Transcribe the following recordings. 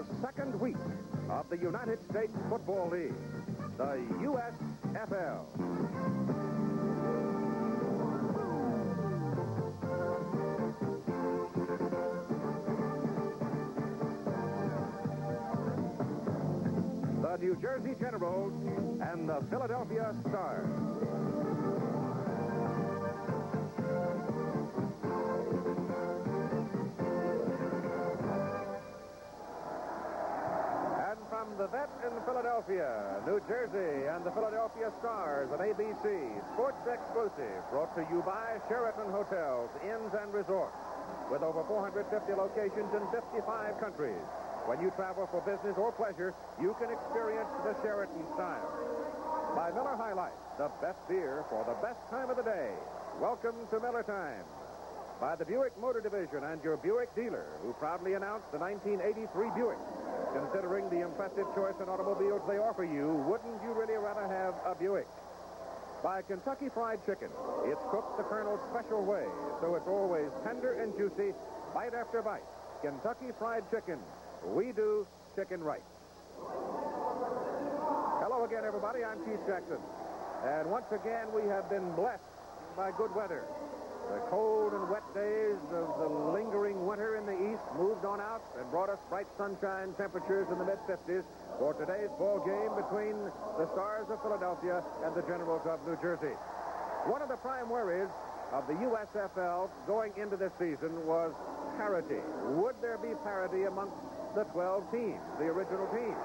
the second week of the United States Football League, the USFL. The New Jersey Generals and the Philadelphia Stars. From the vet in Philadelphia, New Jersey, and the Philadelphia Stars on ABC, Sports Exclusive, brought to you by Sheraton Hotels, Inns, and Resorts, with over 450 locations in 55 countries. When you travel for business or pleasure, you can experience the Sheraton style. By Miller High Life, the best beer for the best time of the day. Welcome to Miller Time. By the Buick Motor Division and your Buick dealer, who proudly announced the 1983 Buick. Considering the impressive choice in automobiles they offer you, wouldn't you really rather have a Buick? By Kentucky Fried Chicken. It's cooked the Colonel's special way, so it's always tender and juicy, bite after bite. Kentucky Fried Chicken. We do chicken right. Hello again, everybody. I'm Keith Jackson. And once again, we have been blessed by good weather. The cold and wet days of the lingering winter in the east moved on out and brought us bright sunshine temperatures in the mid-50s for today's ball game between the Stars of Philadelphia and the Generals of New Jersey. One of the prime worries of the USFL going into this season was parity. Would there be parity amongst the 12 teams, the original teams?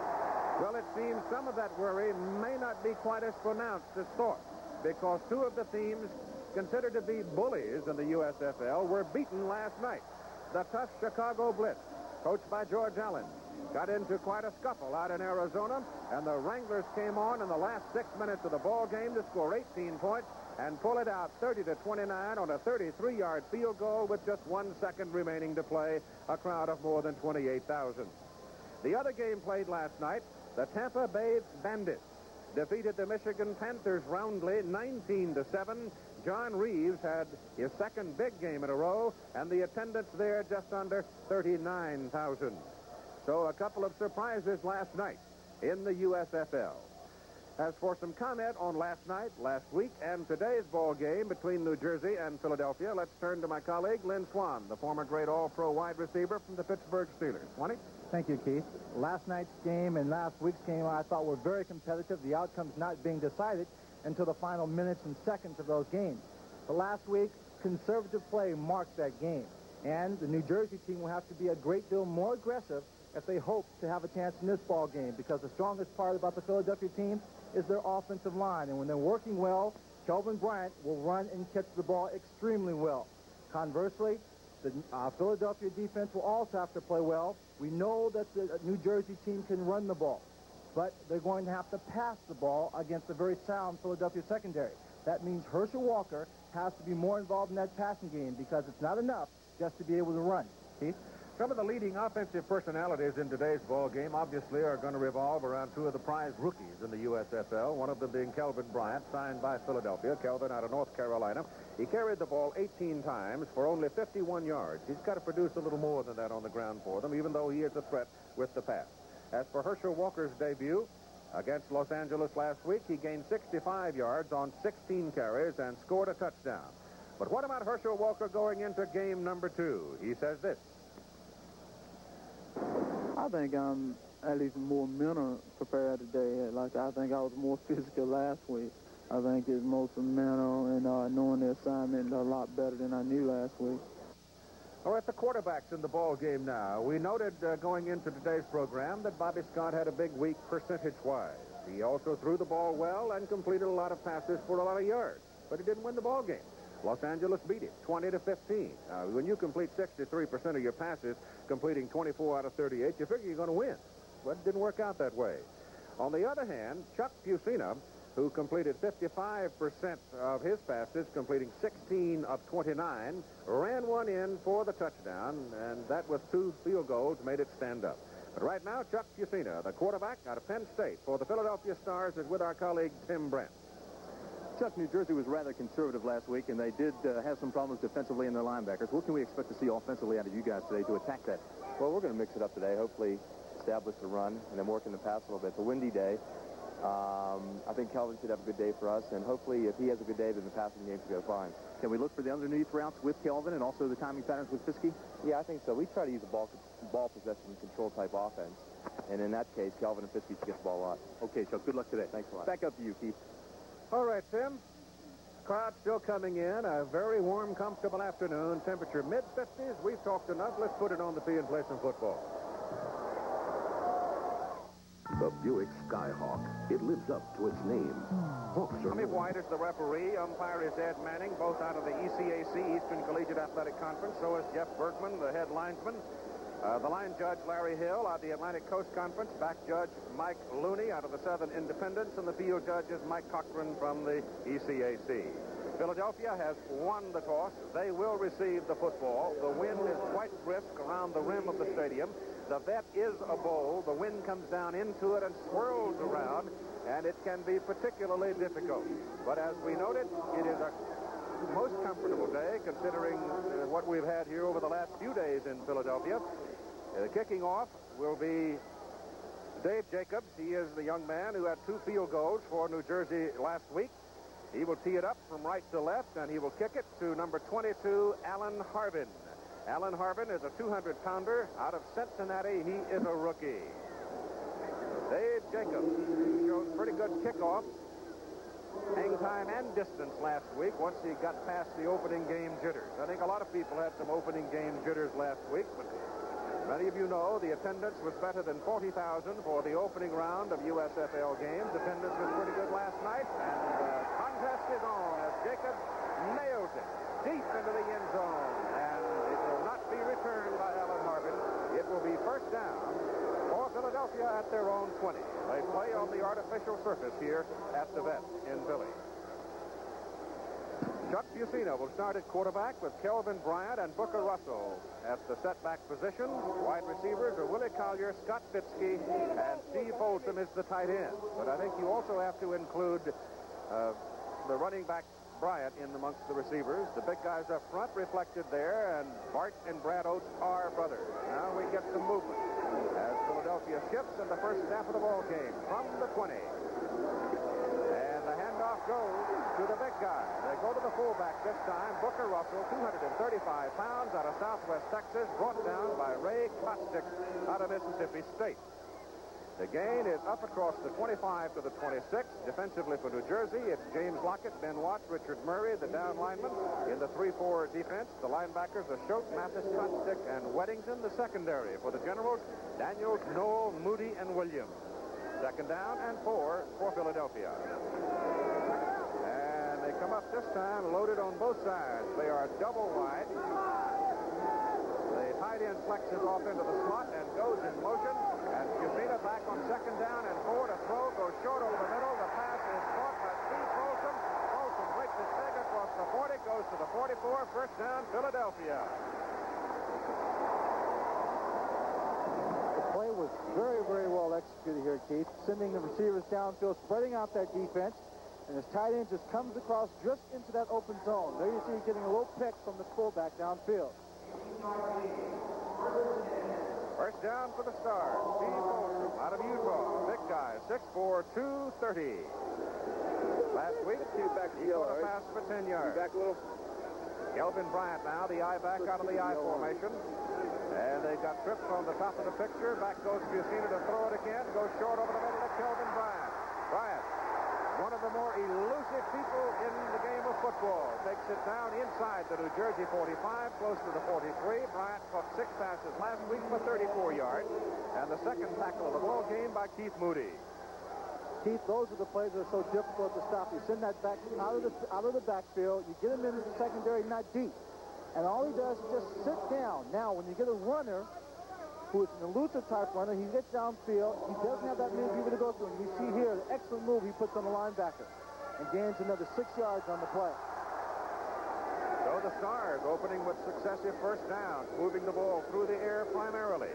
Well, it seems some of that worry may not be quite as pronounced as thought, because two of the teams considered to be bullies in the USFL were beaten last night. The tough Chicago Blitz, coached by George Allen, got into quite a scuffle out in Arizona, and the Wranglers came on in the last 6 minutes of the ball game to score 18 points and pull it out 30-29 on a 33-yard field goal with just 1 second remaining to play, a crowd of more than 28,000. The other game played last night, the Tampa Bay Bandits defeated the Michigan Panthers roundly 19-7. John Reeves had his second big game in a row, and the attendance there just under 39,000. So a couple of surprises last night in the USFL. As for some comment on last night, last week, and today's ball game between New Jersey and Philadelphia, let's turn to my colleague, Lynn Swan, the former great All-Pro wide receiver from the Pittsburgh Steelers. Swanee? Thank you, Keith. Last night's game and last week's game I thought were very competitive, the outcomes not being decided until the final minutes and seconds of those games. But last week, conservative play marked that game. And the New Jersey team will have to be a great deal more aggressive if they hope to have a chance in this ball game, because the strongest part about the Philadelphia team is their offensive line. And when they're working well, Kelvin Bryant will run and catch the ball extremely well. Conversely, the Philadelphia defense will also have to play well. We know that the New Jersey team can run the ball, but they're going to have to pass the ball against a very sound Philadelphia secondary. That means Herschel Walker has to be more involved in that passing game, because it's not enough just to be able to run. Keith? Some of the leading offensive personalities in today's ball game obviously are going to revolve around two of the prize rookies in the USFL, one of them being Kelvin Bryant, signed by Philadelphia. Kelvin out of North Carolina. He carried the ball 18 times for only 51 yards. He's got to produce a little more than that on the ground for them, even though he is a threat with the pass. As for Herschel Walker's debut against Los Angeles last week, he gained 65 yards on 16 carries and scored a touchdown. But what about Herschel Walker going into game number 2? He says this. I think I'm at least more mental prepared today. Like, I think I was more physical last week. I think it's mostly mental and knowing the assignment a lot better than I knew last week. All right, the quarterbacks in the ball game now. We noted going into today's program that Bobby Scott had a big week percentage-wise. He also threw the ball well and completed a lot of passes for a lot of yards, but he didn't win the ball game. Los Angeles beat him 20-15. Now, when you complete 63% of your passes, completing 24 out of 38, you figure you're going to win. But it didn't work out that way. On the other hand, Chuck Fusina, who completed 55% of his passes, completing 16 of 29, ran one in for the touchdown, and that with 2 field goals made it stand up. But right now, Chuck Fusina, the quarterback out of Penn State for the Philadelphia Stars, is with our colleague Tim Brent. Chuck, New Jersey was rather conservative last week, and they did have some problems defensively in their linebackers. What can we expect to see offensively out of you guys today to attack that? Well, we're going to mix it up today. Hopefully establish the run and then work in the pass a little bit. It's a windy day. I think Kelvin should have a good day for us, and hopefully if he has a good day, then the passing game should go fine. Can we look for the underneath routes with Kelvin and also the timing patterns with Fiske? Yeah, I think so. We try to use a ball possession control type offense, and in that case, Kelvin and Fiske should get the ball a lot. Okay, Chuck, good luck today. Thanks a lot. Back up to you, Keith. All right, Tim. Crowd still coming in. A very warm, comfortable afternoon. Temperature mid-50s. We've talked enough. Let's put it on the tee and play some football. The Buick Skyhawk. It lives up to its name. Hawks are Tommy White is the referee. Umpire is Ed Manning, both out of the ECAC, Eastern Collegiate Athletic Conference. So is Jeff Bergman, the head linesman. The line judge, Larry Hill, out of the Atlantic Coast Conference. Back judge, Mike Looney, out of the Southern Independence. And the field judge is Mike Cochran from the ECAC. Philadelphia has won the toss. They will receive the football. The wind is quite brisk around the rim of the stadium. The vet is a bowl. The wind comes down into it and swirls around, and it can be particularly difficult. But as we noted, it is a most comfortable day considering what we've had here over the last few days in Philadelphia. Kicking off will be Dave Jacobs. He is the young man who had 2 field goals for New Jersey last week. He will tee it up from right to left, and he will kick it to number 22, Alan Harbin. Alan Harbin is a 200-pounder out of Cincinnati. He is a rookie. Dave Jacobs showed pretty good kickoff, hang time and distance last week once he got past the opening game jitters. I think a lot of people had some opening game jitters last week, but many of you know the attendance was better than 40,000 for the opening round of USFL games. Attendance was pretty good last night, and the contest is on as Jacobs nails it deep into the end zone, and it will not be returned by Alan Harbin. It will be first down for Philadelphia at their own 20. They play on the artificial surface here at the Vet in Philly. Chuck Bucino will start at quarterback with Kelvin Bryant and Booker Russell at the setback position. Wide receivers are Willie Collier, Scott Fitzke, and Steve Folsom is the tight end. But I think you also have to include the running back Bryant in amongst the receivers. The big guys up front reflected there, and Bart and Brad Oates are brothers. Now we get some movement as Philadelphia shifts in the first half of the ball game from the 20. And the handoff goes to the big guy. They go to the fullback this time. Booker Russell, 235 pounds, out of Southwest Texas, brought down by Ray Kostick out of Mississippi State. The gain is up across the 25 to the 26. Defensively for New Jersey, it's James Lockett, Ben Watts, Richard Murray, the down lineman. In the 3-4 defense, the linebackers are Schultz, Mathis, Kostick, and Weddington. The secondary for the Generals, Daniels, Knoll, Moody, and Williams. Second down and 4 for Philadelphia. And they come up this time loaded on both sides. They are double wide. The tight end flexes off into the slot and goes in motion. And Bucino back on second down and 4 to throw. Goes short over the middle. The pass is caught by Steve Folsom. Folsom breaks his leg across the 40. Goes to the 44. First down, Philadelphia. The play was very, very well executed here, Keith. Sending the receivers downfield, spreading out that defense. And his tight end just comes across just into that open zone. There you see he's getting a little pick from the fullback downfield. First down for the Stars. Steve Folsom out of Utah. Big guy, 6'4", 230. Last week, he caught a pass for 10 yards. Back a little. Kelvin Bryant now, the I back out of the I formation. And they got tripped on the top of the picture. Back goes Bucino to throw it again. Goes short over the middle to Kelvin Bryant. Bryant, one of the more elusive people in the game of football, takes it down inside the New Jersey 45, close to the 43. Bryant caught 6 passes last week for 34 yards, and the second tackle of the ball game by Keith Moody. Keith, those are the plays that are so difficult to stop. You send that back out of the backfield, you get him into the secondary, not deep, and all he does is just sit down. Now, when you get a runner who is an elusive type runner, he gets downfield. He doesn't have that many people to go through. And you see here the excellent move he puts on the linebacker and gains another 6 yards on the play. So the Stars opening with successive first downs, moving the ball through the air primarily.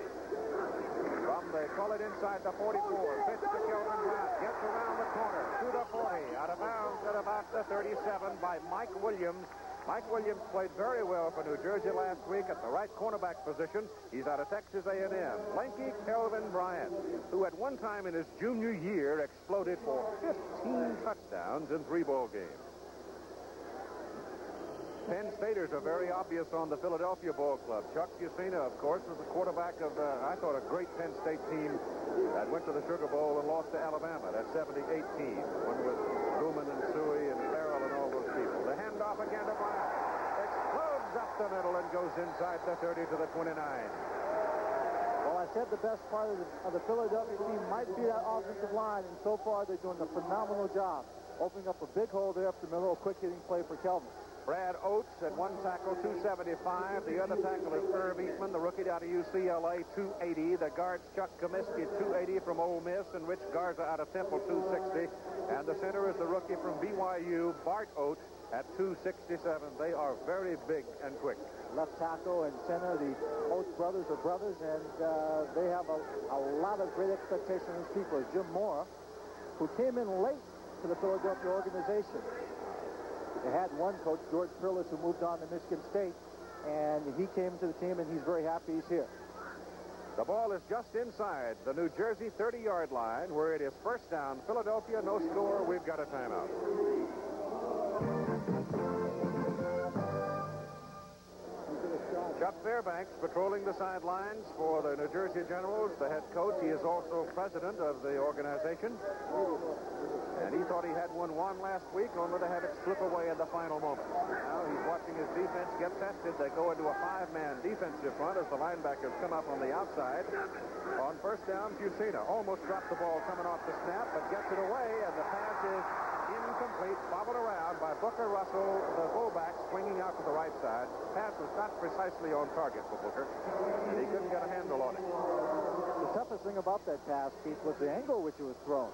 They call it inside the 44. Pitch to Kelvin Bryant. Gets around the corner to the 40. Out of bounds at about the 37 by Mike Williams. Mike Williams played very well for New Jersey last week at the right cornerback position. He's out of Texas A&M. Lanky Kelvin Bryant, who at one time in his junior year exploded for 15 touchdowns in 3 bowl games. Penn Staters are very obvious on the Philadelphia Ball Club. Chuck Fusina, of course, was the quarterback of, I thought, a great Penn State team that went to the Sugar Bowl and lost to Alabama. That 78 team, one with Truman and Suey and Farrell and all those people. The handoff again to Bryant. Explodes up the middle and goes inside the 30 to the 29. Well, I said the best part of the Philadelphia team might be that offensive line, and so far they're doing a phenomenal job opening up a big hole there up the middle, a quick-hitting play for Kelvin. Brad Oates at one tackle, 275. The other tackle is Irv Eatman, the rookie out of UCLA, 280. The guard's Chuck Comiskey, 280 from Ole Miss, and Rich Garza out of Temple, 260. And the center is the rookie from BYU, Bart Oates, at 267. They are very big and quick. Left tackle and center, the Oates brothers are brothers, and they have a lot of great expectations of these people. Jim Mora, who came in late to the Philadelphia organization. They had one coach, George Perlis, who moved on to Michigan State, and he came to the team, and he's very happy he's here. The ball is just inside the New Jersey 30-yard line, where it is first down. Philadelphia, no score. We've got a timeout. Chuck Fairbanks patrolling the sidelines for the New Jersey Generals, the head coach. He is also president of the organization. And he thought he had one won last week, only to have it slip away in the final moment. Now he's watching his defense get tested. They go into a 5-man defensive front as the linebackers come up on the outside. On first down, Fusina almost dropped the ball coming off the snap, but gets it away, and the pass is incomplete, bobbled around by Booker Russell, the fullback, swinging out to the right side. Pass was not precisely on target for Booker, and he couldn't get a handle on it. The toughest thing about that pass, Pete, was the angle which it was thrown.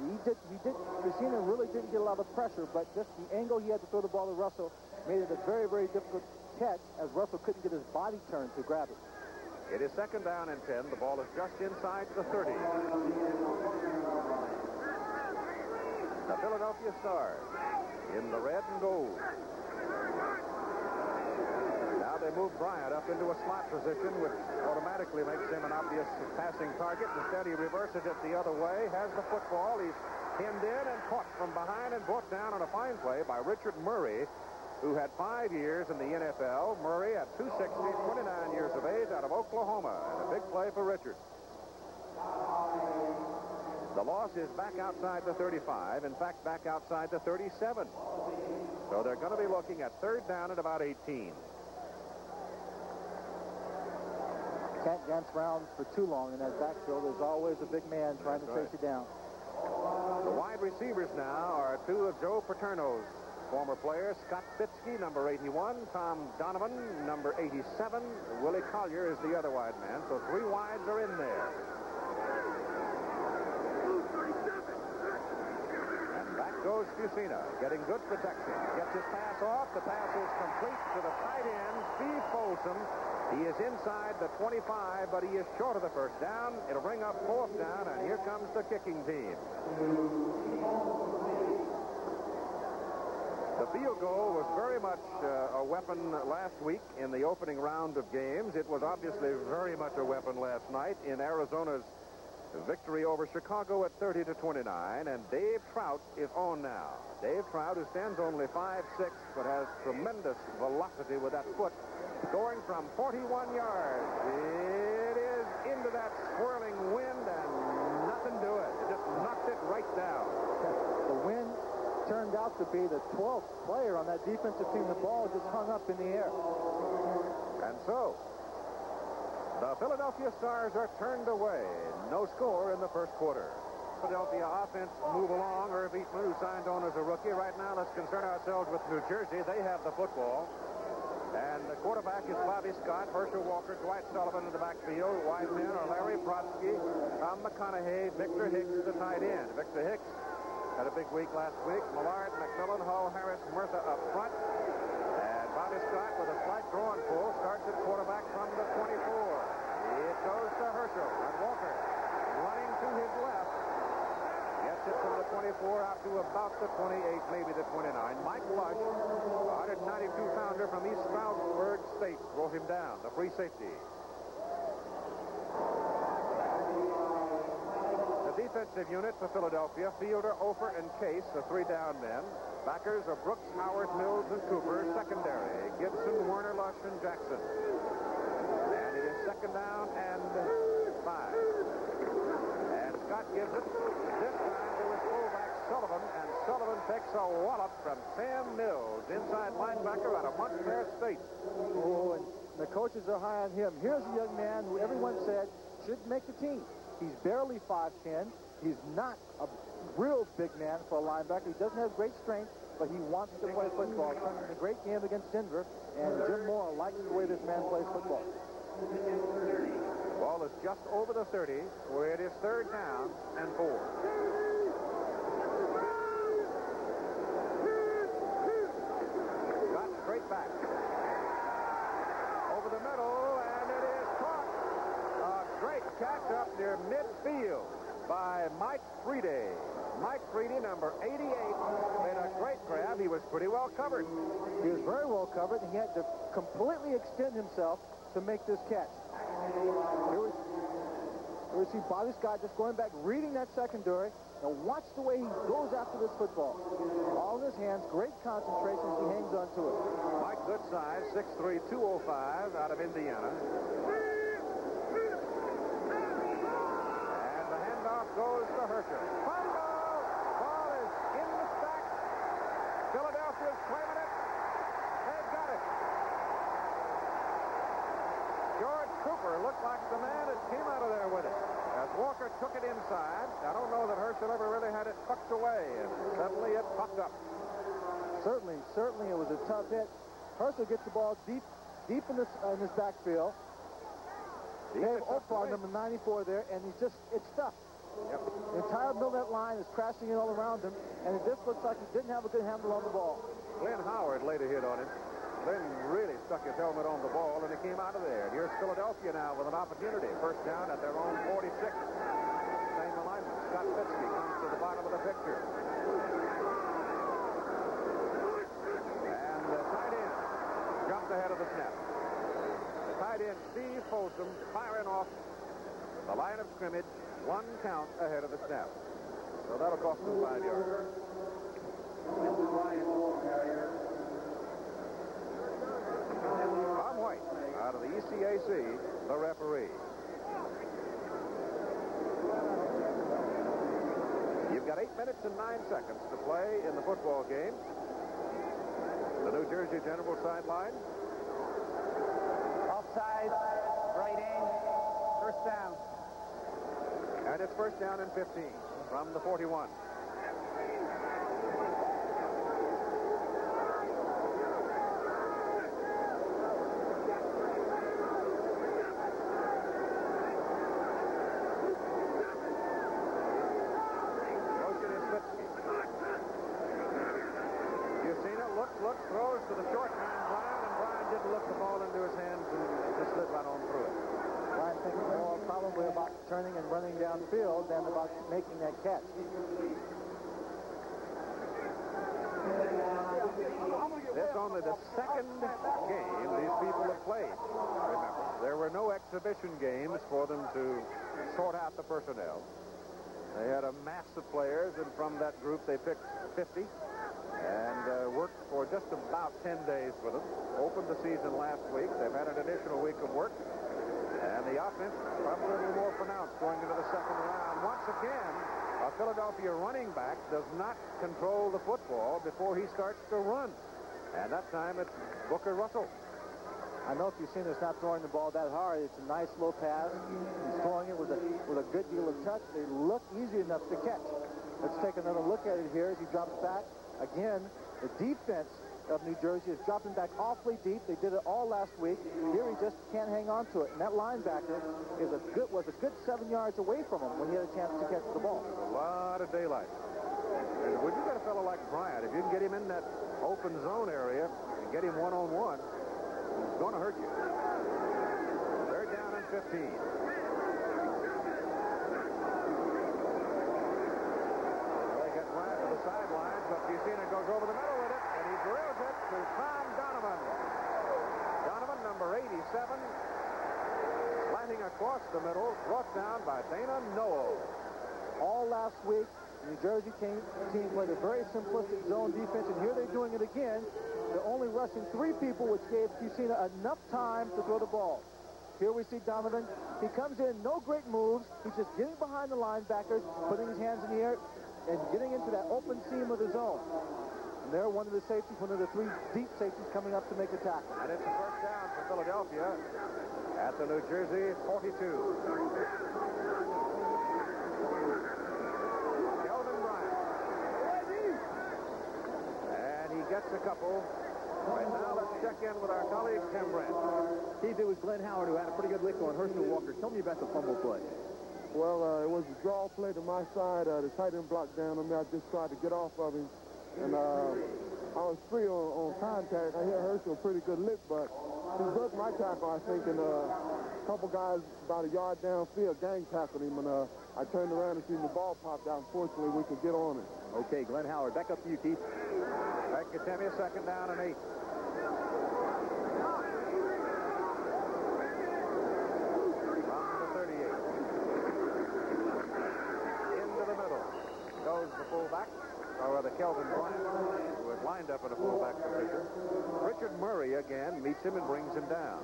Fusina really didn't get a lot of pressure, but just the angle he had to throw the ball to Russell made it a very, very difficult catch, as Russell couldn't get his body turned to grab it. It is second down and 10. The ball is just inside the 30. The Philadelphia Stars in the red and gold. Now they move Bryant up into a slot position, which automatically makes him an obvious passing target. Instead, he reverses it the other way, has the football. He's hemmed in and caught from behind and brought down on a fine play by Richard Murray, who had 5 years in the NFL. Murray at 260, 29 years of age, out of Oklahoma. And a big play for Richard. The loss is back outside the 35. In fact, back outside the 37. So they're going to be looking at third down at about 18. Can't dance around for too long in that backfield. There's always a big man trying to chase you down. The wide receivers now are 2 of Joe Paterno's former players. Scott Fitzke, number 81. Tom Donovan, number 87. Willie Collier is the other wide man. So 3 wides are in there. And back goes Fusina, getting good protection. Gets his pass off. The pass is complete to the tight end, Steve Folsom. He is inside the 25, but he is short of the first down. It'll bring up fourth down, and here comes the kicking team. The field goal was very much a weapon last week in the opening round of games. It was obviously very much a weapon last night in Arizona's victory over Chicago at 30-29, and Dave Trout is on now. Dave Trout, who stands only 5'6", but has tremendous velocity with that foot, scoring from 41 yards. It is into that swirling wind, and nothing to it. It just knocked it right down. The wind turned out to be the 12th player on that defensive team. The ball just hung up in the air. And so, the Philadelphia Stars are turned away. No score in the first quarter. Philadelphia offense move along. Irv Eatman, who signed on as a rookie. Right now, let's concern ourselves with New Jersey. They have the football. And the quarterback is Bobby Scott, Herschel Walker, Dwight Sullivan in the backfield. Wide men are Larry Brodsky, Tom McConaughey, Victor Hicks, the tight end. Victor Hicks had a big week last week. Millard, McMillan, Hall, Harris, Murtha up front. And Bobby Scott with a slight draw and pull starts at quarterback from the 24. It goes to Herschel, and Walker running to his left. Gets it from the 24 out to about the 28, maybe the 29. Mike Lush, a 192-pounder from East Stroudsburg State, brought him down, the free safety. The defensive unit for Philadelphia, Fielder, Ofer, and Case, the 3 down men. Backers are Brooks, Howard, Mills, and Cooper. Secondary, Gibson, Werner, Lush, and Jackson. And it is 2nd down and 5. And Scott gives it this time to his fullback, Sullivan, and Sullivan takes a wallop from Sam Mills, inside linebacker out of Montclair State. Oh, and the coaches are high on him. Here's a young man who everyone said should make the team. He's barely 5'10". He's not a real big man for a linebacker. He doesn't have great strength, but he wants to play football. Turned in a great game against Denver, and Jim Moore likes the way this man plays football. Ball is just over the 30, where it is 3rd down and 4. Got straight back. Over the middle, and it is caught. A great catch up near midfield by Mike Freedy. Mike Freedy, number 88, made a great grab. He was pretty well covered. He was very well covered, and he had to completely extend himself to make this catch. Here we see Bobby Scott just going back, reading that secondary, and watch the way he goes after this football. All in his hands, great concentration as he hangs on to it. Mike, good size, 6'3", 205, out of Indiana. And the handoff goes to Herschel. Fumble! Ball is in the stack. Philadelphia's claiming it. They've got it. George Cooper looked like the man that came out of there with it. As Walker took it inside, I don't know that Herschel ever really had it tucked away, and suddenly it popped up. Certainly it was a tough hit. Herschel gets the ball deep in this backfield. Dave Oprah, number 94 there, and it's stuck. Yep. The entire middle of that line is crashing in all around him, and it just looks like he didn't have a good handle on the ball. Glenn Howard laid a hit on him. Glenn really stuck his helmet on the ball, and it came out of there. And here's Philadelphia now with an opportunity. 1st down at their own 46. Same alignment. Scott Fitzke comes to the bottom of the picture. And the tight end jumped ahead of the snap. The tight end, Steve Folsom, firing off the line of scrimmage, 1 count ahead of the snap. So that'll cost them 5 yards. Tom White, out of the ECAC, the referee. You've got 8 minutes and 9 seconds to play in the football game. The New Jersey General sideline. Offside, right in, 1st down. And it's 1st down and 15 from the 41. Look, throws to the short man, Brian, and Brian didn't look the ball into his hands and just slid right on through it. Brian thinking more probably about turning and running downfield than about making that catch. That's only the 2nd game these people have played. Remember, there were no exhibition games for them to sort out the personnel. They had a mass of players, and from that group they picked 50. And worked for just about 10 days with them. Opened the season last week. They've had an additional week of work. And the offense probably a little more pronounced going into the 2nd round. Once again, a Philadelphia running back does not control the football before he starts to run. And that time it's Booker Russell. I know if you've seen us not throwing the ball that hard, it's a nice low pass. He's throwing it with a good deal of touch. They look easy enough to catch. Let's take another look at it here as he drops back. Again, the defense of New Jersey is dropping back awfully deep. They did it all last week. Here he just can't hang on to it. And that linebacker was a good 7 yards away from him when he had a chance to catch the ball. A lot of daylight. And when you got a fellow like Bryant, if you can get him in that open zone area and get him one-on-one, he's going to hurt you. 3rd down and 15. Keenan goes over the middle with it, and he drills it to Tom Donovan. Donovan, number 87, slanting across the middle, brought down by Dana Noel. All last week, New Jersey team played a very simplistic zone defense, and here they're doing it again. They're only rushing 3 people, which gave Cucina enough time to throw the ball. Here we see Donovan. He comes in, no great moves. He's just getting behind the linebackers, putting his hands in the air, and getting into that open seam of the zone. And they're one of the safeties, one of the 3 deep safeties coming up to make the tackle. And it's a first down for Philadelphia at the New Jersey 42. Kelvin Bryant. And he gets a couple. Right now, let's check in with our colleague, Tim Brent. Steve, it was Glenn Howard who had a pretty good lick on Herschel Walker. Tell me about the fumble play. Well, it was a draw play to my side. The tight end blocked down on me. I just tried to get off of him. And I was free on contact. I hit Herschel a pretty good lick, but he broke my tackle, I think, and a couple guys about a yard downfield gang tackled him, and I turned around and seen the ball popped out. Unfortunately, we could get on it. Okay, Glenn Howard, back up to you, Keith. Back to Timmy, second down and 8. From the 38. Into the middle. Goes the fullback, or rather Kelvin Bryant, who was lined up in a fullback position. Richard Murray again meets him and brings him down.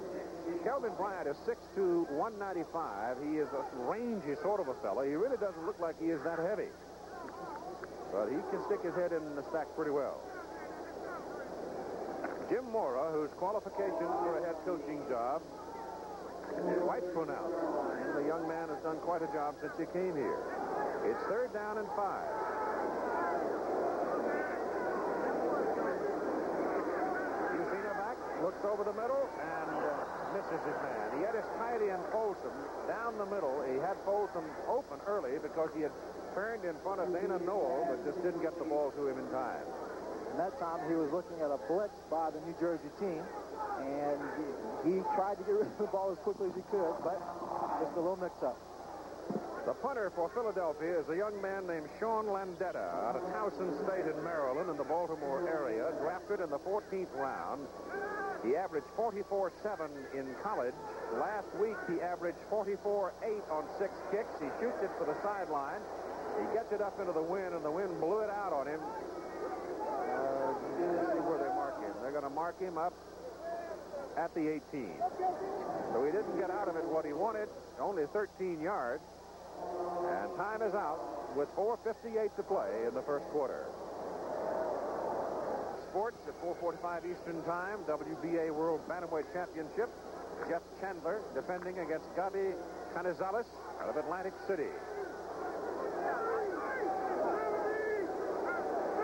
Kelvin Bryant is 6'2", 195. He is a rangy sort of a fella. He really doesn't look like he is that heavy. But he can stick his head in the stack pretty well. Jim Mora, whose qualifications for a head coaching job is quite pronounced. And the young man has done quite a job since he came here. It's third down and 5. Cucina back, looks over the middle, and misses his man. He had his tight end Folsom down the middle. He had Folsom open early because he had turned in front of Dana Noel, but just didn't get the ball to him in time. And that time he was looking at a blitz by the New Jersey team, and he tried to get rid of the ball as quickly as he could, but just a little mix-up. The punter for Philadelphia is a young man named Sean Landetta out of Towson State in Maryland in the Baltimore area, drafted in the 14th round. He averaged 44.7 in college. Last week he averaged 44.8 on 6 kicks. He shoots it for the sideline. He gets it up into the wind, and the wind blew it out on him. Let's see where they mark him. They're going to mark him up at the 18. So he didn't get out of it what he wanted, only 13 yards. And time is out with 4:58 to play in the first quarter. Sports at 4:45 Eastern Time, WBA World Bantamweight Championship. Jeff Chandler defending against Gabi Canizales out of Atlantic City.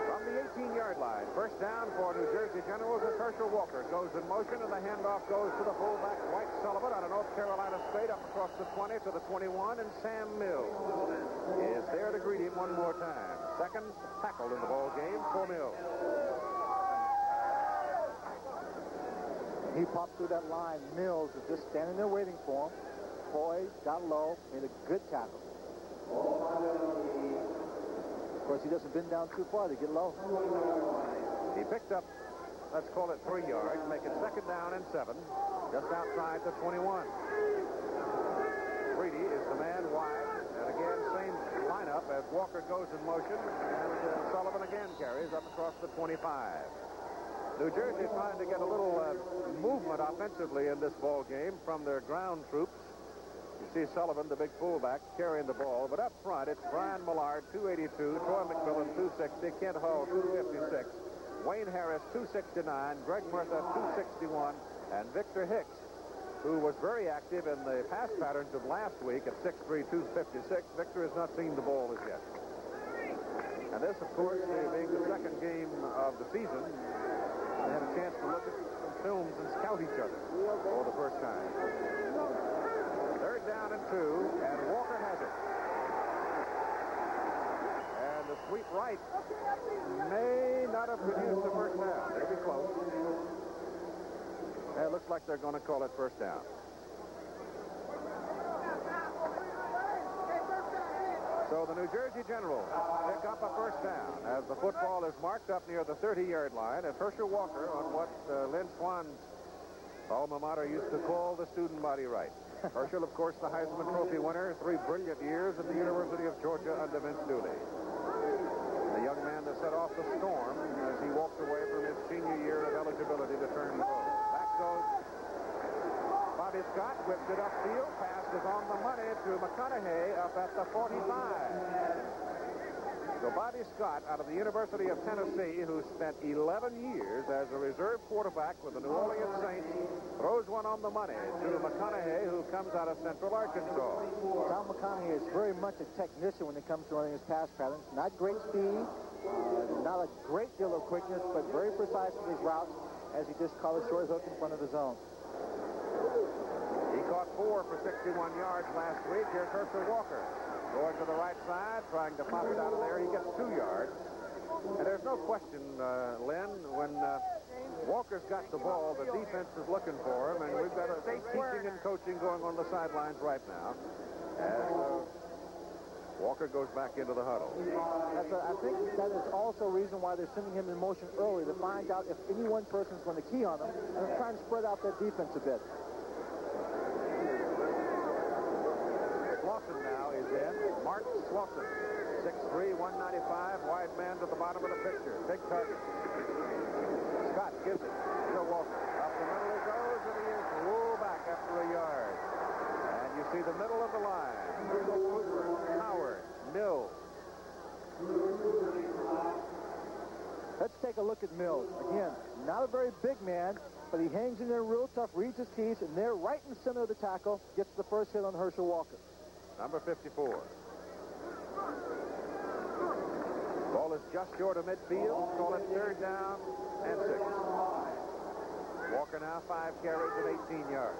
From the 18-yard line, first down for New Jersey Generals as Herschel Walker goes in motion, and the handoff goes to the fullback, White Sullivan, out of North Carolina State, up across the 20 to the 21, and Sam Mills is there to greet him one more time. Second tackle in the ball game for Mills. He popped through that line. Mills is just standing there waiting for him. Poised, got low, made a good tackle. Of course, he doesn't bend down too far to get low. He picked up, let's call it 3 yards, make it second down and 7, just outside the 21. Brady is the man wide, and again, same lineup as Walker goes in motion, and Sullivan again carries up across the 25. New Jersey trying to get a little movement offensively in this ball game from their ground troops. You see Sullivan, the big fullback, carrying the ball. But up front, it's Brian Millard, 282, Troy McMillan, 260, Kent Hull, 256, Wayne Harris, 269, Greg Murtha, 261, and Victor Hicks, who was very active in the pass patterns of last week at 6'3", 256. Victor has not seen the ball as yet. And this, of course, being the second game of the season, they had a chance to look at some films and scout each other for the first time. Third down and 2, and Walker has it. And the sweep right may not have produced the first down. It'll be close. And it looks like they're going to call it first down. So the New Jersey Generals pick up a first down as the football is marked up near the 30-yard line as Herschel Walker on what Lynn Swan's alma mater used to call the student body right. Herschel, of course, the Heisman Trophy winner, 3 brilliant years at the University of Georgia under Vince Dooley. The young man that set off the storm as he walked away from his senior year of eligibility to turn pro. Back goes Bobby Scott, whips it upfield. Pass is on the money to McConaughey up at the 45. So Bobby Scott out of the University of Tennessee, who spent 11 years as a reserve quarterback with the New Orleans Saints, throws one on the money to McConaughey, who comes out of Central Arkansas. Tom McConaughey is very much a technician when it comes to running his pass patterns. Not great speed, not a great deal of quickness, but very precise with his routes as he just caught a short hook in front of the zone. He caught 4 for 61 yards last week. Here's Herschel Walker going to the right side, trying to pop it out of there. He gets 2 yards. And there's no question, Lynn, when Walker's got the ball, the defense is looking for him, and we've got a teaching and coaching going on the sidelines right now as Walker goes back into the huddle. I think that is also a reason why they're sending him in motion early, to find out if any one person's going to key on him and try and spread out their defense a bit. Slauson now is in. Mark Slauson, 6'3", 195, wide man to the bottom of the picture. Big target. Scott gives it to Walker. Up the middle he goes, and he is rolled back after a yard. And you see the middle of the line. Howard, Mills. Let's take a look at Mills. Again, not a very big man, but he hangs in there real tough, reads his keys, and there, right in the center of the tackle, gets the first hit on Herschel Walker. Number 54. Ball is just short of midfield. Call it 3rd down and 6. Walker now 5 carries and 18 yards.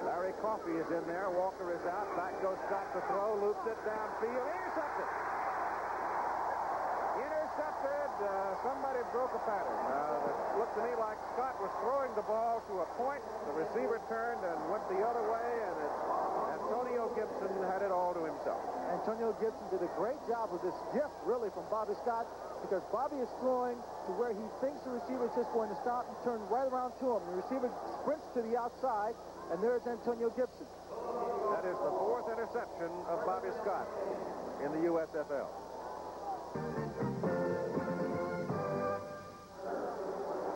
Larry Coffey is in there. Walker is out. Back goes Scott to throw. Loops it downfield. Intercepted. Somebody broke a pattern. It looked to me like Scott was throwing the ball to a point. The receiver turned and went the other way, and Antonio Gibson had it all to himself. Antonio Gibson did a great job with this gift, really, from Bobby Scott, because Bobby is throwing to where he thinks the receiver is just going to stop and turn right around to him. The receiver sprints to the outside, and there's Antonio Gibson. That is the 4th interception of Bobby Scott in the USFL.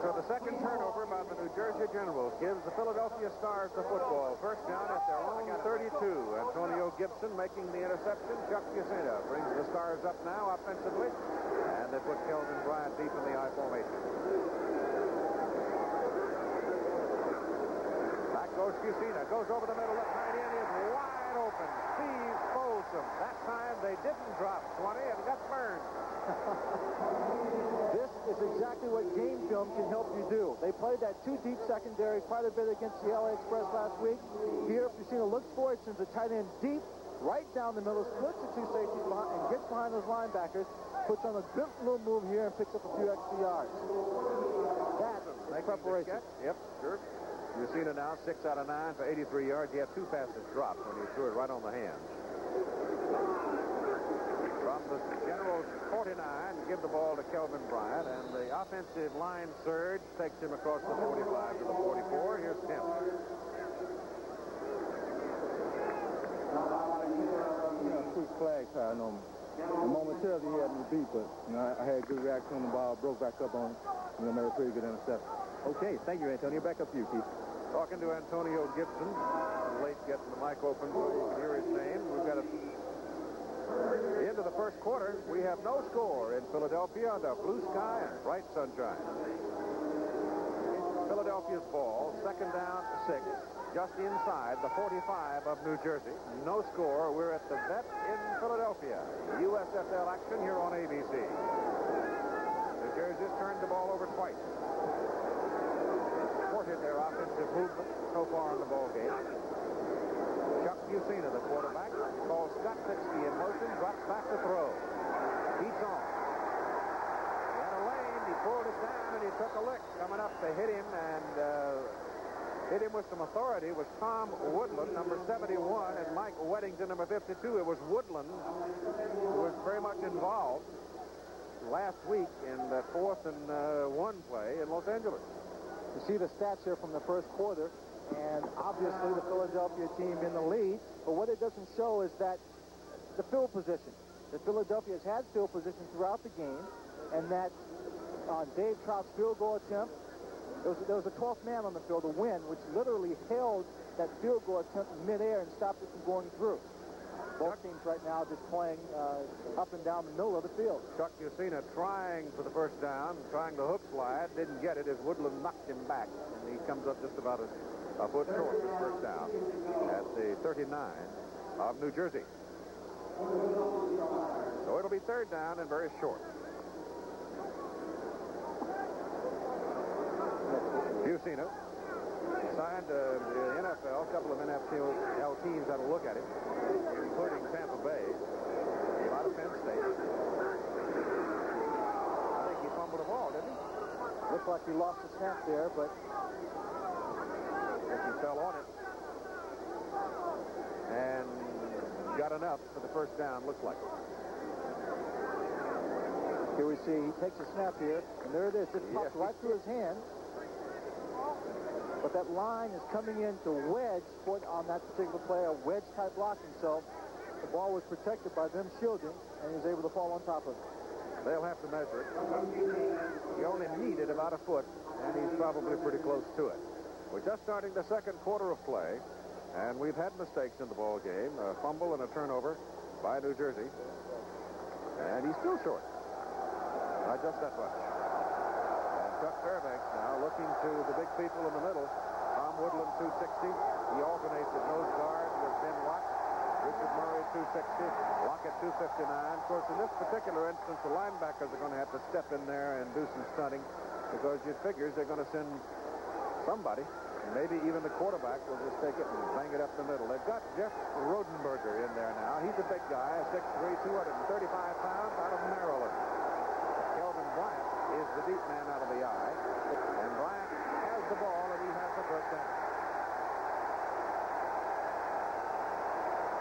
So the second turnover by the New Jersey Generals gives the Philadelphia Stars the football. First down at their own 32. Antonio Gibson making the interception. Chuck Yusena brings the Stars up now offensively. And they put Kelvin Bryant deep in the I formation. Back goes Yusena. Goes over the middle. The tight end is wide open. Steve Folsom. That time they didn't drop 20 and got burned. This is exactly what game film can help you do. They played that 2-deep secondary quite a bit against the LA Express last week. Here, Yusena looks for it, sends the tight end deep, right down the middle, splits the 2 safeties behind, and gets behind those linebackers, puts on a good little move here and picks up a few extra yards. That is preparation. Yep, sure. Yusena now 6 out of 9 for 83 yards. He had 2 passes dropped when he threw it right on the hands. From the Generals 49, give the ball to Kelvin Bryant, and the offensive line surge takes him across the 45 to the 44. Here's Tim. Quick flag sign on me. Momentarily he had me beat, but I had a good reaction on the ball, broke back up on him, made a pretty good interception. Okay, thank you, Antonio. Back up to you, Keith. Talking to Antonio Gibson. Late getting the mic open so you can hear his name. We've got the end of the first quarter. We have no score in Philadelphia under blue sky and bright sunshine. Philadelphia's ball, 2nd down, 6, just inside the 45 of New Jersey. No score. We're at the Vet in Philadelphia. USFL action here on ABC. New Jersey's turned the ball over twice. Thwarted their offensive movement so far in the ball game. Chuck Yusena, the quarterback, calls Scott Fitzke in motion, drops back to throw. Beats on. He had a lane, he pulled it down, and he took a lick. Coming up, they hit him, and hit him with some authority was Tom Woodland, number 71, and Mike Weddington, number 52. It was Woodland who was very much involved last week in that 4th and 1 play in Los Angeles. You see the stats here from the first quarter, and obviously the Philadelphia team in the lead, but what it doesn't show is that the field position. The Philadelphia has had field position throughout the game, and that on Dave Trout's field goal attempt, there was a 12th man on the field, a wind, which literally held that field goal attempt in midair and stopped it from going through. Both teams right now just playing up and down the middle of the field. Chuck Yusina trying for the first down, trying the hook slide, didn't get it as Woodland knocked him back, and he comes up just about a foot short for his first down at the 39 of New Jersey. So it'll be 3rd down and very short. Yusina signed the NFL, a couple of NFL teams that'll look at him, including Tampa Bay. Came out of Penn State. I think he fumbled the ball, didn't he? Looked like he lost the snap there, but he fell on it. And got enough for the first down, looks like. Here we see he takes a snap here, and there it is. Just pops right through his hand. But that line is coming in to wedge on that particular play, a wedge-type blocking. So the ball was protected by them shielding, and he was able to fall on top of it. They'll have to measure it. He only needed about a foot, and he's probably pretty close to it. We're just starting the second quarter of play, and we've had mistakes in the ball game, a fumble and a turnover by New Jersey. And he's still short. Not just that much. Chuck Fairbanks now looking to the big people in the middle. Tom Woodland, 260. He alternates at nose guard with Ben Watt. Richard Murray, 260. Lockett, 259. Of course, in this particular instance, the linebackers are going to have to step in there and do some stunting because you figures they're going to send somebody. Maybe even the quarterback will just take it and bang it up the middle. They've got Jeff Rodenberger in there now. He's a big guy, 6'3", 235 pounds, out of Maryland. Kelvin Bryant is the deep man out of the eye. And Bryant has the ball, and he has the first down.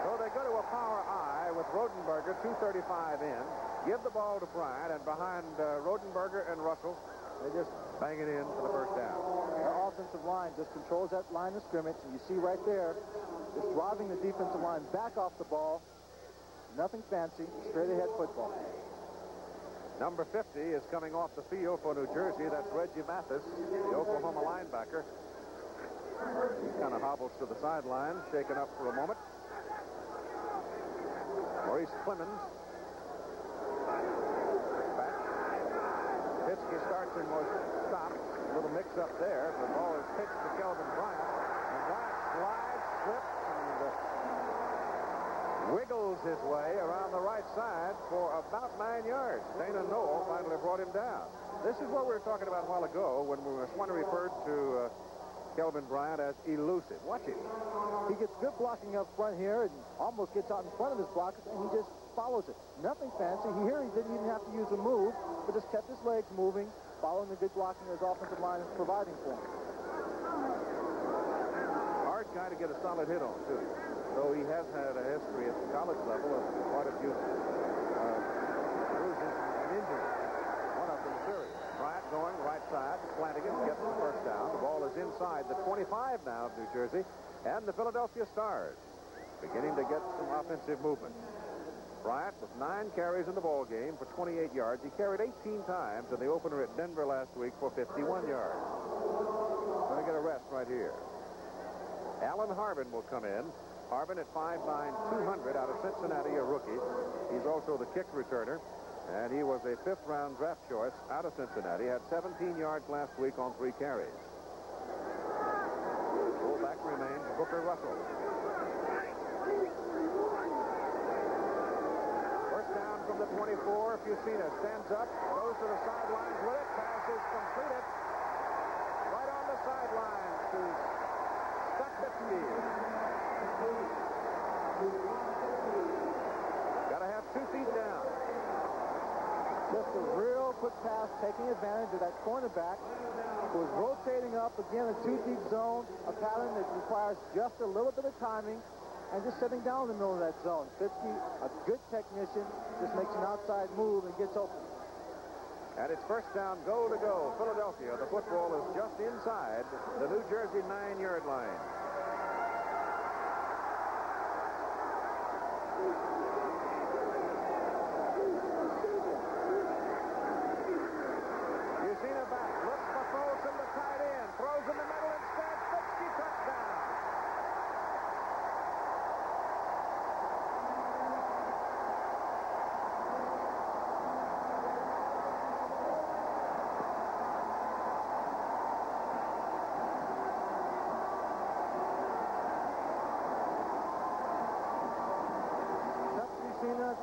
So they go to a power eye with Rodenberger, 235 in. Give the ball to Bryant, and behind Rodenberger and Russell, they just bang it in for the first down. The offensive line just controls that line of scrimmage, and you see right there, just driving the defensive line back off the ball. Nothing fancy, straight ahead football. Number 50 is coming off the field for New Jersey. That's Reggie Mathis, the Oklahoma linebacker. He kind of hobbles to the sideline, shaken up for a moment. Maurice Clemens. Back. Pitzke starts in motion. Stops. A little mix-up there. The ball is pitched to Kelvin Bryant. And Bryant slides, slips, and wiggles his way around the right side for about 9 yards. Dana Noel finally brought him down. This is what we were talking about a while ago when someone referred to Kelvin Bryant as elusive. Watch it. He gets good blocking up front here and almost gets out in front of his blockers, and he just follows it. Nothing fancy. Here he didn't even have to use a move, but just kept his legs moving, following the good blocking his offensive line is providing for him. Hard guy to get a solid hit on, too. So he has had a history at the college level of quite a few bruises and injuries. One of them serious. Bryant going right side. Flanagan gets the first down. The ball is inside the 25 now of New Jersey. And the Philadelphia Stars beginning to get some offensive movement. Bryant with 9 carries in the ball game for 28 yards. He carried 18 times in the opener at Denver last week for 51 yards. Going to get a rest right here. Alan Harbin will come in. Harbin at 5'9", 200 out of Cincinnati, a rookie. He's also the kick returner, and he was a 5th-round draft choice out of Cincinnati. Had 17 yards last week on 3 carries. Fullback remains Booker Russell. First down from the 24. Fusina stands up, goes to the sidelines with it. Pass is completed. Right on the sidelines to Stockbitsky. Got to have 2 feet down. Just a real quick pass taking advantage of that cornerback who is rotating up, again, a two-deep zone, a pattern that requires just a little bit of timing, and just sitting down in the middle of that zone. Fitzke, a good technician, just makes an outside move and gets open. And it's first down, goal to go. Philadelphia, the football is just inside the New Jersey 9-yard line. Yusina back, looks for Folsom, the tight end, throws in the middle instead. Fitzke, touchdown.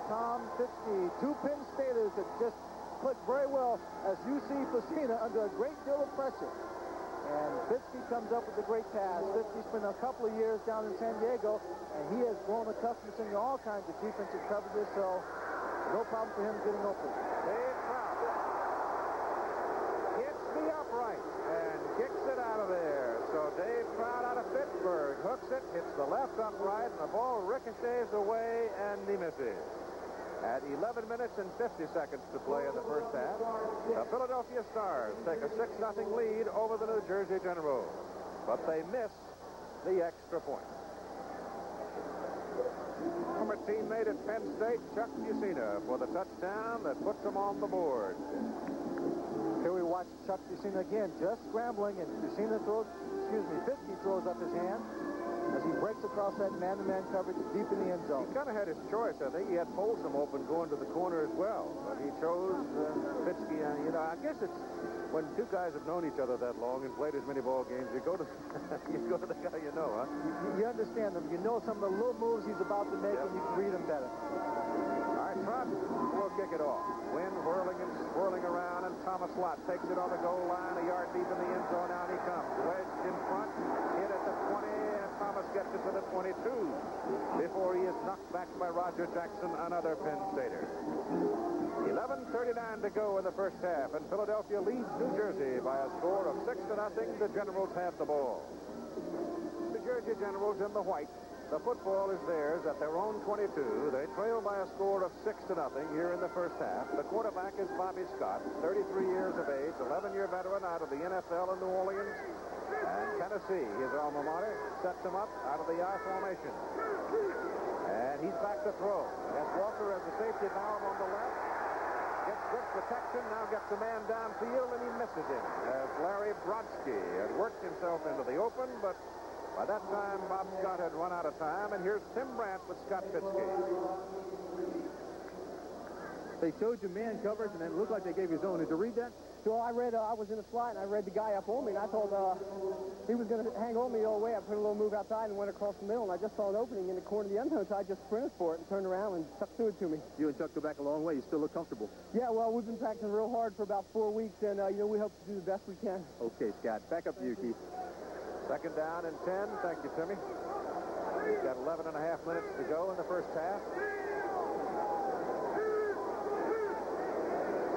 Tom Fitzke, two Penn Staters that just click very well as you see Facina under a great deal of pressure. And Fitzke comes up with a great pass. Fitzke spent a couple of years down in San Diego, and he has grown accustomed to seeing all kinds of defensive coverages, so no problem for him getting open. Dave Trout hits the upright and kicks it out of there. So Dave Trout out of Pittsburgh hooks it, hits the left upright, and the ball ricochets away, and he misses. At 11 minutes and 50 seconds to play in the first half, the Philadelphia Stars take a 6-0 lead over the New Jersey Generals, but they miss the extra point. Former teammate at Penn State, Chuck Yusina, for the touchdown that puts them on the board. Here we watch Chuck Yusina again, just scrambling, and Fitzke throws up his hand as he breaks across that man-to-man coverage deep in the end zone. He kind of had his choice. I think he had Folsom open going to the corner as well, but he chose Fitzke. You know, I guess it's when two guys have known each other that long and played as many ball games, you go to the guy you know, huh? You understand him. You know some of the little moves he's about to make, and you can read him better. All right, Trot will kick it off. Wind whirling and swirling around, and Thomas Lott takes it on the goal line, a yard deep in the end zone. Out he comes, wedged in front, hit at the 20, and Thomas gets it to the 22 before he is knocked back by Roger Jackson, another Penn Stater. 11:39 to go in the first half, and Philadelphia leads New Jersey by a score of 6-0. The Generals have the ball. The Jersey Generals in the white. The football is theirs at their own 22. They trail by a score of 6-0 here in the first half. The quarterback is Bobby Scott, 33 years of age, 11-year veteran out of the NFL in New Orleans. And Tennessee, his alma mater, sets him up out of the I formation. And he's back to throw. Has Walker as the safety valve on the left. Gets good protection, now gets the man downfield, and he misses him. As Larry Brodsky had worked himself into the open, but by that time, Bob Scott had run out of time, and here's Tim Brandt with Scott Fitzke. They showed you man coverage, and it looked like they gave you zone. Did you read that? So I was in a slot, and I read the guy up on me, and I thought he was going to hang on me the whole way. I put a little move outside and went across the middle, and I just saw an opening in the corner of the end zone, so I just sprinted for it and turned around, and Chuck threw it to me. You and Chuck go back a long way. You still look comfortable. Yeah, well, we've been practicing real hard for about 4 weeks, and, we hope to do the best we can. Okay, Scott. Back up to you, Keith. Second down and 10. Thank you, Timmy. We've got 11 and a half minutes to go in the first half.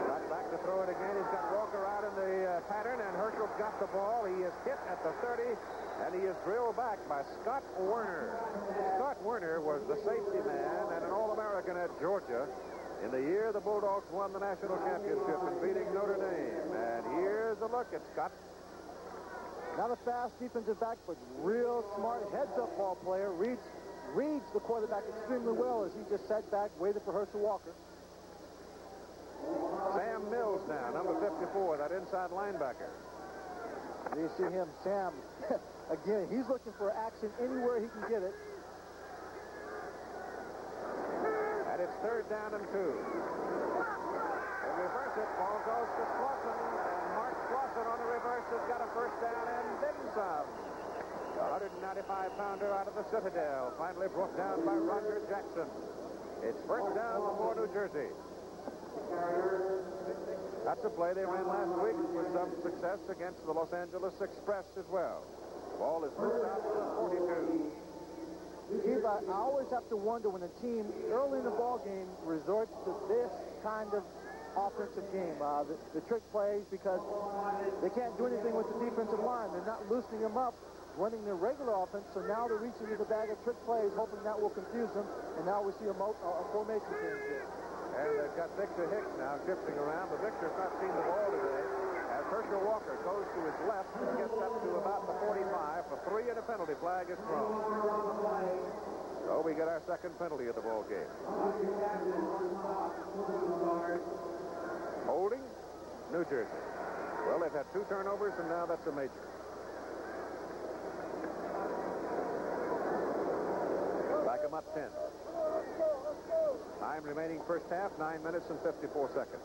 Scott back to throw it again. He's got Walker out in the pattern, and Herschel's got the ball. He is hit at the 30, and he is drilled back by Scott Werner. Scott Werner was the safety man and an All-American at Georgia in the year the Bulldogs won the national championship in beating Notre Dame. And here's a look at Scott. Not a fast defensive back, but real smart heads-up ball player. Reads the quarterback extremely well as he just sat back, waited for Herschel Walker. Sam Mills now, number 54, that inside linebacker. There you see him, Sam. Again, he's looking for action anywhere he can get it. And it's third down and 2. They reverse it. Ball goes to Slauson. And Mark Slauson on the reverse has got a first down and then some. The 195-pounder out of the Citadel. Finally brought down by Roger Jackson. It's first down for New Jersey. That's a play they ran last week with some success against the Los Angeles Express as well. The ball is moved out to the 42. Steve, I always have to wonder when a team early in the ball game resorts to this kind of offensive game. The trick plays, because they can't do anything with the defensive line. They're not loosening them up, running their regular offense, so now they're reaching into the bag of trick plays, hoping that will confuse them, and now we see a formation change here. And they've got Victor Hicks now shifting around, but Victor's not seen the ball today. As Herschel Walker goes to his left and gets up to about the 45 for 3, and a penalty flag is thrown. So we get our second penalty of the ball game. Holding, New Jersey. Well, they've had 2 turnovers, and now that's a major. Back them up 10. Time remaining first half, 9 minutes and 54 seconds.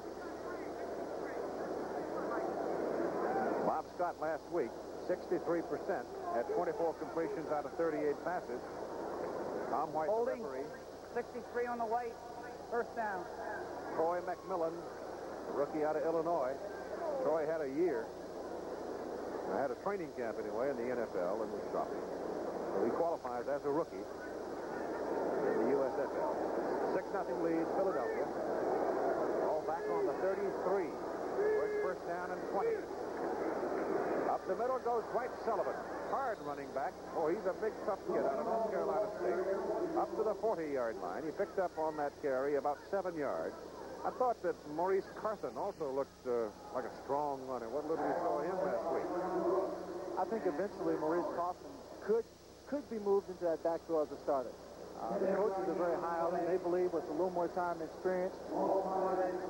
Bob Scott last week, 63% at 24 completions out of 38 passes. Tom White, holding, referee. 63 on the white, first down. Troy McMillan, the rookie out of Illinois. Troy had a year. Had a training camp anyway in the NFL and was dropped. So he qualifies as a rookie in the USFL. 6-0 lead, Philadelphia. All back on the 33. It's first down and 20. Up the middle goes Dwight Sullivan. Hard running back. Oh, he's a big, tough kid out of North Carolina State. Up to the 40-yard line. He picked up on that carry about 7 yards. I thought that Maurice Carson also looked like a strong runner. What little we saw him last week. I think eventually Maurice Carson could be moved into that backfield as a starter. The coaches are very high on him. They believe with a little more time and experience,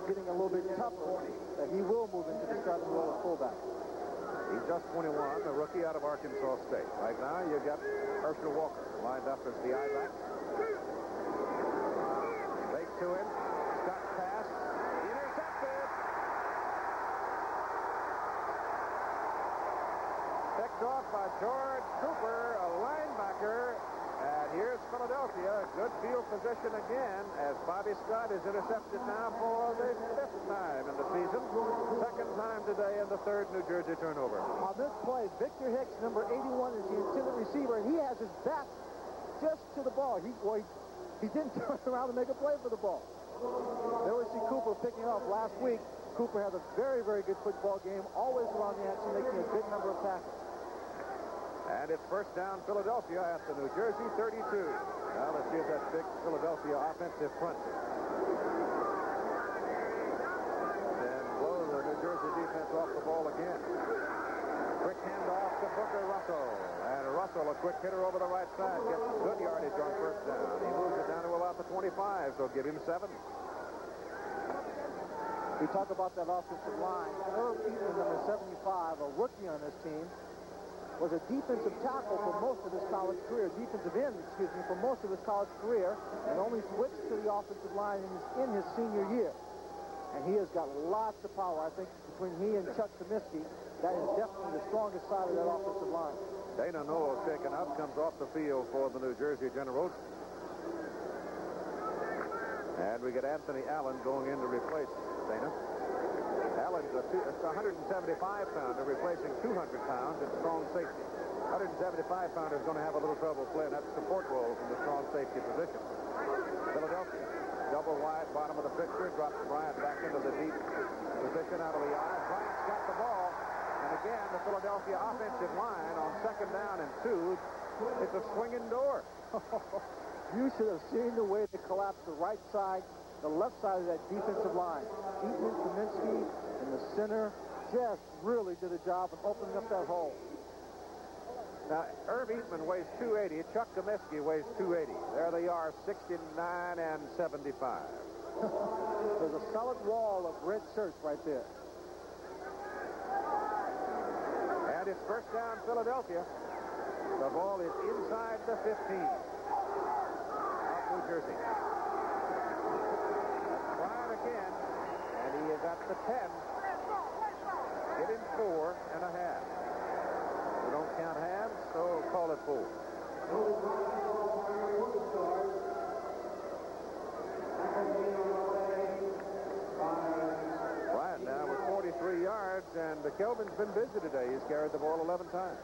getting a little bit tougher, that he will move into the starting role of fullback. He's just 21, a rookie out of Arkansas State. Right now, you've got Herschel Walker lined up as the I-back. Fake to him. Scott pass. Intercepted. Picked off by George Cooper, a linebacker. And here's Philadelphia. Good field position again as Bobby Scott is intercepted now for the 5th time in the season. 2nd time today and the 3rd New Jersey turnover. On this play, Victor Hicks, number 81, is the intended receiver, and he has his back just to the ball. He didn't turn around to make a play for the ball. There we see Cooper picking off. Last week, Cooper had a very, very good football game, always around the action, making a big number of tackles. And it's first down Philadelphia at the New Jersey 32. Now let's see if that big Philadelphia offensive front then blow the New Jersey defense off the ball again. Quick handoff to Booker Russell. And Russell, a quick hitter over the right side, gets good yardage on first down. He moves it down to about the 25, so give him 7. We talk about that offensive line. Herb Eaton, number 75, a rookie on this team, was a defensive tackle for most of his college career, defensive end, for most of his college career, and only switched to the offensive line in his senior year. And he has got lots of power. I think between he and Chuck Comiskey, that is definitely the strongest side of that offensive line. Dana Noel taken out, comes off the field for the New Jersey Generals. And we get Anthony Allen going in to replace Dana. Allen's a 175-pounder replacing 200 pounds at strong safety. 175-pounder is going to have a little trouble playing that support role from the strong safety position. Philadelphia, double wide, bottom of the picture, drops Bryant back into the deep position out of the eye. Bryant's got the ball. And again, the Philadelphia offensive line on 2nd down and 2. It's a swinging door. You should have seen the way they collapsed the right side, the left side of that defensive line. Eaton, Comiskey, in the center just really did a job of opening up that hole. Now, Herb Eatman weighs 280. Chuck Comiskey weighs 280. There they are, 69 and 75. There's a solid wall of red shirts right there. And it's first down Philadelphia. The ball is inside the 15 of New Jersey. Bryant again, and he is at the 10. Get him 4.5. We don't count halves, so call it 4. Bryant now with 43 yards, and Kelvin's been busy today. He's carried the ball 11 times.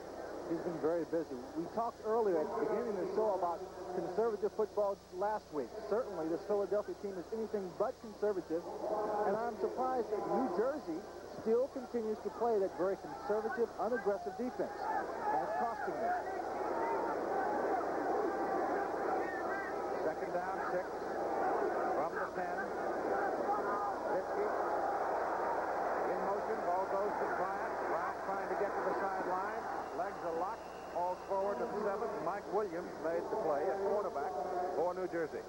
He's been very busy. We talked earlier at the beginning of the show about conservative football last week. Certainly, this Philadelphia team is anything but conservative, and I'm surprised that New Jersey still continues to play that very conservative, unaggressive defense, and it's costing them. Second down, 6 from the 10. Vitsky in motion. Ball goes to Bryant. Bryant trying to get to the sideline. Legs are locked. Falls forward to the 7. Mike Williams made the play at quarterback for New Jersey.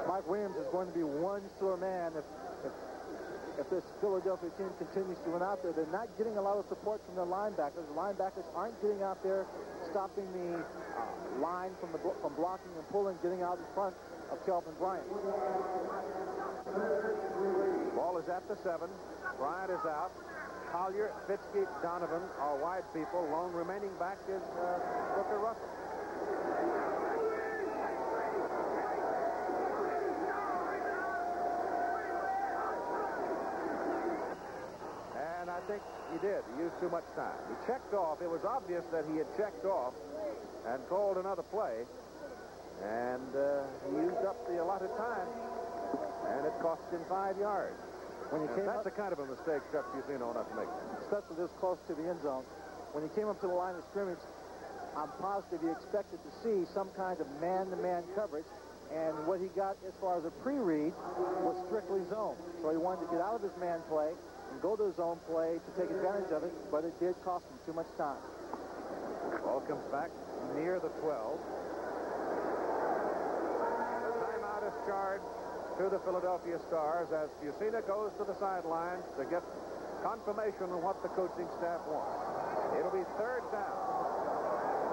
Mike Williams is going to be one sore man if this Philadelphia team continues to run out there. They're not getting a lot of support from their linebackers. The linebackers aren't getting out there, stopping the line from blocking and pulling, getting out in front of Kelvin Bryant. Ball is at the 7. Bryant is out. Collier, Fitzke, Donovan are wide people. Lone remaining back is Booker Russell. And I think he did. He used too much time. He checked off. It was obvious that he had checked off and called another play. And he used up the allotted time. And it cost him 5 yards. That's the kind of a mistake Chuck Fusino not to make. Especially this close to the end zone. When he came up to the line of scrimmage, I'm positive he expected to see some kind of man-to-man coverage. And what he got as far as a pre-read was strictly zone. So he wanted to get out of his man play and go to his zone play to take advantage of it, but it did cost him too much time. Ball comes back near the 12. The timeout is charged to the Philadelphia Stars as Fusina goes to the sidelines to get confirmation on what the coaching staff wants. It'll be third down.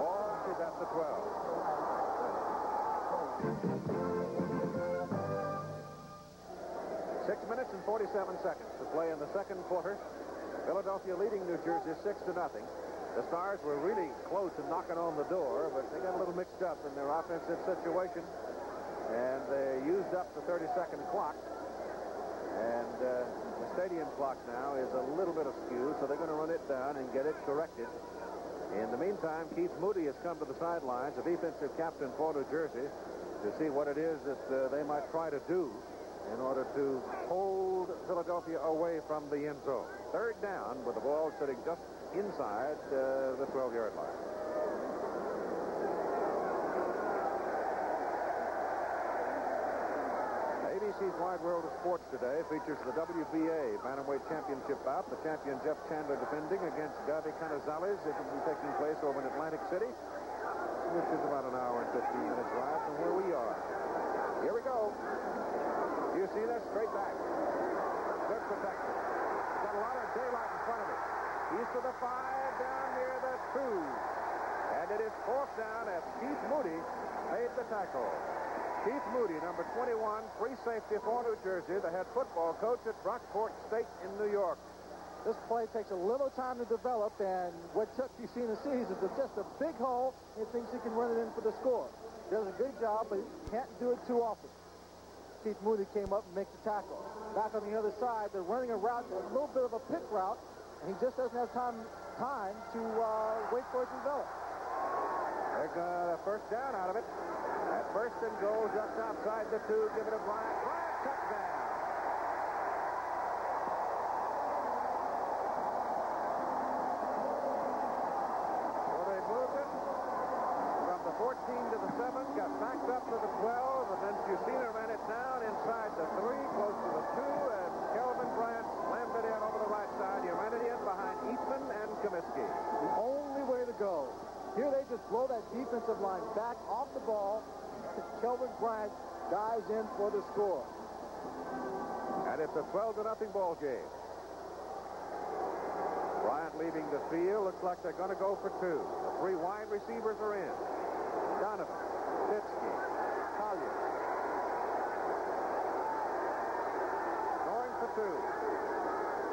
Ball is at the 12. 6 minutes and 47 seconds to play in the second quarter. Philadelphia leading New Jersey 6-0. The Stars were really close to knocking on the door, but they got a little mixed up in their offensive situation. And they used up the 30-second clock. And the stadium clock now is a little bit askew, so they're going to run it down and get it corrected. In the meantime, Keith Moody has come to the sidelines, the defensive captain for New Jersey, to see what it is that they might try to do in order to hold Philadelphia away from the end zone. Third down with the ball sitting just inside the 12-yard line. ABC's Wide World of Sports today features the WBA Bantamweight Championship bout. The champion Jeff Chandler defending against Gavi Canizales. It will be taking place over in Atlantic City, which is about an hour and 15 minutes drive from where we are. Here we go. You see that? Straight back. Good protection. He's got a lot of daylight in front of him. He's to the 5, down near the 2. And it is fourth down as Keith Moody made the tackle. Keith Moody, number 21, free safety for New Jersey, the head football coach at Brockport State in New York. This play takes a little time to develop, and what Chuck Fusina sees is just a big hole. He thinks he can run it in for the score. Does a good job, but he can't do it too often. Keith Moody came up and makes the tackle. Back on the other side, they're running a route, a little bit of a pick route, and he just doesn't have time to wait for it to develop. They got a first down out of it. At first and goal just outside the 2. Give it to Bryant. Bryant touchdown. So they moved it from the 14 to the 7, got backed up to the 12, and then Fusina ran it down inside the 3, close to the 2, and Kelvin Bryant slammed it in over the right side. He ran it in behind Eastman and Comiskey. The only way to go. Here they just blow that defensive line back off the ball. Kelvin Bryant dives in for the score. And it's a 12-0 ball game. Bryant leaving the field. Looks like they're going to go for 2. The 3 wide receivers are in. Donovan, Fitzke, Collier. Going for 2.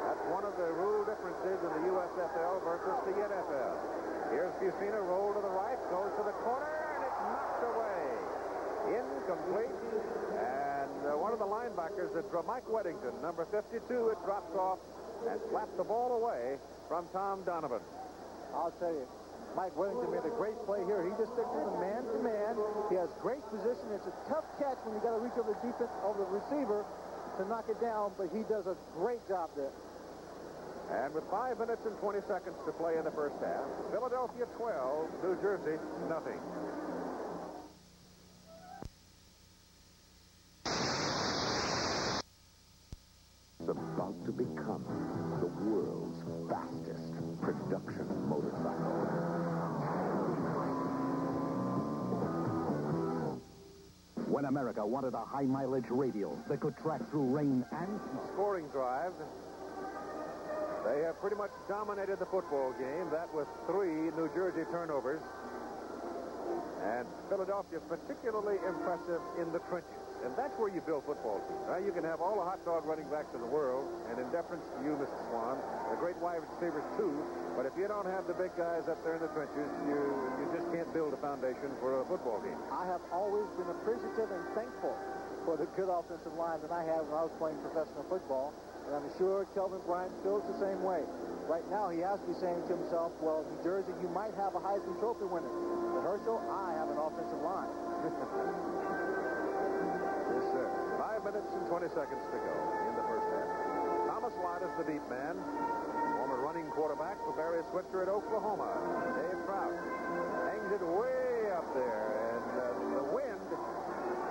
That's one of the rule differences in the USFL versus the NFL. Here's Fusina, roll to the right, goes to the corner, and it's knocked away. Incomplete. And one of the linebackers, Mike Weddington, number 52, it drops off. And and slapped the ball away from Tom Donovan. I'll tell you, Mike Whittington made a great play here. He just sticks to the man-to-man. He has great position. It's a tough catch when you got to reach over the defense over the receiver to knock it down, but he does a great job there. And with 5 minutes and 20 seconds to play in the first half, Philadelphia 12, New Jersey nothing. It's about to become the world's fastest production motorcycle. When America wanted a high-mileage radial that could track through rain and Scoring drive. They have pretty much dominated the football game. That with 3 New Jersey turnovers. And Philadelphia particularly impressive in the trenches. And that's where you build football teams. Right? You can have all the hot dog running backs in the world, and in deference to you, Mr. Swan, the great wide receivers too. But if you don't have the big guys up there in the trenches, you just can't build a foundation for a football game. I have always been appreciative and thankful for the good offensive line that I had when I was playing professional football. And I'm sure Kelvin Bryant feels the same way. Right now, he has to be saying to himself, well, New Jersey, you might have a Heisman Trophy winner. But Herschel, I have an offensive line. Yes, sir. 5 minutes and 20 seconds to go in the first half. Thomas Watt is the deep man. Former running quarterback for Barry Switzer at Oklahoma. Dave Trout hangs it way up there. And the wind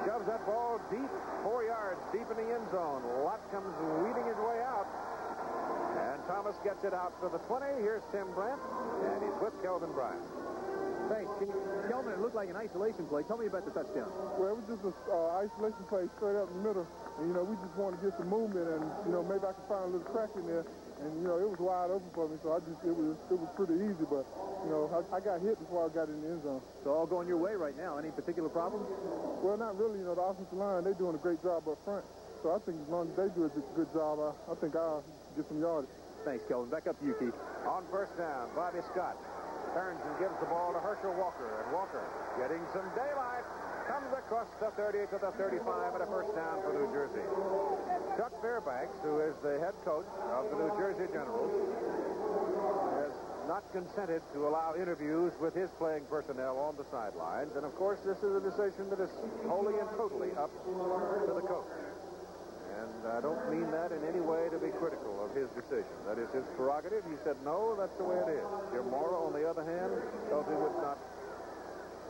shoves that ball deep, 4 yards deep in the end zone. Watt comes weaving his way out. And Thomas gets it out to the 20. Here's Tim Brent. And he's with Kelvin Bryant. Thanks, Keith. Kelvin, it looked like an isolation play. Tell me about the touchdown. Well, it was just an isolation play straight up in the middle. And, we just wanted to get some movement, and, maybe I could find a little crack in there. And, it was wide open for me, so it was pretty easy. But, I got hit before I got in the end zone. So all going your way right now. Any particular problems? Well, not really. The offensive line, they're doing a great job up front. So I think as long as they do a good job, I think I'll get some yardage. Thanks, Kelvin. Back up to you, Keith. On first down, Bobby Scott turns and gives the ball to Herschel Walker. And Walker, getting some daylight, comes across the 30 to the 35 at a first down for New Jersey. Chuck Fairbanks, who is the head coach of the New Jersey Generals, has not consented to allow interviews with his playing personnel on the sidelines. And, of course, this is a decision that is wholly and totally up to the coach. And I don't mean that in any way to be critical of his decision. That is his prerogative. He said, no, that's the way it is. Jim Mora, on the other hand, felt he would not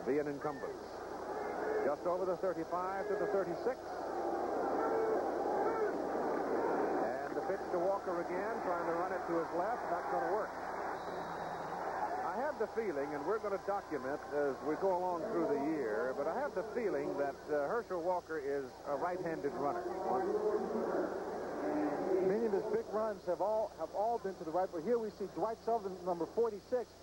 be an encumbrance. Just over the 35 to the 36. And the pitch to Walker again, trying to run it to his left. Not going to work. I have the feeling, and we're going to document as we go along through the year, but I have the feeling that Herschel Walker is a right-handed runner. Many of his big runs have all been to the right, but here we see Dwight Sullivan, number 46,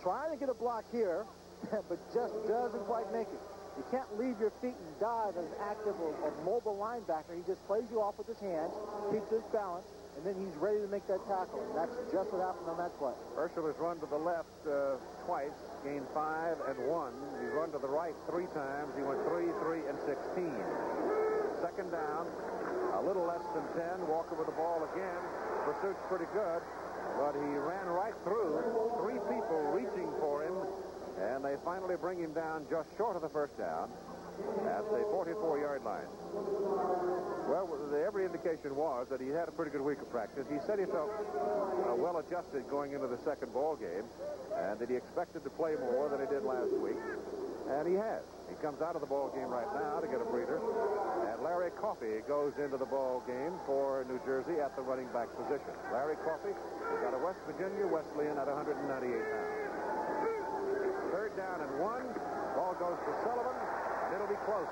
trying to get a block here, but just doesn't quite make it. You can't leave your feet and dive as an active or mobile linebacker. He just plays you off with his hands, keeps his balance, and then he's ready to make that tackle. And that's just what happened on that play. Herschel has run to the left twice, gained 5 and 1. He's run to the right 3 times. He went 3, 3, and 16. Second down, a little less than 10. Walker with the ball again. Pursuit's pretty good, but he ran right through 3 people reaching for him, and they finally bring him down just short of the first down at the 44-yard line. Well, every indication was that he had a pretty good week of practice. He said he felt well adjusted going into the second ball game, and that he expected to play more than he did last week, and he has. He comes out of the ball game right now to get a breather, and Larry Coffey goes into the ball game for New Jersey at the running back position. Larry Coffey is out of West Virginia Wesleyan at 198 pounds. Third down and 1. Ball goes to Sullivan. It'll be close.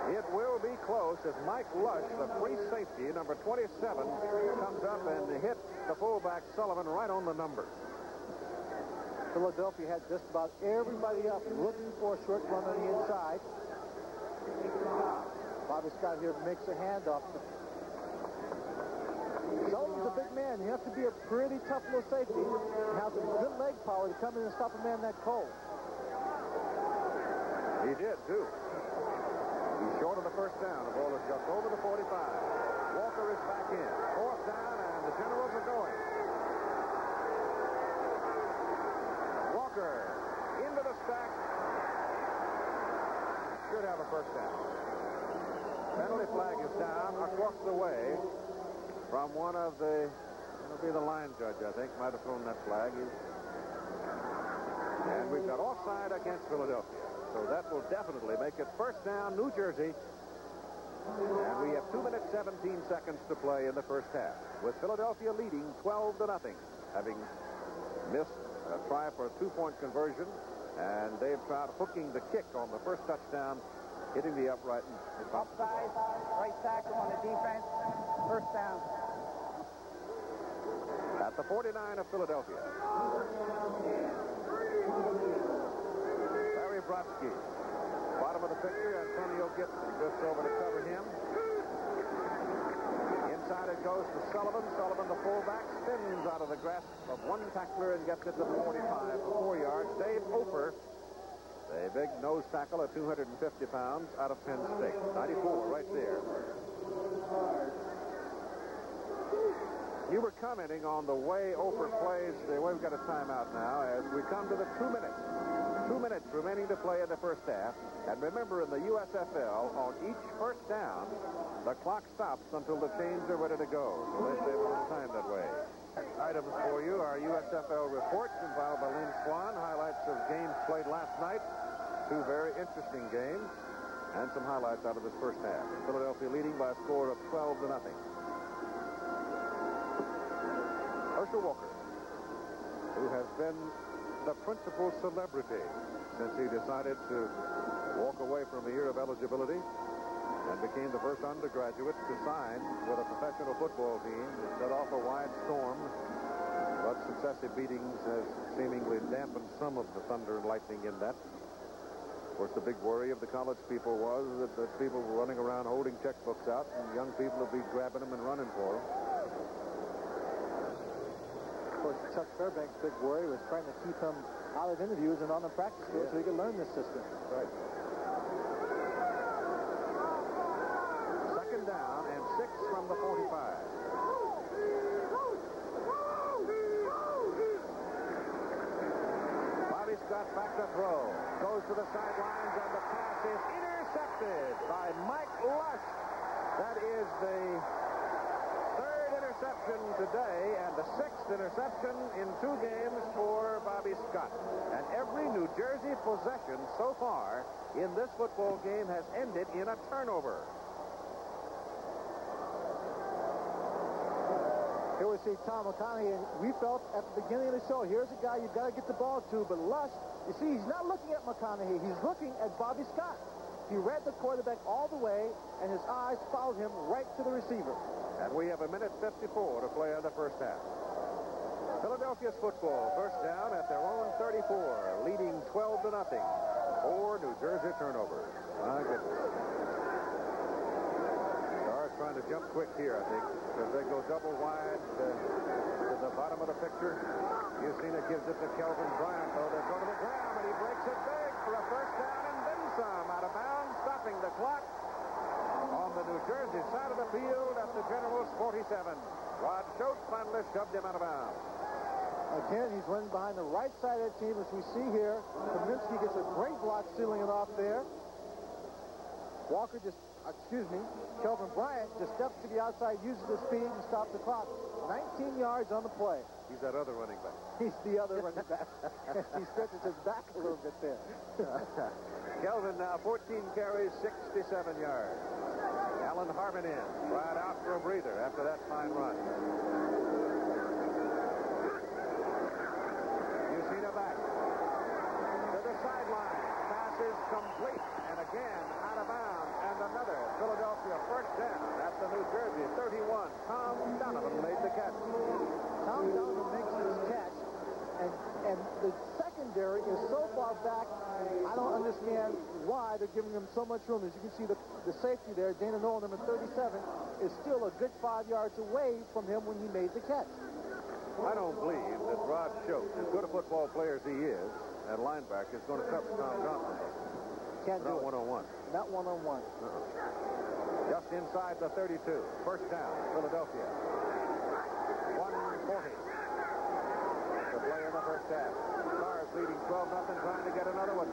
It will be close as Mike Lush, the free safety, number 27, comes up and hits the fullback Sullivan right on the number. Philadelphia had just about everybody up looking for a short run on the inside. Bobby Scott here makes a handoff. Sullivan's a big man. You have to be a pretty tough little safety and have some good leg power to come in and stop a man that cold. He did, too. He's short of the first down. The ball is just over the 45. Walker is back in. Fourth down, and the Generals from one of it'll be the line judge, I think, might have thrown that flag. And we've got offside against Philadelphia. So that will definitely make it first down, New Jersey. And we have 2 minutes, 17 seconds to play in the first half, with Philadelphia leading 12-0, having missed a try for a 2-point conversion. And Dave Trout hooking the kick on the first touchdown, hitting the upright. Offside, right tackle on the defense, first down. At the 49 of Philadelphia. Barry Brodsky. Bottom of the picture, Antonio Gibson just over to cover him. Inside it goes to Sullivan. Sullivan, the fullback, spins out of the grasp of one tackler and gets it to the 45 for 4 yards. Dave Ofer, a big nose tackle at 250 pounds out of Penn State. 94 right there. You were commenting on the way Ofer plays. We've got a timeout now as we come to the 2 minutes. 2 minutes remaining to play in the first half. And remember, in the USFL, on each first down, the clock stops until the chains are ready to go. So they save a little time that way. Items for you are USFL reports involved by Lynn Swan, highlights of games played last night, 2 very interesting games, and some highlights out of this first half. Philadelphia leading by a score of 12-0. Herschel Walker, who has been the principal celebrity since he decided to walk away from a year of eligibility and became the first undergraduate to sign with a professional football team. Set off a wide storm, but successive beatings has seemingly dampened some of the thunder and lightning in that. Of course, the big worry of the college people was that people were running around holding checkbooks out, and young people would be grabbing them and running for them. Of course, Chuck Fairbank's big worry was trying to keep him out of interviews and on the practice field so he could learn this system. Right. Second down and 6 from the 45. Bobby Scott back to throw. Goes to the sidelines, and the pass is intercepted by Mike Lush. That is the third interception today and the 6th interception in 2 games for Bobby Scott. And every New Jersey possession so far in this football game has ended in a turnover. Here we see Tom McConaughey, and we felt at the beginning of the show, here's a guy you've got to get the ball to, but Lush, you see, he's not looking at McConaughey, he's looking at Bobby Scott. He read the quarterback all the way, and his eyes followed him right to the receiver. And we have 1:54 to play in the first half. Philadelphia's football, first down at their own 34, leading 12-0. 4 New Jersey turnovers. My goodness. Stars trying to jump quick here, I think, because they go double wide to the bottom of the picture. Yusina gives it to Kelvin Bryant, though. They go to the ground, and he breaks it big for a first down and then some. Out of bounds, stopping the clock on the New Jersey side of the field at the Generals 47. Rod Schultz finally shoved him out of bounds. Again, he's running behind the right side of the team, as we see here. Kaminsky gets a great block sealing it off there. Kelvin Bryant just steps to the outside, uses the speed, and stops the clock. 19 yards on the play. He's that other running back. He's the other running back. He stretches his back a little bit there. Kelvin now 14 carries, 67 yards. Alan Harmon in, right out for a breather after that fine run. Yusina back to the sideline. Pass is complete, and again out of bounds, and another Philadelphia first down at the New Jersey 31. Tom Donovan made the catch. Tom Donovan makes this catch, and the secondary is so far back, I don't understand why they're giving him so much room. As you can see, the safety there, Dana Noel, number 37, is still a good 5 yards away from him when he made the catch. I don't believe that Rod Schultz, as good a football player as he is, at linebacker, is going to cover Tom Johnson. Can't do it. Not one-on-one. Not one-on-one. Just inside the 32. First down, Philadelphia. 1:40 to play in the first half. Stars leading 12-0, trying to get another one.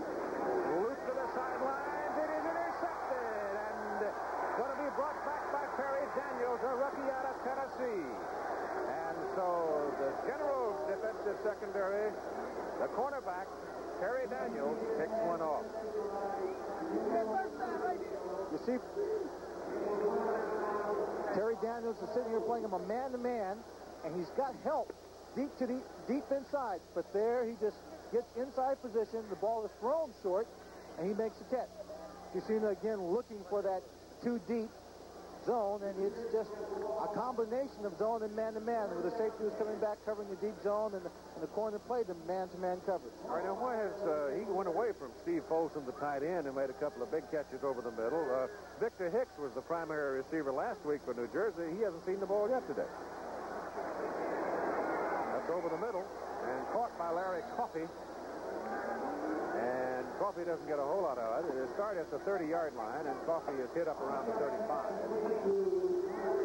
Loop to the sidelines. It is intercepted, and going to be brought back by Perry Daniels, a rookie out of Tennessee. secondary. The cornerback, Terry Daniels, picks one off. You see, Terry Daniels is sitting here playing him a man-to-man, and he's got help deep inside. But there he just gets inside position. The ball is thrown short, and he makes the catch. You see him again looking for that too deep zone, and it's just a combination of zone and man-to-man, where the safety was coming back, covering the deep zone, and the corner played the man-to-man coverage. All right, now why has he went away from Steve Folsom, the tight end, and made a couple of big catches over the middle? Victor Hicks was the primary receiver last week for New Jersey. He hasn't seen the ball yet today. That's over the middle and caught by Larry Coffey. And Coffey doesn't get a whole lot out of it. It started at the 30-yard line, and Coffey is hit up around the 35.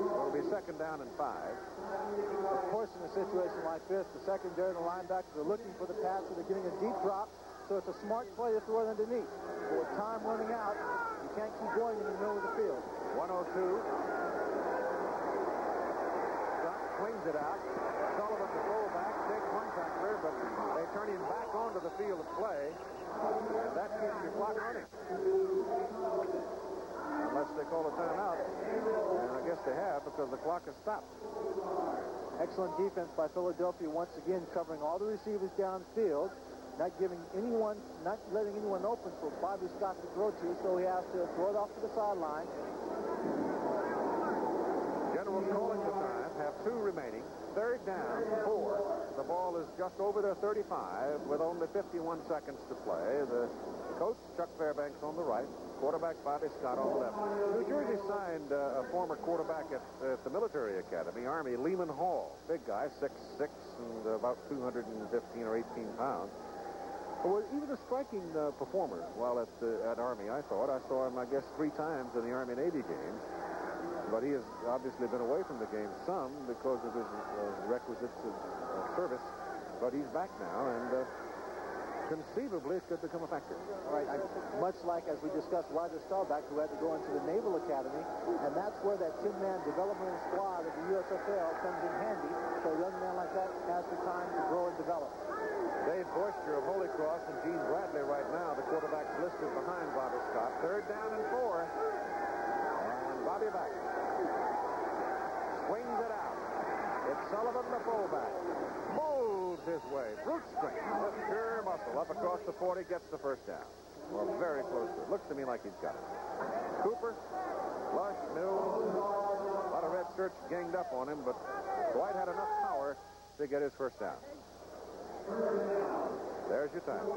It'll be second down and 5. Of course, in a situation like this, the secondary and the linebackers are looking for the pass, so they're getting a deep drop, so it's a smart play to throw it underneath. But with time running out, you can't keep going in the middle of the field. 102. Scott swings it out. Sullivan, the fullback, takes one tackler, but they turn him back onto the field of play, and that keeps your clock running. Unless they call a timeout, and I guess they have, because the clock has stopped. Excellent defense by Philadelphia once again, covering all the receivers downfield, not letting anyone open for Bobby Scott to throw to, so he has to throw it off to the sideline. General's calling the time, have 2 remaining. Third down, 4. The ball is just over the 35 with only 51 seconds to play. The coach, Chuck Fairbanks, on the right. Quarterback Bobby Scott on the left. New Jersey signed a former quarterback at the military academy, Army, Lehman Hall. Big guy, 6'6", and about 215 or 18 pounds. Well, even a striking performer while at Army, I thought. I saw him, I guess, 3 times in the Army-Navy games. But he has obviously been away from the game some because of his requisites of service. But he's back now, and conceivably it could become a factor. Right, much like as we discussed Roger Staubach, who had to go into the Naval Academy, and that's where that 10-man developmental squad of the USFL comes in handy, so a young man like that has the time to grow and develop. Dave Boister of Holy Cross and Gene Bradley right now, the quarterbacks listed behind Bobby Scott. Third down and 4. And Bobby back. Swings it out. It's Sullivan, the fullback. Moves his way. Brute strength. Just pure muscle. Up across the 40, gets the first down. Well, very close to it. Looks to me like he's got it. Cooper, Lush, Mills, a lot of red shirts ganged up on him, but Dwight had enough power to get his first down. There's your time.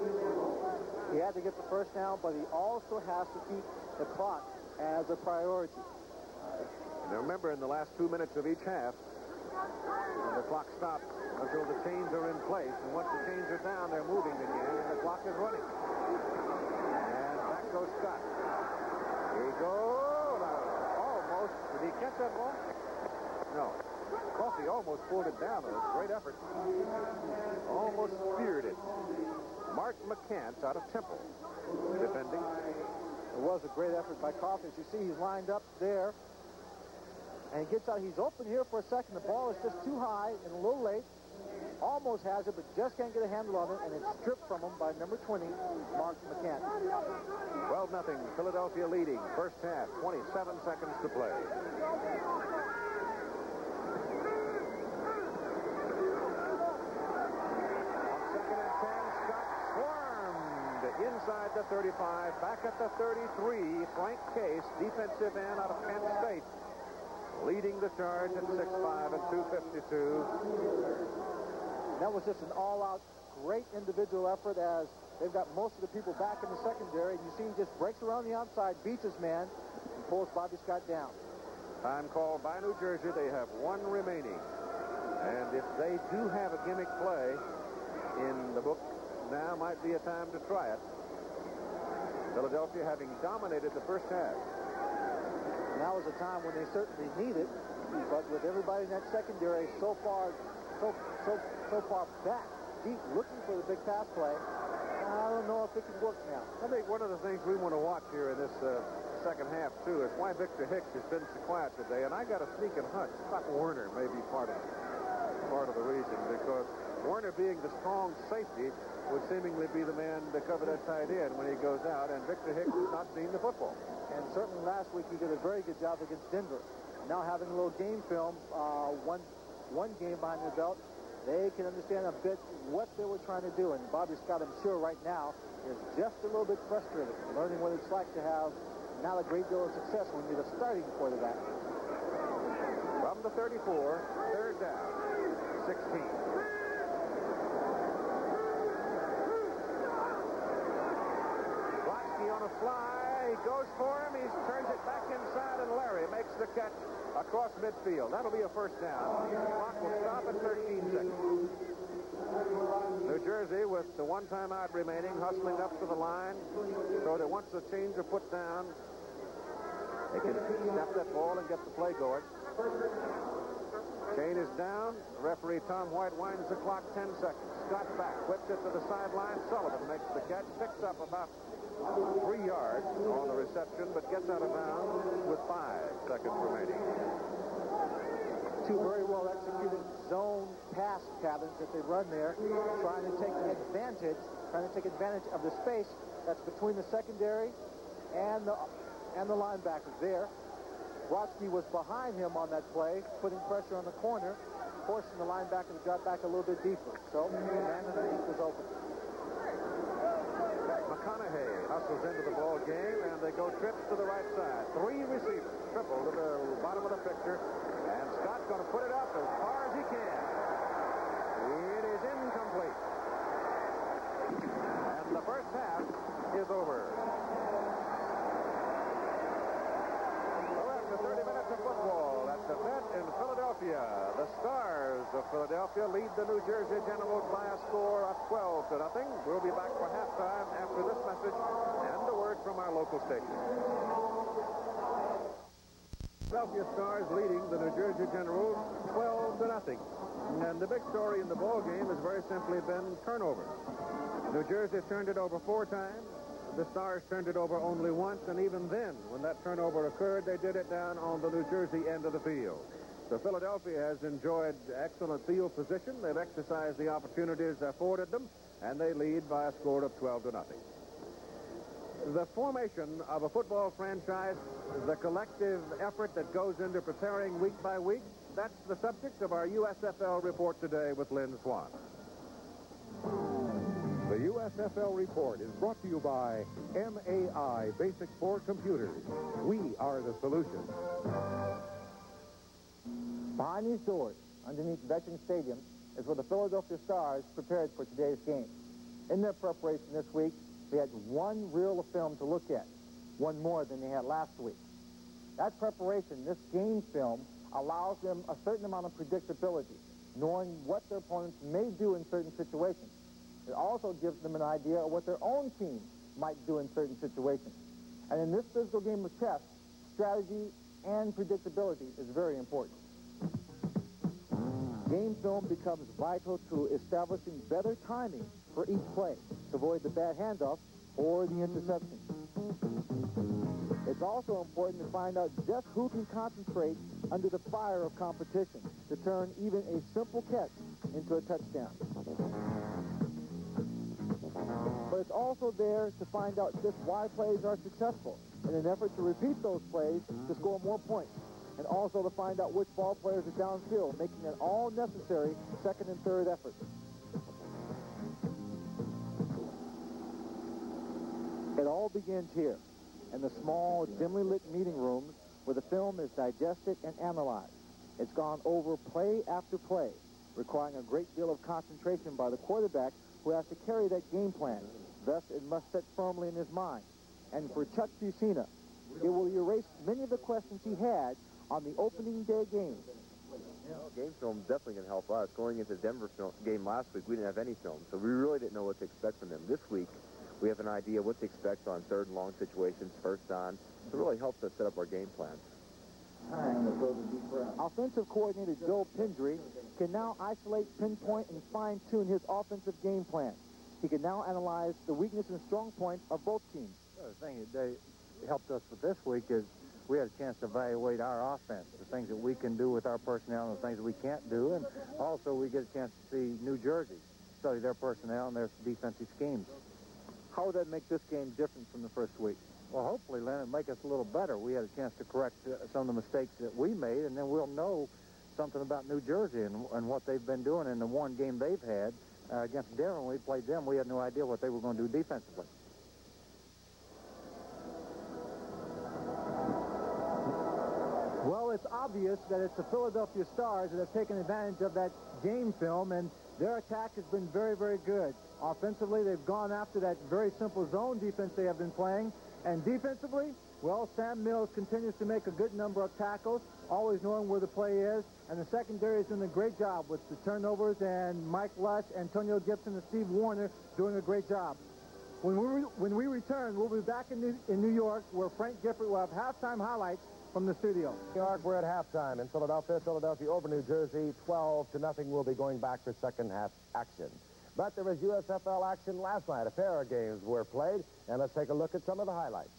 He had to get the first down, but he also has to keep the clock as a priority. Now remember, in the last 2 minutes of each half, the clock stops until the chains are in place. And once the chains are down, they're moving again, and the clock is running. And back goes Scott. Here he goes. Almost. Did he catch that ball? No. Coffey almost pulled it down. It was a great effort. Almost speared it. Mark McCants out of Temple defending. It was a great effort by Coffey. As you see, he's lined up there. And he gets out. He's open here for a second. The ball is just too high and a little late. Almost has it, but just can't get a handle on it. And it's stripped from him by number 20, Mark McCants. 12-0. Philadelphia leading. First half. 27 seconds to play. Inside the 35, back at the 33, Frank Case, defensive end out of Penn State, leading the charge at 6'5" and 252. That was just an all-out great individual effort, as they've got most of the people back in the secondary. You see he just breaks around the outside, beats his man, and pulls Bobby Scott down. Time called by New Jersey. They have 1 remaining. And if they do have a gimmick play in the book, now might be a time to try it. Philadelphia having dominated the first half. Now is a time when they certainly need it, but with everybody in that secondary so far back, deep, looking for the big pass play, I don't know if it can work now. I think one of the things we want to watch here in this second half, too, is why Victor Hicks has been so quiet today. And I got a sneaking hunch Scott Warner may be part of the reason, because Warner Turner, being the strong safety, would seemingly be the man to cover that tight end when he goes out, and Victor Hicks has not seen the football. And certainly last week he did a very good job against Denver. Now having a little game film, one game behind their belt, they can understand a bit what they were trying to do. And Bobby Scott, I'm sure right now, is just a little bit frustrated, learning what it's like to have not a great deal of success when you're the starting quarterback. From the 34, third down, 16. Brodsky on a fly. He goes for him. He turns it back inside, and Larry makes the catch across midfield. That'll be a first down. The clock will stop at 13 seconds. New Jersey, with the one timeout remaining, hustling up to the line so that once the chains are put down, they can snap that ball and get the play going. Chain is down. Referee Tom White winds the clock 10 seconds. Scott back, whips it to the sideline. Sullivan makes the catch, picks up about 3 yards on the reception, but gets out of bounds with 5 seconds remaining. Two very well executed zone pass patterns that they run there, trying to take advantage of the space that's between the secondary and the linebackers there. Brodsky was behind him on that play, putting pressure on the corner, forcing the linebacker to drop back a little bit deeper. So the man underneath was open. McConaughey hustles into the ball game, and they go trips to the right side. 3 receivers, triple to the bottom of the picture, and Scott's going to put it up as far as he can. It is incomplete. And the first half is over. Well, after 30 minutes of football at the Vet in Philadelphia, the Stars of Philadelphia lead the New Jersey Generals by a score of 12-0. We'll be back for halftime after this message and a word from our local station. Philadelphia Stars leading the New Jersey Generals 12-0. And the big story in the ball game has very simply been turnovers. New Jersey turned it over 4 times. The Stars turned it over only once, and even then, when that turnover occurred, they did it down on the New Jersey end of the field. So Philadelphia has enjoyed excellent field position. They've exercised the opportunities afforded them, and they lead by a score of 12-0. The formation of a football franchise, the collective effort that goes into preparing week by week, that's the subject of our USFL report today with Lynn Swan. The USFL report is brought to you by MAI Basic Sport Computers. We are the solution. Behind these doors, underneath Veterans Stadium, is where the Philadelphia Stars prepared for today's game. In their preparation this week, they had 1 reel of film to look at, 1 more than they had last week. That preparation, this game film, allows them a certain amount of predictability, knowing what their opponents may do in certain situations. It also gives them an idea of what their own team might do in certain situations. And in this physical game of chess, strategy and predictability is very important. Game film becomes vital to establishing better timing for each play to avoid the bad handoff or the interception. It's also important to find out just who can concentrate under the fire of competition to turn even a simple catch into a touchdown. But it's also there to find out just why plays are successful in an effort to repeat those plays to score more points, and also to find out which ball players are downfield, making it all necessary second and third efforts. It all begins here, in the small, dimly lit meeting rooms where the film is digested and analyzed. It's gone over play after play, requiring a great deal of concentration by the quarterback who has to carry that game plan. Thus, it must sit firmly in his mind. And for Chuck Fusina, it will erase many of the questions he had on the opening day game. Well, game film is definitely going to help us. Going into the Denver game last week, we didn't have any film, so we really didn't know what to expect from them. This week, we have an idea what to expect on 3rd and long situations, first on. So it really helps us set up our game plan. Offensive coordinator Joe Pendry can now isolate, pinpoint, and fine-tune his offensive game plan. He can now analyze the weakness and strong points of both teams. The thing that they helped us with this week is we had a chance to evaluate our offense, the things that we can do with our personnel and the things that we can't do, and also we get a chance to see New Jersey study their personnel and their defensive schemes. How would that make this game different from the first week? Well, hopefully, Len, it'll make us a little better. We had a chance to correct some of the mistakes that we made, and then we'll know something about New Jersey and what they've been doing in the one game they've had against Denver. When we played them, we had no idea what they were going to do defensively. Well, it's obvious that it's the Philadelphia Stars that have taken advantage of that game film, and their attack has been very, very good. Offensively, they've gone after that very simple zone defense they have been playing, and defensively, well, Sam Mills continues to make a good number of tackles, always knowing where the play is, and the secondary is doing a great job with the turnovers, and Mike Lush, Antonio Gibson, and Steve Warner doing a great job. When we return, we'll be back in New York, where Frank Gifford will have halftime highlights from the studio. New York, we're at halftime in Philadelphia. Philadelphia over New Jersey, 12-0. We'll be going back for second half action. But there was USFL action last night. A pair of games were played, and let's take a look at some of the highlights.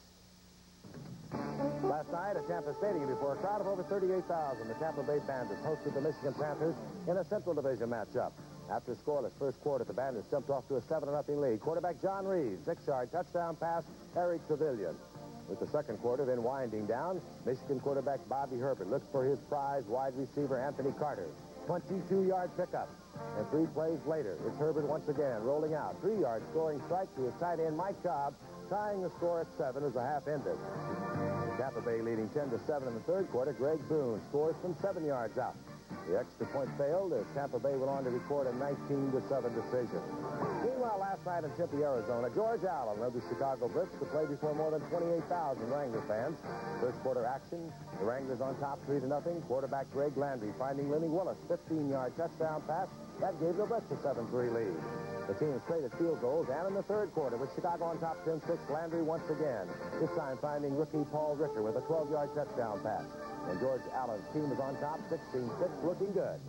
Last night at Tampa Stadium, before a crowd of over 38,000, the Tampa Bay Bandits hosted the Michigan Panthers in a Central Division matchup. After scoreless first quarter, the Bandits jumped off to a 7-0 lead. Quarterback John Reeves, 6-yard touchdown pass, Eric Trevelyan. With the second quarter then winding down, Michigan quarterback Bobby Herbert looks for his prize wide receiver Anthony Carter. 22-yard pickup. And 3 plays later, it's Herbert once again rolling out. 3-yard scoring strike to his tight end Mike Cobb, tying the score at 7 as the half ended. Tampa Bay leading 10-7 in the third quarter. Greg Boone scores from 7 yards out. The extra point failed as Tampa Bay went on to record a 19-7 decision. Meanwhile, last night in Tempe, Arizona, George Allen led the Chicago Blitz to play before more than 28,000 Wrangler fans. First quarter action, the Wranglers on top 3-0. Quarterback Greg Landry finding Lenny Willis, 15-yard touchdown pass. That gave the Blitz a 7-3 lead. The team traded field goals, and in the third quarter, with Chicago on top 10-6, Landry once again, this time finding rookie Paul Ricker with a 12-yard touchdown pass. And George Allen's team was on top 16-6, looking good.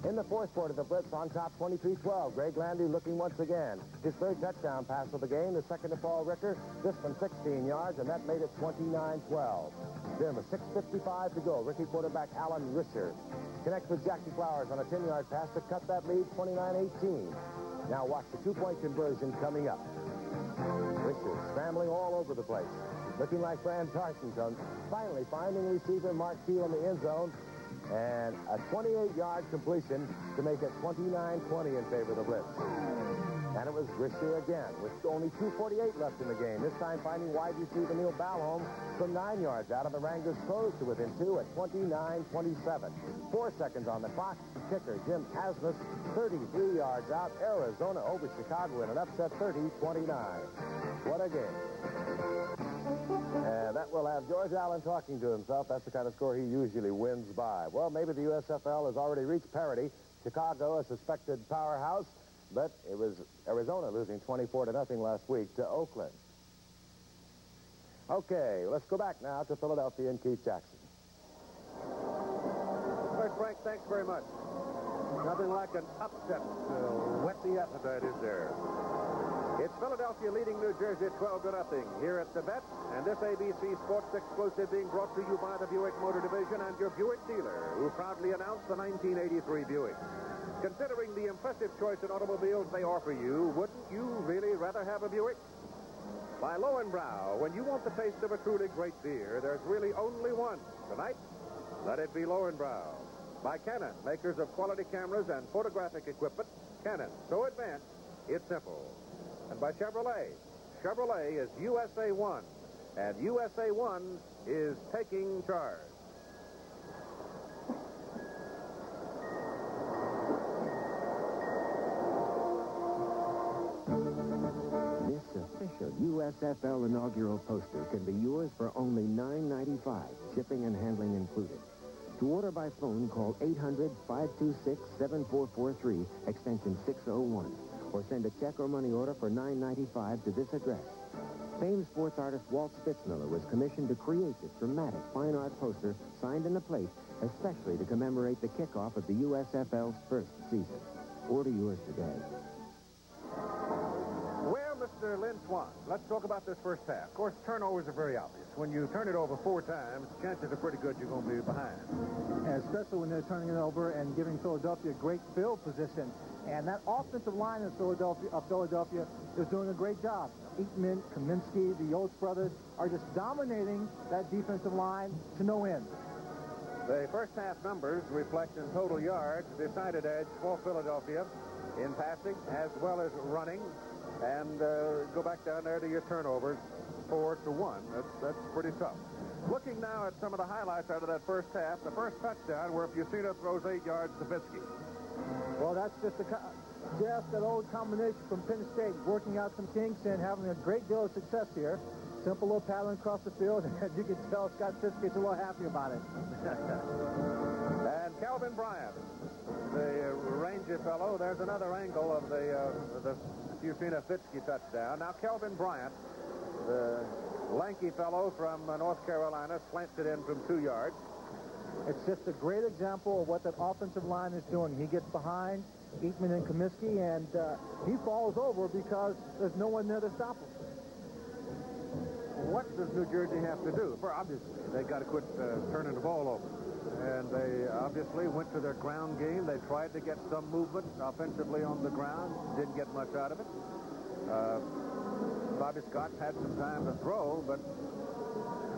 In the fourth quarter, the Blitz on top 23-12. Greg Landry looking once again. His third touchdown pass of the game, the second to Paul Ricker, this from 16 yards, and that made it 29-12. Then with 6:55 to go, rookie quarterback Alan Risher connects with Jackie Flowers on a 10-yard pass to cut that lead 29-18. Now watch the two-point conversion coming up. Risher scrambling all over the place, looking like Fran Tarkenton, finally finding receiver Mark Keel in the end zone, and a 28-yard completion to make it 29-20 in favor of the Blitz. And it was Risher again, with only 2:48 left in the game, this time finding wide receiver Neil Balholm from 9 yards out, and the Wranglers closed to within 2 at 29-27. 4 seconds on the clock. Kicker Jim Asmus, 33 yards out. Arizona over Chicago in an upset 30-29. What a game. And that will have George Allen talking to himself. That's the kind of score he usually wins by. Well, maybe the USFL has already reached parity. Chicago, a suspected powerhouse, but it was Arizona losing 24-0 last week to Oakland. Okay, let's go back now to Philadelphia and Keith Jackson. All right, Frank, thanks very much. Nothing like an upset to whet the appetite, is there? It's Philadelphia leading New Jersey 12-0 here at the Bet, and this ABC Sports exclusive being brought to you by the Buick Motor Division and your Buick dealer, who proudly announced the 1983 Buick. Considering the impressive choice in automobiles they offer you, wouldn't you really rather have a Buick? By Lowenbrow, when you want the taste of a truly great beer, there's really only one. Tonight, let it be Lowenbrow. By Canon, makers of quality cameras and photographic equipment. Canon, so advanced, it's simple. And by Chevrolet. Chevrolet is USA 1, and USA 1 is taking charge. This official USFL inaugural poster can be yours for only $9.95, shipping and handling included. To order by phone, call 800-526-7443, extension 601, or send a check or money order for $9.95 to this address. Famed sports artist Walt Spitzmiller was commissioned to create this dramatic fine art poster signed in the plate, especially to commemorate the kickoff of the USFL's first season. Order yours today. Well, Mr. Lynn Swan, let's talk about this first half. Of course, turnovers are very obvious. When you turn it over 4 times, chances are pretty good you're going to be behind. And especially when they're turning it over and giving Philadelphia great field position. And that offensive line of Philadelphia is doing a great job. Eatman, Kaminsky, the Oates brothers are just dominating that defensive line to no end. The first half numbers reflect in total yards decided edge for Philadelphia in passing as well as running. And go back down there to your turnovers, 4-1. That's pretty tough. Looking now at some of the highlights out of that first half, the first touchdown where Fusina throws 8 yards to Vitsky. Well, that's just that old combination from Penn State, working out some kinks and having a great deal of success here. Simple little pattern across the field, and you can tell Scott Fiskey's a little happy about it. And Calvin Bryant, the Ranger fellow, there's another angle of the Fusina Fitzke touchdown. Now, Calvin Bryant, the lanky fellow from North Carolina, slants it in from 2 yards. It's just a great example of what that offensive line is doing. He gets behind Eatman and Kaminsky, and he falls over because there's no one there to stop him. What does New Jersey have to do? For obviously, they got to quit turning the ball over. And they obviously went to their ground game. They tried to get some movement offensively on the ground. Didn't get much out of it. Bobby Scott had some time to throw, but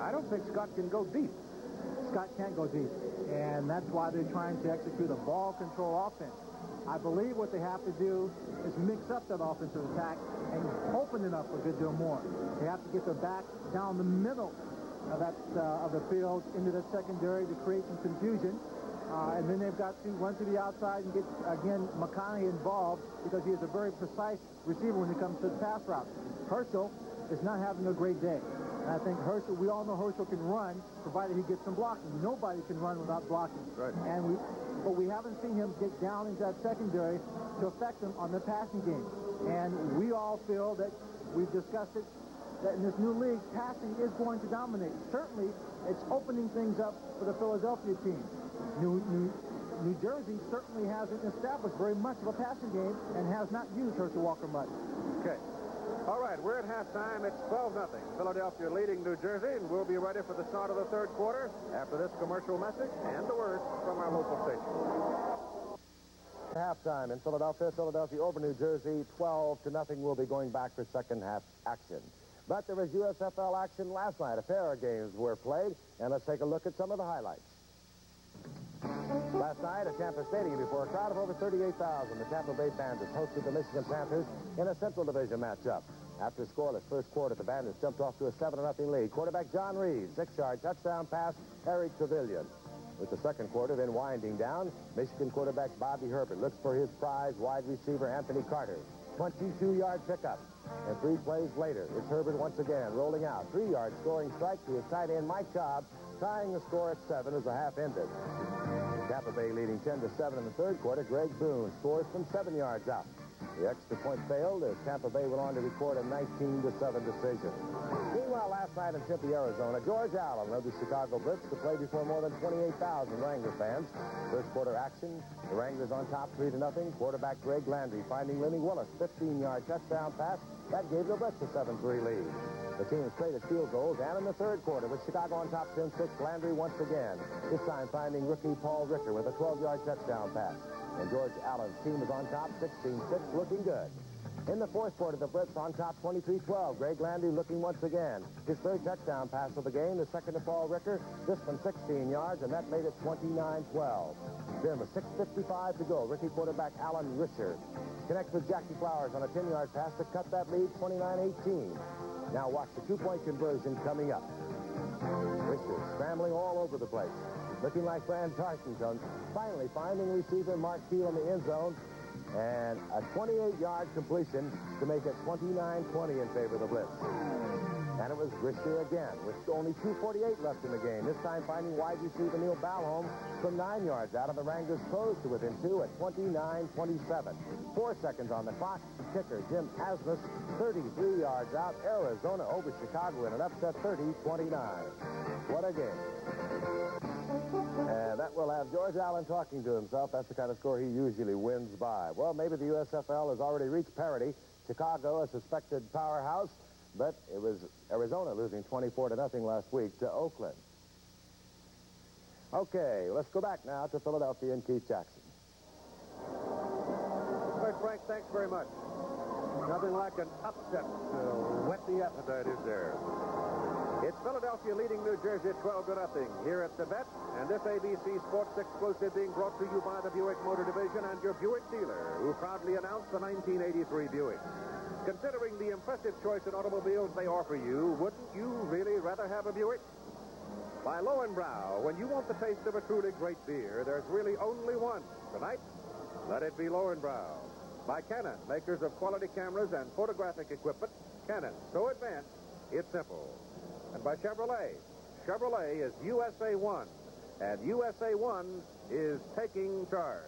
I don't think Scott can go deep. Scott can't go deep, and that's why they're trying to execute a ball control offense. I believe what they have to do is mix up that offensive attack and open it up a good deal more. They have to get their back down the middle of the field into the secondary to create some confusion. And then they've got to run to the outside and get, again, McConaughey involved because he is a very precise receiver when it comes to the pass route. Herschel is not having a great day. And I think Herschel, we all know Herschel can run, provided he gets some blocking. Nobody can run without blocking. Right. But we haven't seen him get down into that secondary to affect them on the passing game. And we all feel that we've discussed it, that in this new league, passing is going to dominate. Certainly, it's opening things up for the Philadelphia team. New Jersey certainly hasn't established very much of a passing game and has not used Herschel Walker much. Okay. All right, we're at halftime. It's 12-0. Philadelphia leading New Jersey, and we'll be ready for the start of the third quarter after this commercial message and the word from our local station. Halftime in Philadelphia. Philadelphia over New Jersey, 12-0. We'll be going back for second half action. But there was USFL action last night. A pair of games were played, and let's take a look at some of the highlights. Last night at Tampa Stadium, before a crowd of over 38,000, the Tampa Bay Bandits hosted the Michigan Panthers in a Central Division matchup. After a scoreless first quarter, the Bandits jumped off to a 7-0 lead. Quarterback John Reeves, 6-yard touchdown pass, Eric Trevelyan. With the second quarter then winding down, Michigan quarterback Bobby Herbert looks for his prize wide receiver Anthony Carter. 22-yard pickup. And 3 plays later, it's Herbert once again rolling out. 3-yard scoring strike to his tight end Mike Cobb, tying the score at 7 as the half ended. Tampa Bay leading 10-7 in the third quarter. Greg Boone scores from 7 yards out. The extra point failed as Tampa Bay went on to record a 19-7 decision. Meanwhile, last night in Tempe, Arizona, George Allen led the Chicago Blitz to play before more than 28,000 Wrangler fans. First quarter action, the Wranglers on top 3-0. Quarterback Greg Landry finding Lenny Willis, 15-yard touchdown pass. That gave the Blitz a 7-3 lead. The team traded field goals, and in the third quarter, with Chicago on top 10-6, Landry once again, this time finding rookie Paul Ricker with a 12-yard touchdown pass. And George Allen's team was on top 16-6, looking good. In the fourth quarter, the Blitz on top 23-12. Greg Landry looking once again. His third touchdown pass of the game, the second to Paul Ricker, this one 16 yards, and that made it 29-12. Then with 6:55 to go, rookie quarterback Alan Risher connects with Jackie Flowers on a 10-yard pass to cut that lead 29-18. Now watch the two-point conversion coming up. Risher scrambling all over the place, looking like Fran Tarkenton, finally finding receiver Mark Keel in the end zone, and a 28-yard completion to make it 29-20 in favor of the Blitz. And it was Risher again, with only 2:48 left in the game, this time finding wide receiver Neil Balholm from 9 yards out, and the Wranglers closed to within 2 at 29-27. 4 seconds on the clock. Kicker Jim Asmus, 33 yards out. Arizona over Chicago in an upset 30-29. What a game. And that will have George Allen talking to himself. That's the kind of score he usually wins by. Well, maybe the USFL has already reached parity. Chicago, a suspected powerhouse, but it was Arizona losing 24-0 last week to Oakland. Okay, let's go back now to Philadelphia and Keith Jackson. All right, Frank, thanks very much. Nothing like an upset to whet the appetite, is there? It's Philadelphia leading New Jersey 12-0 here at the Vet, and this ABC Sports exclusive being brought to you by the Buick Motor Division and your Buick dealer, who proudly announced the 1983 Buick. Considering the impressive choice in automobiles they offer you, wouldn't you really rather have a Buick? By Lowenbrow, when you want the taste of a truly great beer, there's really only one. Tonight, let it be Lowenbrow. By Canon, makers of quality cameras and photographic equipment. Canon, so advanced, it's simple. And by Chevrolet. Chevrolet is USA 1, and USA 1 is taking charge.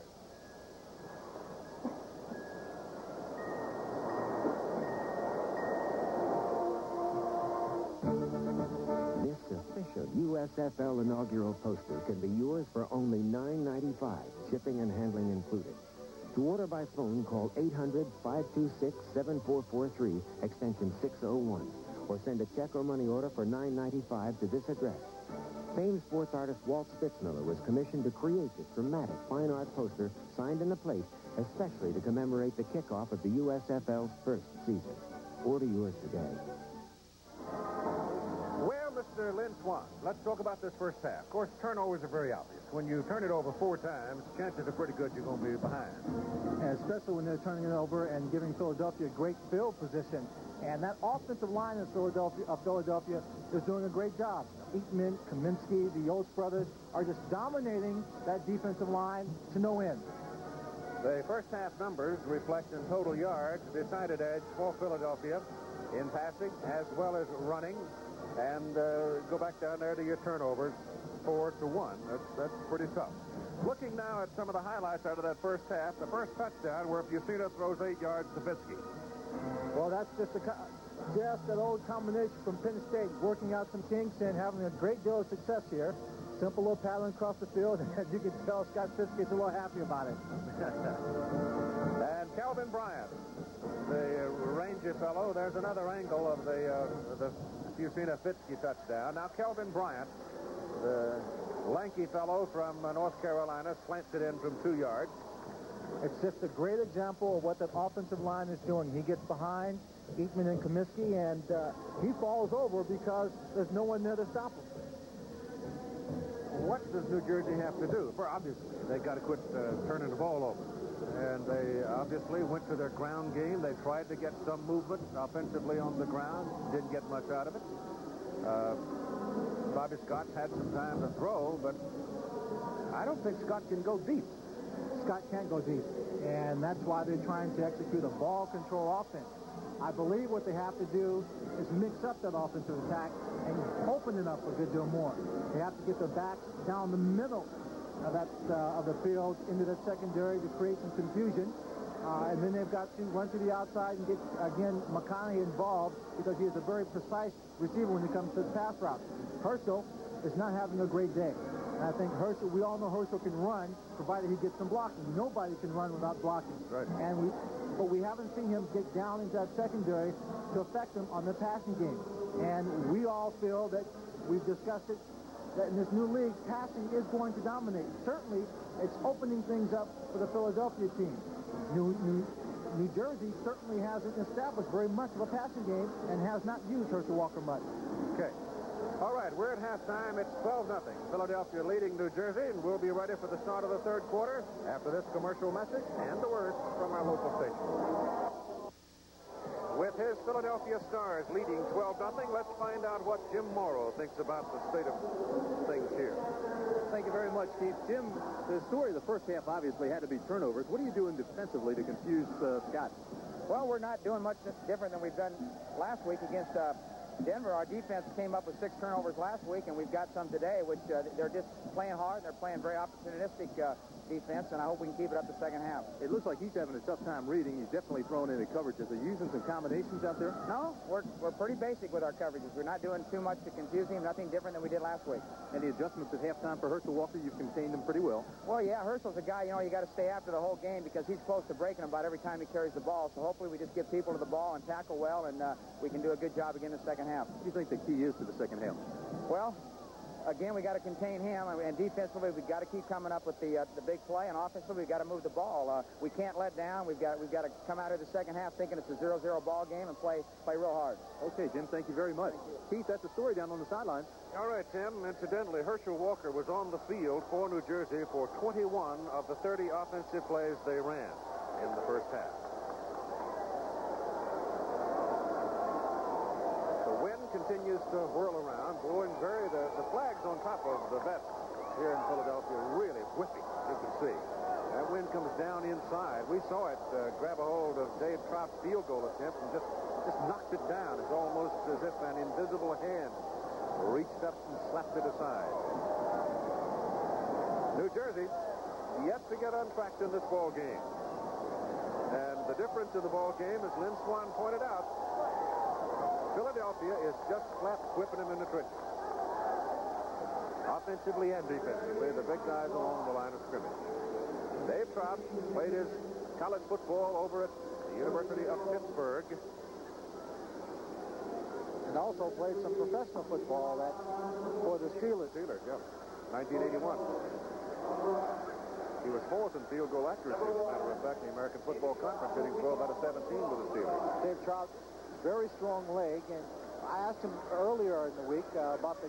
This official USFL inaugural poster can be yours for only $9.95, shipping and handling included. To order by phone, call 800-526-7443, extension 601, or send a check or money order for $9.95 to this address. Famed sports artist Walt Spitzmiller was commissioned to create this dramatic fine art poster signed in the plate, especially to commemorate the kickoff of the USFL's first season. Order yours today. Well, Mr. Lynn Swan, let's talk about this first half. Of course, turnovers are very obvious. When you turn it over 4 times, chances are pretty good you're going to be behind. And especially when they're turning it over and giving Philadelphia great field position. And that offensive line of Philadelphia is doing a great job. Eatman, Kaminsky, the Yost brothers are just dominating that defensive line to no end. The first half numbers reflect in total yards decided edge for Philadelphia in passing as well as running. And go back down there to your turnovers, 4-1. That's pretty tough. Looking now at some of the highlights out of that first half, the first touchdown where Fusina throws 8 yards to Bitsky. Well, that's just that old combination from Penn State, working out some kinks and having a great deal of success here. Simple little pattern across the field, and as you can tell, Scott Fiskey's a little happy about it. And Calvin Bryant, the Ranger fellow, there's another angle of the Fusina-Fitzke touchdown. Now, Calvin Bryant, the lanky fellow from North Carolina, slants it in from 2 yards. It's just a great example of what that offensive line is doing. He gets behind Eatman and Kaminsky, and he falls over because there's no one there to stop him. What does New Jersey have to do? For obviously, they got to quit turning the ball over. And they obviously went to their ground game. They tried to get some movement offensively on the ground. Didn't get much out of it. Bobby Scott's had some time to throw, but I don't think Scott can go deep. Scott can't go deep, and that's why they're trying to execute a ball control offense. I believe what they have to do is mix up that offensive attack and open it up a good deal more. They have to get their backs down the middle of the field into the secondary to create some confusion. And then they've got to run to the outside and get, again, McConaughey involved because he is a very precise receiver when it comes to the pass route. Herschel is not having a great day. And I think Herschel, we all know Herschel can run, provided he gets some blocking. Nobody can run without blocking. Right. But we haven't seen him get down into that secondary to affect him on the passing game. And we all feel that we've discussed it, that in this new league, passing is going to dominate. Certainly, it's opening things up for the Philadelphia team. New Jersey certainly hasn't established very much of a passing game and has not used Herschel Walker much. Okay. All right, we're at halftime. It's 12-0. Philadelphia leading New Jersey, and we'll be ready for the start of the third quarter after this commercial message and the words from our local station. With his Philadelphia Stars leading 12-0, let's find out what Jim Morrow thinks about the state of things here. Thank you very much, Keith. Jim, the story of the first half obviously had to be turnovers. What are you doing defensively to confuse Scott? Well, we're not doing much different than we've done last week against Denver. Our defense came up with 6 turnovers last week, and we've got some today, which they're just playing hard. They're playing very opportunistic defense, and I hope we can keep it up the second half. It looks like he's having a tough time reading. He's definitely throwing in the coverages. Are you using some combinations out there? No, we're pretty basic with our coverages. We're not doing too much to confuse him, nothing different than we did last week. Any adjustments at halftime for Herschel Walker? You've contained him pretty well. Well, yeah, Herschel's a guy, you got to stay after the whole game because he's close to breaking them about every time he carries the ball. So hopefully we just get people to the ball and tackle well, and we can do a good job again in the second half. What do you think the key is to the second half? Well, again, we got to contain him, and defensively, we've got to keep coming up with the big play, and offensively, we've got to move the ball. We can't let down. We've got to come out of the second half thinking it's a 0-0 ball game and play real hard. Okay, Jim, thank you very much. Keith, that's the story down on the sideline. All right, Tim. Incidentally, Herschel Walker was on the field for New Jersey for 21 of the 30 offensive plays they ran in the first half. The wind continues to whirl around, blowing the flags on top of the vest here in Philadelphia really whipping, you can see. That wind comes down inside. We saw it grab a hold of Dave Trout's field goal attempt and just knocked it down. It's almost as if an invisible hand reached up and slapped it aside. New Jersey yet to get untracked in this ball game. And the difference in the ball game, as Lynn Swan pointed out, Philadelphia is just flat whipping them in the trenches. Offensively and defensively, the big guys along the line of scrimmage. Dave Trout played his college football over at the University of Pittsburgh. And also played some professional football for the Steelers. Steelers, yeah. 1981. He was fourth in field goal accuracy, as a matter of fact, in the American Football Conference, hitting 12 out of 17 with the Steelers. Dave Trout, very strong leg, and I asked him earlier in the week about the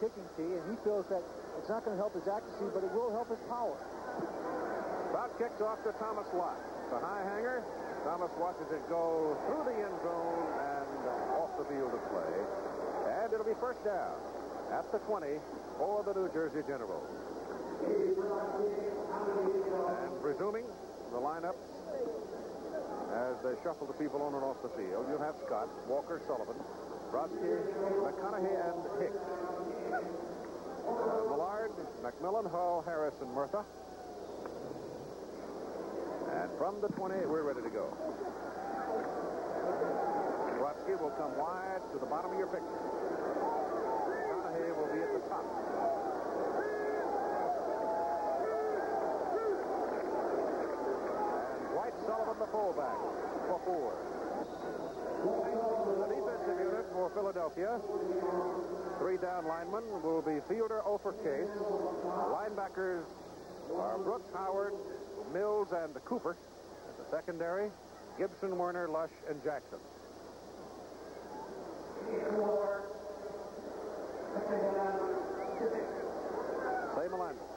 kicking tee, and he feels that it's not going to help his accuracy, but it will help his power. Trout kicks off to Thomas Lott. The high hanger. Thomas watches it go through the end zone and off the field of play. And it'll be first down at the 20 for the New Jersey Generals. And resuming the lineup as they shuffle the people on and off the field, you'll have Scott, Walker, Sullivan, Brodsky, McConaughey, and Hicks. Millard, McMillan, Hull, Harris, and Murtha. And from the 20, we're ready to go. Brodsky will come wide to the bottom of your picture. McConaughey will be at the top. And White Sullivan, the fullback, for 4. The defensive unit for Philadelphia, 3 down linemen will be Fielder, Ofer, Case. Linebackers are Brooks, Howard, Mills, and Cooper. At the secondary, Gibson, Werner, Lush, and Jackson. Same alignment.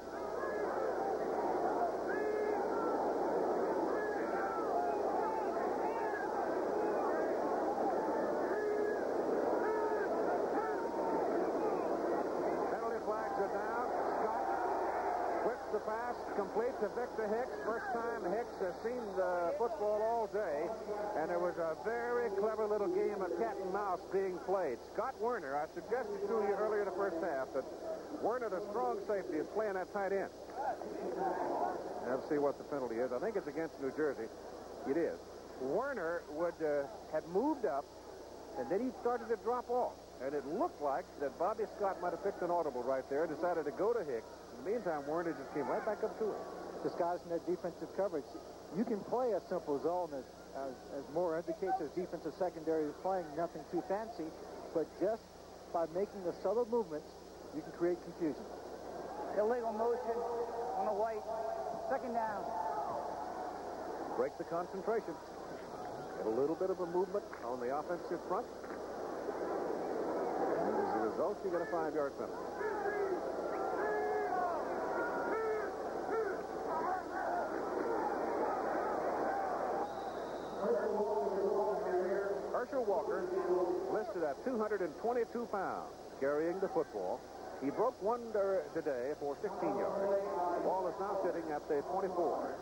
Penalty flags are down. Scott whips the pass complete to Victor Hicks. First time Hicks has seen the football all day, and there was a very clever little game of cat and mouse being played. Scott Werner, I suggested to you earlier in the first half that Werner, the strong safety, is playing that tight end. Let's see what the penalty is. I think it's against New Jersey. It is. Werner had moved up, and then he started to drop off. And it looked like that Bobby Scott might have picked an audible right there, decided to go to Hicks. In the meantime, Werner just came right back up to him. Disguising their defensive coverage. You can play a simple zone, as Moore indicates, as defensive secondary is playing nothing too fancy, but just by making the subtle movements, you can create confusion. Illegal motion on the White. Second down. Break the concentration. Get a little bit of a movement on the offensive front. And as a result, you get a 5-yard penalty. Herschel Walker listed at 222 pounds carrying the football. He broke one today for 16 yards. The ball is now sitting at the 24.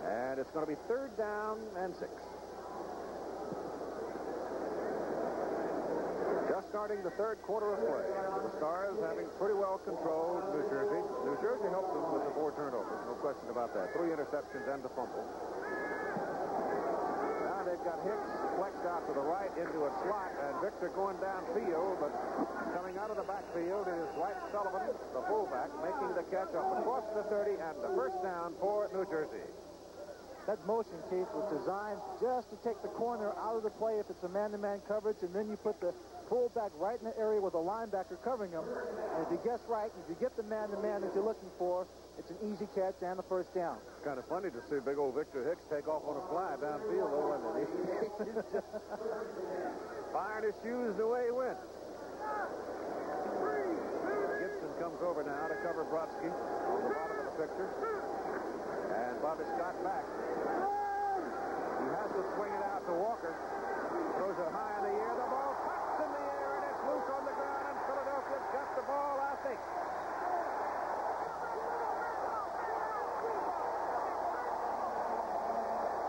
And it's going to be 3rd down and 6. Just starting the third quarter of play. The Stars having pretty well controlled New Jersey. New Jersey helped them with the 4 turnovers. No question about that. 3 interceptions and a fumble. Now they've got Hicks flexed out to the right into a slot, and Victor going downfield, but coming out of the backfield is Dwight Sullivan, the fullback, making the catch up across the 30 and the first down for New Jersey. That motion, Keith, was designed just to take the corner out of the play if it's a man-to-man coverage, and then you put the fullback right in the area with the linebacker covering him. And if you guess right, if you get the man-to-man that you're looking for, it's an easy catch and the first down. It's kind of funny to see big old Victor Hicks take off on a fly downfield, though, and he's just firing his shoes the way he went. Gibson comes over now to cover Brodsky on the bottom of the picture. And Bobby Scott back. He has to swing it out to Walker. Throws it high in the air. The ball pops in the air, and it's loose on the ground, and Philadelphia's got the ball, I think.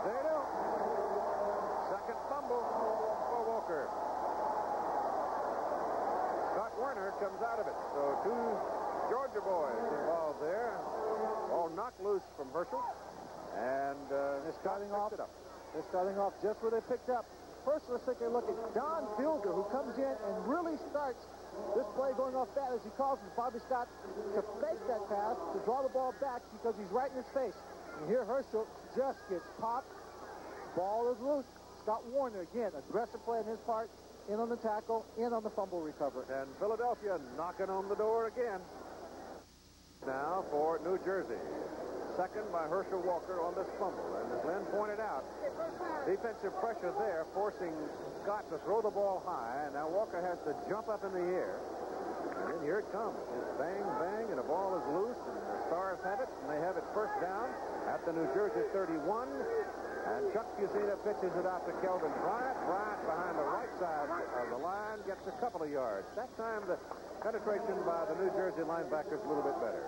They do. Second fumble for Walker. Scott Werner comes out of it. So 2 Georgia boys involved there. Ball knocked loose from Herschel. And they're starting off. They're starting off just where they picked up. First, let's take a look at Don Fielder, who comes in and really starts this play going off bad, as he calls it, Bobby Scott, to fake that pass, to draw the ball back because he's right in his face. And here Herschel just gets popped. Ball is loose. Scott Warner, again, aggressive play on his part, in on the tackle, in on the fumble recovery. And Philadelphia knocking on the door again. Now for New Jersey. Second by Herschel Walker on this fumble. And as Glenn pointed out, defensive pressure there, forcing Scott to throw the ball high. And now Walker has to jump up in the air. And then here it comes. It's bang, bang, and the ball is loose. And the Stars have it, and they have it first down at the New Jersey 31. And Chuck Fusina pitches it out to Kelvin Bryant. Bryant behind the right side of the line gets a couple of yards. That time the penetration by the New Jersey linebackers a little bit better.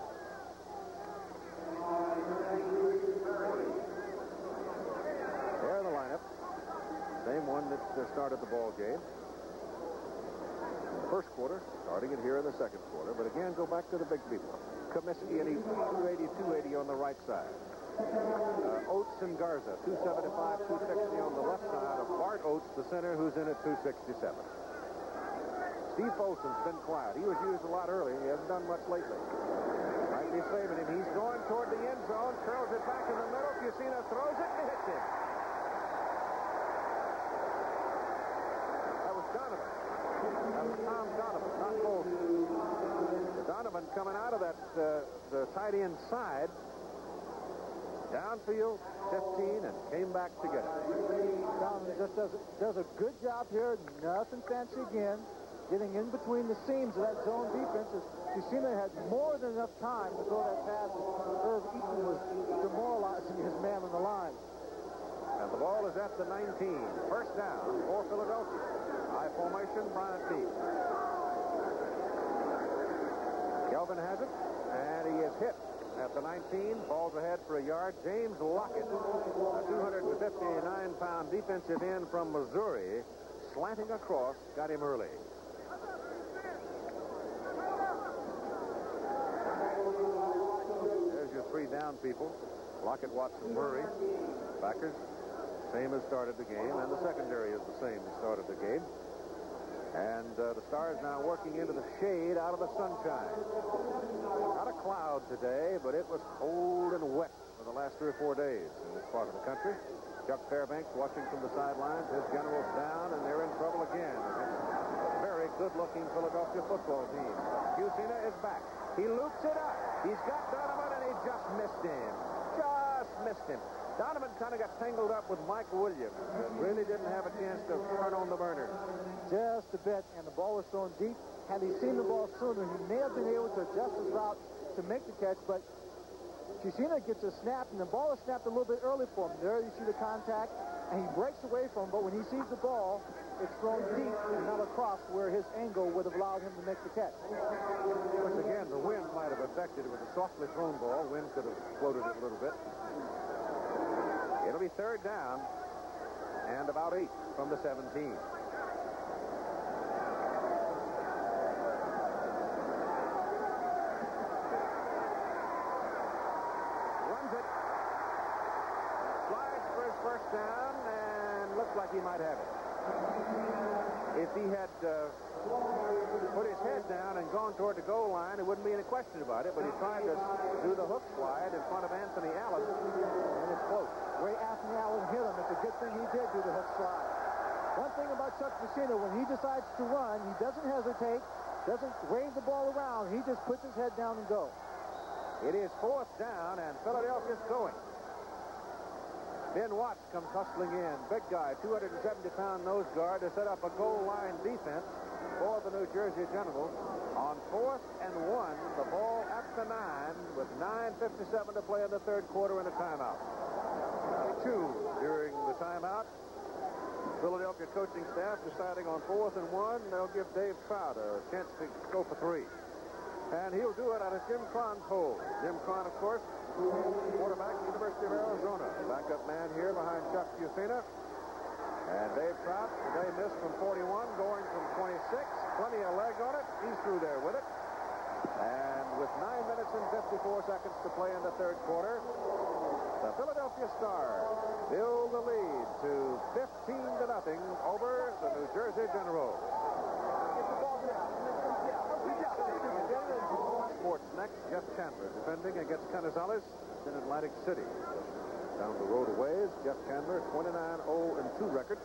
There the lineup. Same one that started the ball game. In the first quarter, starting it here in the second quarter. But again, go back to the big people. Comiskey and 280 on the right side. Oates and Garza, 275, 260 on the left side of Bart Oates, the center, who's in at 267. Steve Folsom's been quiet. He was used a lot early. He hasn't done much lately. Might be saving him. He's going toward the end zone, curls it back in the middle. Fusina throws it and hits him. That was Donovan. That was Tom Donovan, not Folsom. Donovan coming out of that the tight end side. Downfield, 15, and came back to get it. Donovan just does a good job here. Nothing fancy again. Getting in between the seams of that zone defense. Fusina had more than enough time to throw that pass. Irv Eaton was demoralizing his man on the line. And the ball is at the 19. First down for Philadelphia. High formation, Bryant Peak. Kelvin has it, and he is hit at the 19. Ball's ahead for a yard. James Lockett, a 259-pound defensive end from Missouri, slanting across, got him early. There's your 3 down people. Lockett, Watson, Murray. Backers, same as started the game, and the secondary is the same as started the game. And the Stars now working into the shade out of the sunshine. Not a cloud today, but it was cold and wet for the last 3 or 4 days in this part of the country. Chuck Fairbanks watching from the sidelines. His general's down, and they're in trouble again against a very good-looking Philadelphia football team. Fusina is back. He loops it up. He's got Donovan, and he just missed him. Just missed him. Donovan kind of got tangled up with Mike Williams and really didn't have a chance to turn on the burner. Just a bit, and the ball was thrown deep. Had he seen the ball sooner, he may have been able to adjust his route to make the catch, but Fusina gets a snap, and the ball is snapped a little bit early for him. There you see the contact, and he breaks away from him, but when he sees the ball, it's thrown deep and not across where his angle would have allowed him to make the catch. Once again, the wind might have affected it. With a softly thrown ball, wind could have floated it a little bit. It'll be third down and about 8 from the 17. first down, and looks like he might have it. If he had put his head down and gone toward the goal line, there wouldn't be any question about it, but he tried to do the hook slide in front of Anthony Allen, and it's close. Where Anthony Allen hit him, it's a good thing he did do the hook slide. One thing about Chuck Messina, when he decides to run, he doesn't hesitate, doesn't wave the ball around. He just puts his head down and goes. It is fourth down, and Philadelphia's going. Ben Watts comes hustling in. Big guy, 270-pound nose guard to set up a goal line defense for the New Jersey Generals. On 4th and 1, the ball at the 9 with 9:57 to play in the third quarter and a timeout. 2 during the timeout. Philadelphia coaching staff deciding on 4th and 1, they'll give Dave Trout a chance to go for 3. And he'll do it out of Jim Cron's hole. Jim Cron, of course, quarterback, University of Arizona. Backup man here behind Chuck Fusina. And Dave Trout today missed from 41, going from 26. Plenty of leg on it. He's through there with it. And with 9 minutes and 54 seconds to play in the third quarter, the Philadelphia Stars build the lead to 15-0 over the New Jersey Generals. Sports next, Jeff Chandler defending against Canizales in Atlantic City. Down the road a ways, Jeff Chandler, 29-0-2 record.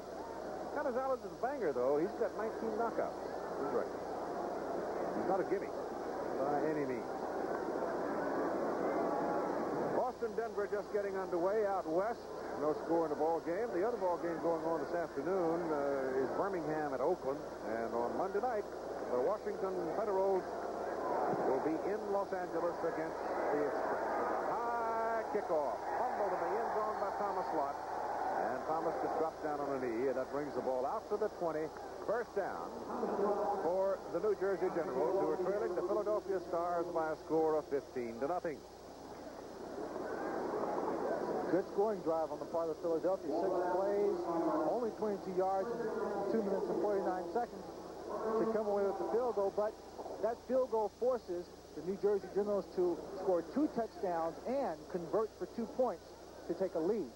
Canizales is a banger, though. He's got 19 knockouts. His record. He's not a gimme by any means. Boston-Denver just getting underway out west. No score in the ball game. The other ball game going on this afternoon is Birmingham at Oakland. And on Monday night, the Washington Federals will be in Los Angeles against the Express. A high kickoff. Fumbled in the end zone by Thomas Lott. And Thomas just drops down on a knee, and that brings the ball out to the 20. First down for the New Jersey Generals, who are trailing the Philadelphia Stars by a score of 15-0. Good scoring drive on the part of Philadelphia. 6 plays, only 22 yards in 2 minutes and 49 seconds to come away with the field goal. But that field goal forces the New Jersey Generals to score 2 touchdowns and convert for 2 points to take a lead.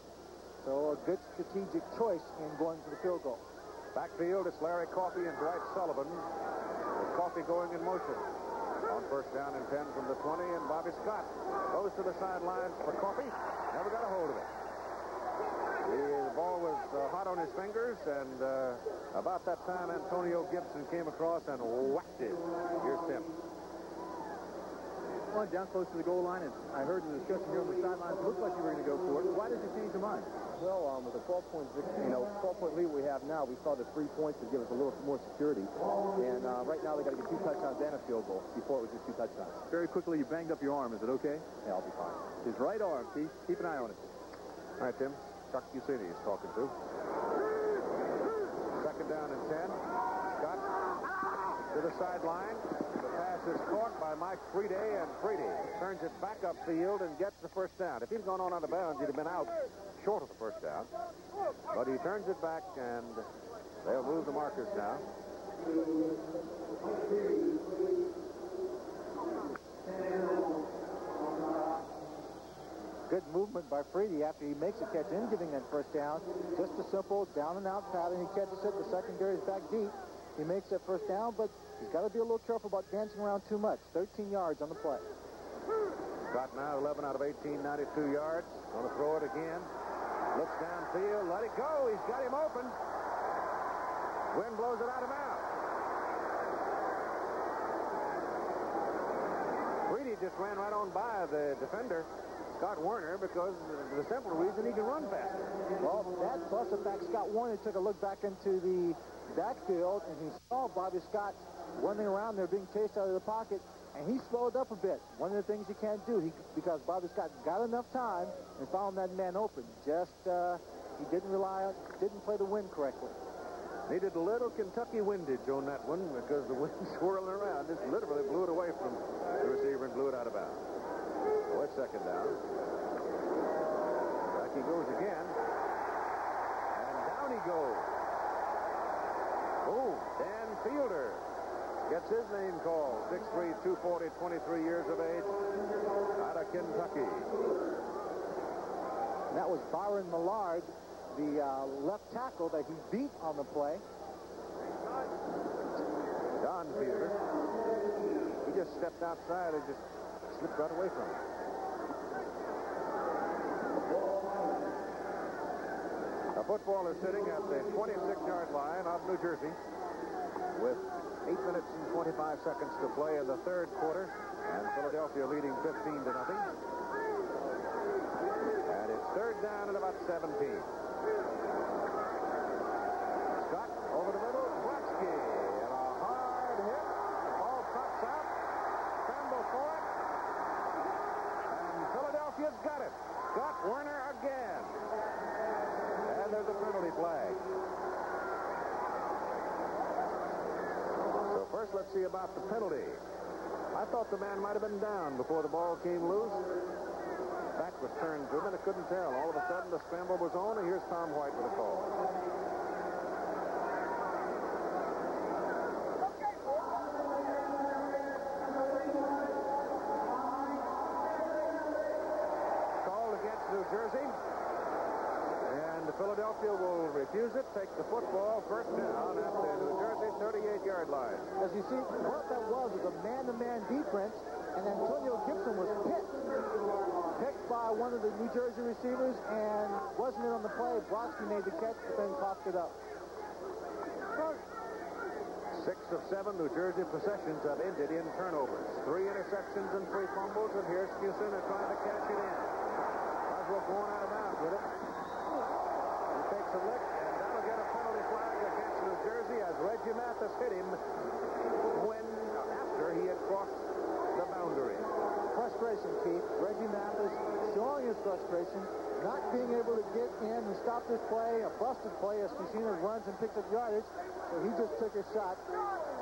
So a good strategic choice in going for the field goal. Backfield, it's Larry Coffey and Dwight Sullivan. With Coffey going in motion. On first down and 10 from the 20, and Bobby Scott goes to the sidelines for Coffey. Never got a hold of it. The ball was hot on his fingers, and about that time, Antonio Gibson came across and whacked it. Here's Tim. Well, down close to the goal line, and I heard in the discussion here on the sidelines, it looked like you were going to go for it. Why did you change your mind? Well, with the 12-point lead we have now, we saw the 3 points to give us a little more security. And right now, they got to get 2 touchdowns and a field goal. Before it was just 2 touchdowns. Very quickly, you banged up your arm. Is it okay? Yeah, I'll be fine. His right arm, Keith. Keep an eye on it. All right, Tim. Chuck Fusini is talking to. Second down and 10. Scott to the sideline. The pass is caught by Mike Friede, and Friede turns it back upfield and gets the first down. If he'd gone on out of bounds, he'd have been out short of the first down. But he turns it back, and they'll move the markers now. Good movement by Friede after he makes a catch and giving that first down. Just a simple down and out pattern. He catches it. The secondary is back deep. He makes that first down, but he's got to be a little careful about dancing around too much. 13 yards on the play. Scott now 11 out of 18, 92 yards. Going to throw it again. Looks downfield. Let it go. He's got him open. Wind blows it out of bounds. Friede just ran right on by the defender, Scott Warner, because of the simple reason he can run fast. Well, that plus the fact Scott Warner took a look back into the backfield, and he saw Bobby Scott running around there being chased out of the pocket, and he slowed up a bit. One of the things he can't do, because Bobby Scott got enough time and found that man open. Just, he didn't play the wind correctly. Needed a little Kentucky windage on that one because the wind swirling around just literally blew it away from the receiver and blew it out of bounds. So it's second down. Back he goes again. And down he goes. Oh, Dan Fielder gets his name called. 6'3", 240, 23 years of age, out of Kentucky. And that was Byron Millard, the left tackle that he beat on the play. Don Peters. He just stepped outside and just slipped right away from him. The football is sitting at the 26-yard line of New Jersey with 8 minutes and 25 seconds to play in the third quarter, and Philadelphia leading 15-0. And it's third down at about 17. Scott over the middle, Watsky, and a hard hit. The ball pops out. Scramble for it. And Philadelphia's got it. Scott Werner again. And there's a penalty flag. So first, let's see about the penalty. I thought the man might have been down before the ball came loose. Back was turned to him, and I couldn't tell. All of a sudden, the scramble was on, and here's Tom White with a call. Called against New Jersey. And Philadelphia will refuse it, take the football first down at the New Jersey 38-yard line. As you see, what that was a man-to-man defense, and Antonio Gibson was picked by one of the New Jersey receivers, and wasn't in on the play. Brodsky made the catch, but then coughed it up. 6 of 7 New Jersey possessions have ended in turnovers. 3 interceptions and 3 fumbles, and here's Fusina trying to catch it in. Oswald going out of bounds with it. He takes a lick, and that'll get a penalty flag against New Jersey as Reggie Mathis hit him after he had crossed the boundary. Frustration, Keith. Reggie Mathis showing his frustration, not being able to get in and stop this play, a busted play as Fusina runs and picks up yardage, so he just took a shot.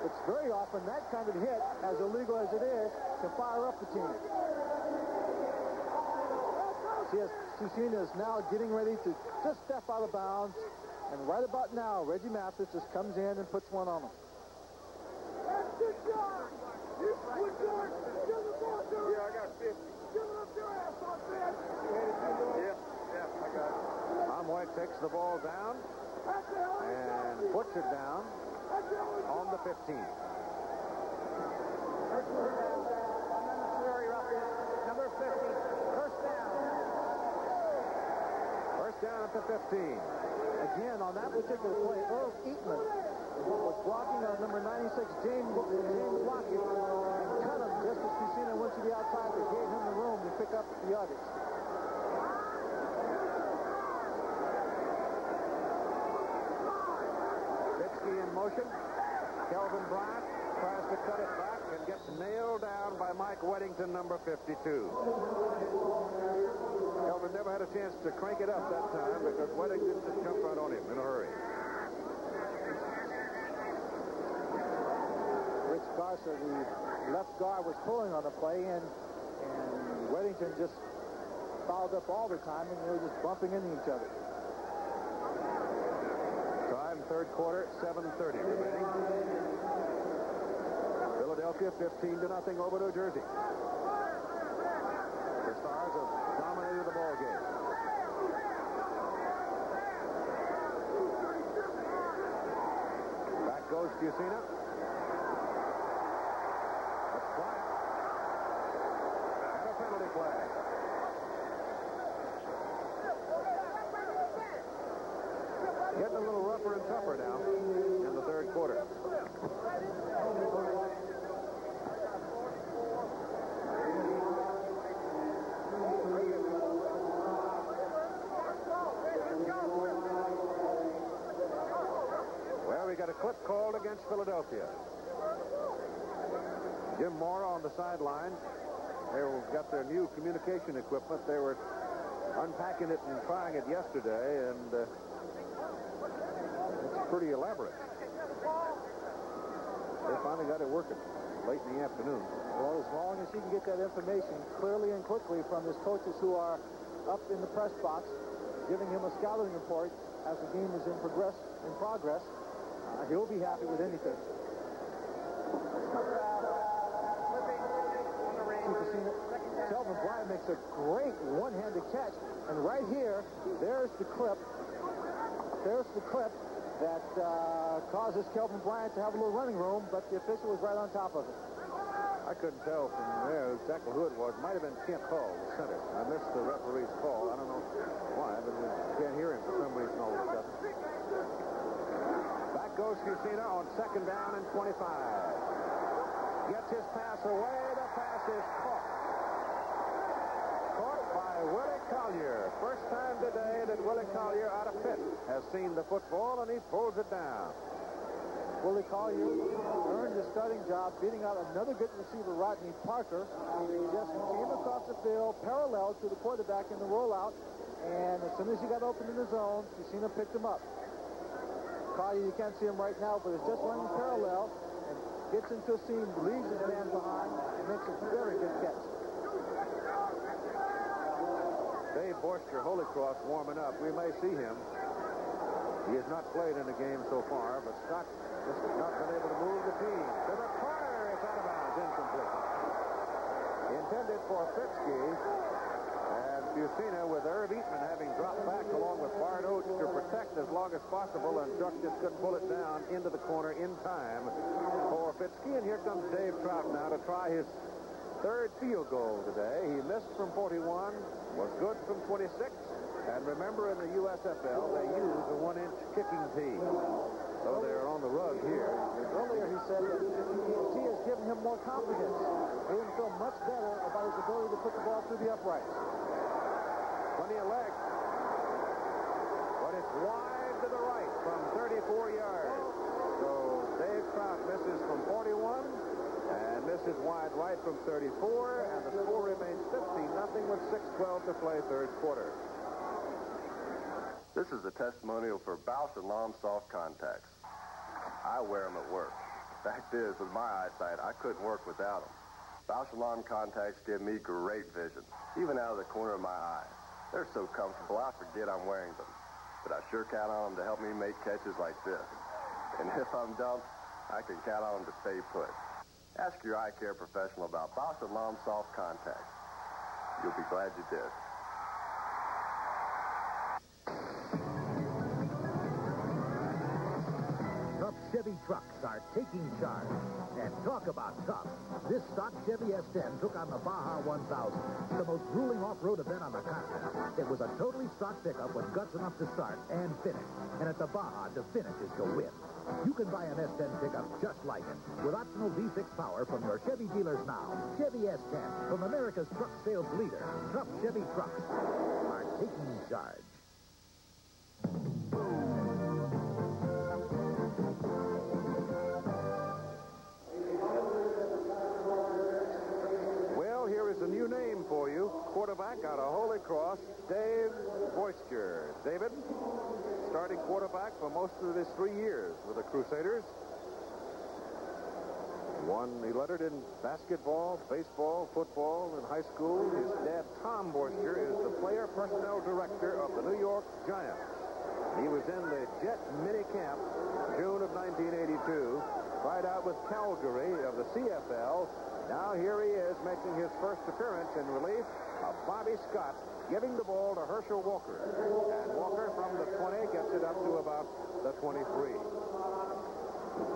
It's very often that kind of hit, as illegal as it is, to fire up the team. Fusina is now getting ready to just step out of bounds, and right about now, Reggie Mathis just comes in and puts one on him. Yeah, I got 50. Give it up your ass on that. Yeah, I got it. Tom White takes the ball down and puts it down on the 15. Unnecessary roughness. Number 50. First down. First down at the 15. Again, on that particular play, Irv Eatman was blocking on number 96, James Lockett, and cut him just as Fusina went to the outside, but gave him the room to pick up the yardage. Vitsky in motion. Kelvin Bryant tries to cut it back and gets nailed down by Mike Weddington, number 52. Kelvin never had a chance to crank it up that time because Weddington just jumped right on him in a hurry. Rich Garza, the left guard, was pulling on the play, and Weddington just fouled up all the time, and they were just bumping into each other. Time, third quarter, 7:30 remaining. Philadelphia 15-0 over New Jersey. The Stars have dominated the ball game. Back goes Fusina. That's Bryant. And a penalty flag. Getting a little rougher and tougher now in the third quarter. Well, we got a clip called against Philadelphia. Jim Mora on the sideline. They've got their new communication equipment. They were unpacking it and trying it yesterday, and it's pretty elaborate. They finally got it working late in the afternoon. Well, as long as he can get that information clearly and quickly from his coaches who are up in the press box, giving him a scouting report as the game is in progress, he'll be happy with anything. Kelvin Bryant makes a great one-handed catch, and right here, there's the clip there's the clip that causes Kelvin Bryant to have a little running room, but the official was right on top of it. I couldn't tell from there exactly who it was. Might have been Kent Hull, the center. I missed the referee's call. I don't know why, but we can't hear him for some reason all of a sudden. Back goes Fusina on second down and 25. Gets his pass away. The pass is caught. Caught by Willie Collier. First time today that Willie Collier out of Pitt has seen the football, and he pulls it down. Willie Collier earned the starting job, beating out another good receiver, Rodney Parker. He just came across the field parallel to the quarterback in the rollout, and as soon as he got open in the zone, Fusina picked him up. Collier, you can't see him right now, but is just running parallel and gets into a seam, leaves his man behind, and makes a very good catch. Dave Boyster, Holy Cross, warming up. We may see him. He has not played in the game so far, but Scott just has not been able to move the team. To the corner, it's out of bounds, incomplete. Intended for Fitzke, and Fusina with Irv Eatman having dropped back along with Bart Oates to protect as long as possible, and Chuck just couldn't pull it down into the corner in time for Fitzke. And here comes Dave Trout now to try his third field goal today. He missed from 41, was good from 26. And remember, in the USFL, they use a 1-inch kicking tee. So they're on the rug here. Earlier, he said that the tee has given him more confidence. Made him feel much better about his ability to put the ball through the uprights. Plenty of leg. But it's wide to the right from 34 yards. So Dave Trout misses from 41 and misses wide right from 34. And the score remains 15-0 with 6:12 to play third quarter. This is a testimonial for Bausch & Lomb soft contacts. I wear them at work. Fact is, with my eyesight, I couldn't work without them. Bausch & Lomb contacts give me great vision, even out of the corner of my eye. They're so comfortable, I forget I'm wearing them. But I sure count on them to help me make catches like this. And if I'm dumped, I can count on them to stay put. Ask your eye care professional about Bausch & Lomb soft contacts. You'll be glad you did. Tough Chevy trucks are taking charge. And talk about tough. This stock Chevy S10 took on the Baja 1000, the most grueling off-road event on the continent. It was a totally stock pickup with guts enough to start and finish. And at the Baja, the finish is to win. You can buy an S10 pickup just like it, with optional V6 power from your Chevy dealers now. Chevy S10, from America's truck sales leader. Tough Chevy trucks are taking charge. Well, here is a new name for you. Quarterback out of Holy Cross, Dave Boyster. David, starting quarterback for most of his 3 years with the Crusaders. He lettered in basketball, baseball, football in high school. His dad, Tom Boyster, is the player personnel director of the New York Giants. He was in the Jet mini camp June of 1982, tried out with Calgary of the CFL. Now here he is making his first appearance in relief of Bobby Scott, giving the ball to Herschel Walker. And Walker from the 20 gets it up to about the 23.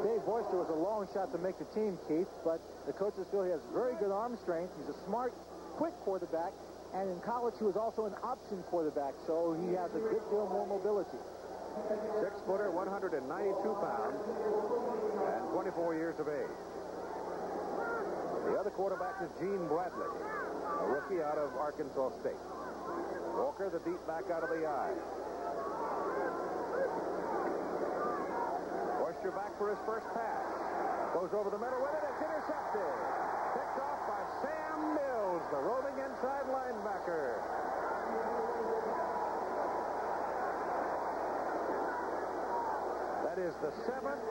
Dave Boyster was a long shot to make the team, Keith, but the coaches feel he has very good arm strength. He's a smart, quick quarterback, and in college he was also an option quarterback, so he has a good deal more mobility. 6-footer, 192 pounds, and 24 years of age. The other quarterback is Gene Bradley, a rookie out of Arkansas State. Walker, the deep back out of the eye. Boyster back for his first pass. Goes over the middle with it. It's intercepted. Picked off by Sam Mills, the roving inside linebacker. That is the 7th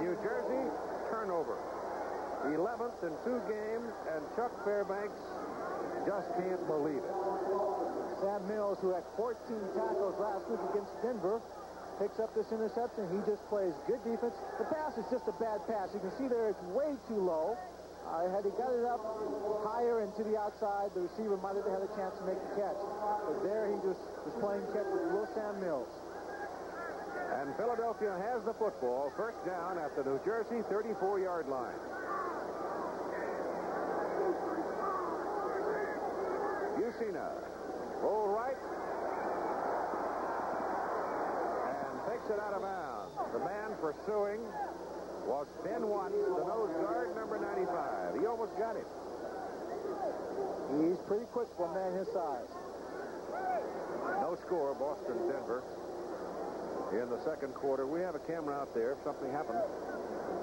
New Jersey turnover. 11th in 2 games, and Chuck Fairbanks just can't believe it. Sam Mills, who had 14 tackles last week against Denver, picks up this interception. He just plays good defense. The pass is just a bad pass. You can see there it's way too low. Had he got it up higher and to the outside, the receiver might have had a chance to make the catch. But there he just was playing catch with little Sam Mills. Philadelphia has the football, first down at the New Jersey 34-yard line. Busina, roll right, and takes it out of bounds. The man pursuing was Ben Watts, the nose guard, number 95. He almost got him. He's pretty quick for a man his size. No score, Boston, Denver. In the second quarter, we have a camera out there. If something happens,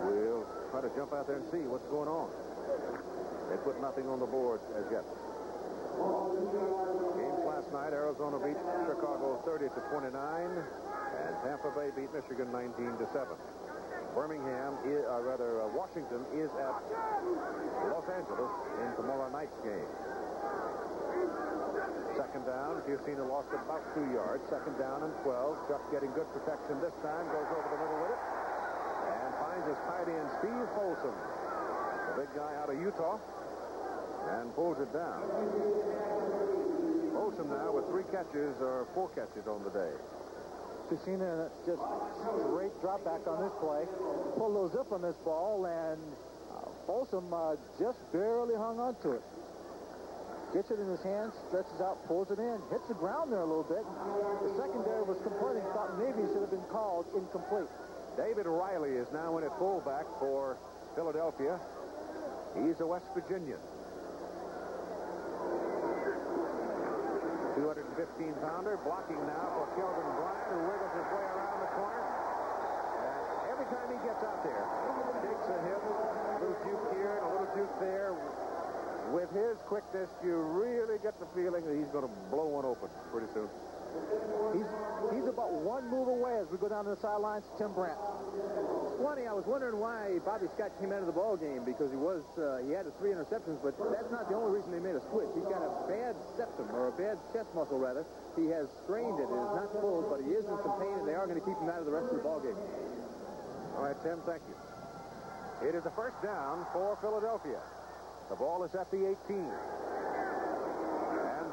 we'll try to jump out there and see what's going on. They put nothing on the board as yet. Games last night, Arizona beat Chicago 30-29, and Tampa Bay beat Michigan 19-7. Washington is at Los Angeles in tomorrow night's game. Second down, Busina lost about 2 yards. Second down and 12. Chuck getting good protection this time, goes over the middle with it, and finds his tight end, Steve Folsom, the big guy out of Utah, and pulls it down. Folsom now with 3 catches or 4 catches on the day. Busina just great drop back on this play. Pulled a little zip on this ball, and Folsom just barely hung on to it. Gets it in his hands, stretches out, pulls it in, hits the ground there a little bit. The secondary was complaining, thought maybe it should have been called incomplete. David Riley is now in at fullback for Philadelphia. He's a West Virginian. 215-pounder, blocking now for Kelvin Bryant, who wiggles his way around the corner. And every time he gets out there, takes a hit, a little juke here and a little juke there. With his quickness, you really get the feeling that he's going to blow one open pretty soon. He's about one move away as we go down to the sidelines. Tim Brandt. It's funny, I was wondering why Bobby Scott came out of the ball game, because he had the 3 interceptions, but that's not the only reason they made a switch. He's got a bad septum, or a bad chest muscle, rather. He has strained it. It is not pulled, but he is in some pain, and they are going to keep him out of the rest of the ball game. All right, Tim, thank you. It is a first down for Philadelphia. The ball is at the 18. And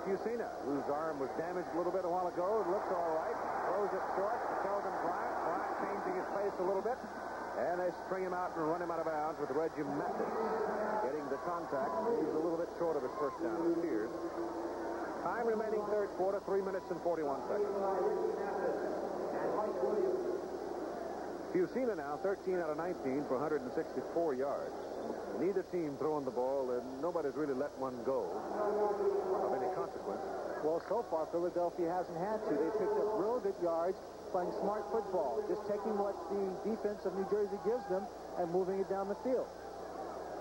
Busina, whose arm was damaged a little bit a while ago, looks all right. Throws it short to Kelvin Bryant. Bryant changing his pace a little bit. And they string him out and run him out of bounds with Reggie Mathis getting the contact. He's a little bit short of his first down, it appears. Time remaining third quarter, 3 minutes and 41 seconds. Busina now 13 out of 19 for 164 yards. Neither team throwing the ball, and nobody's really let one go of any consequence. Well, so far, Philadelphia hasn't had to. They picked up real good yards, playing smart football, just taking what the defense of New Jersey gives them and moving it down the field.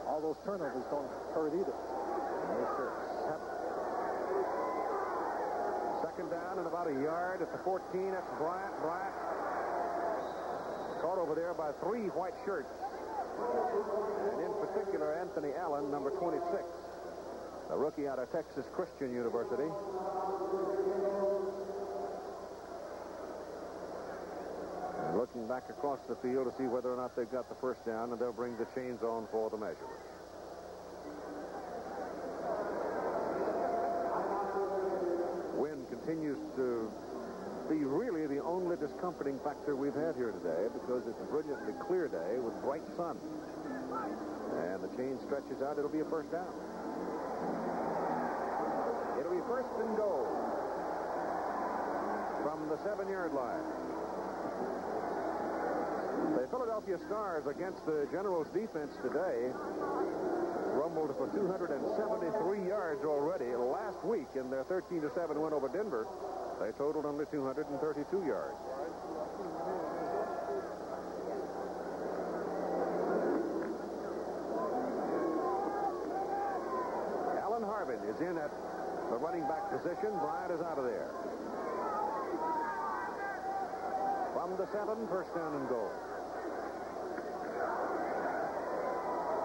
All those turnovers don't hurt either. Yes, sir. Second down and about a yard at the 14. That's Bryant. Bryant caught over there by 3 white shirts. And in particular, Anthony Allen, number 26, a rookie out of Texas Christian University. And looking back across the field to see whether or not they've got the first down, and they'll bring the chains on for the measurement. Wind continues to be really the only discomforting factor we've had here today, because it's a brilliantly clear day with bright sun. And the chain stretches out. It'll be a first down. It'll be first and goal from the 7-yard line. The Philadelphia Stars against the Generals defense today rumbled for 273 yards already. Last week in their 13-7 win over Denver, they totaled only 232 yards. Alan Harvin is in at the running back position. Bryant is out of there. From the 7, first down and goal.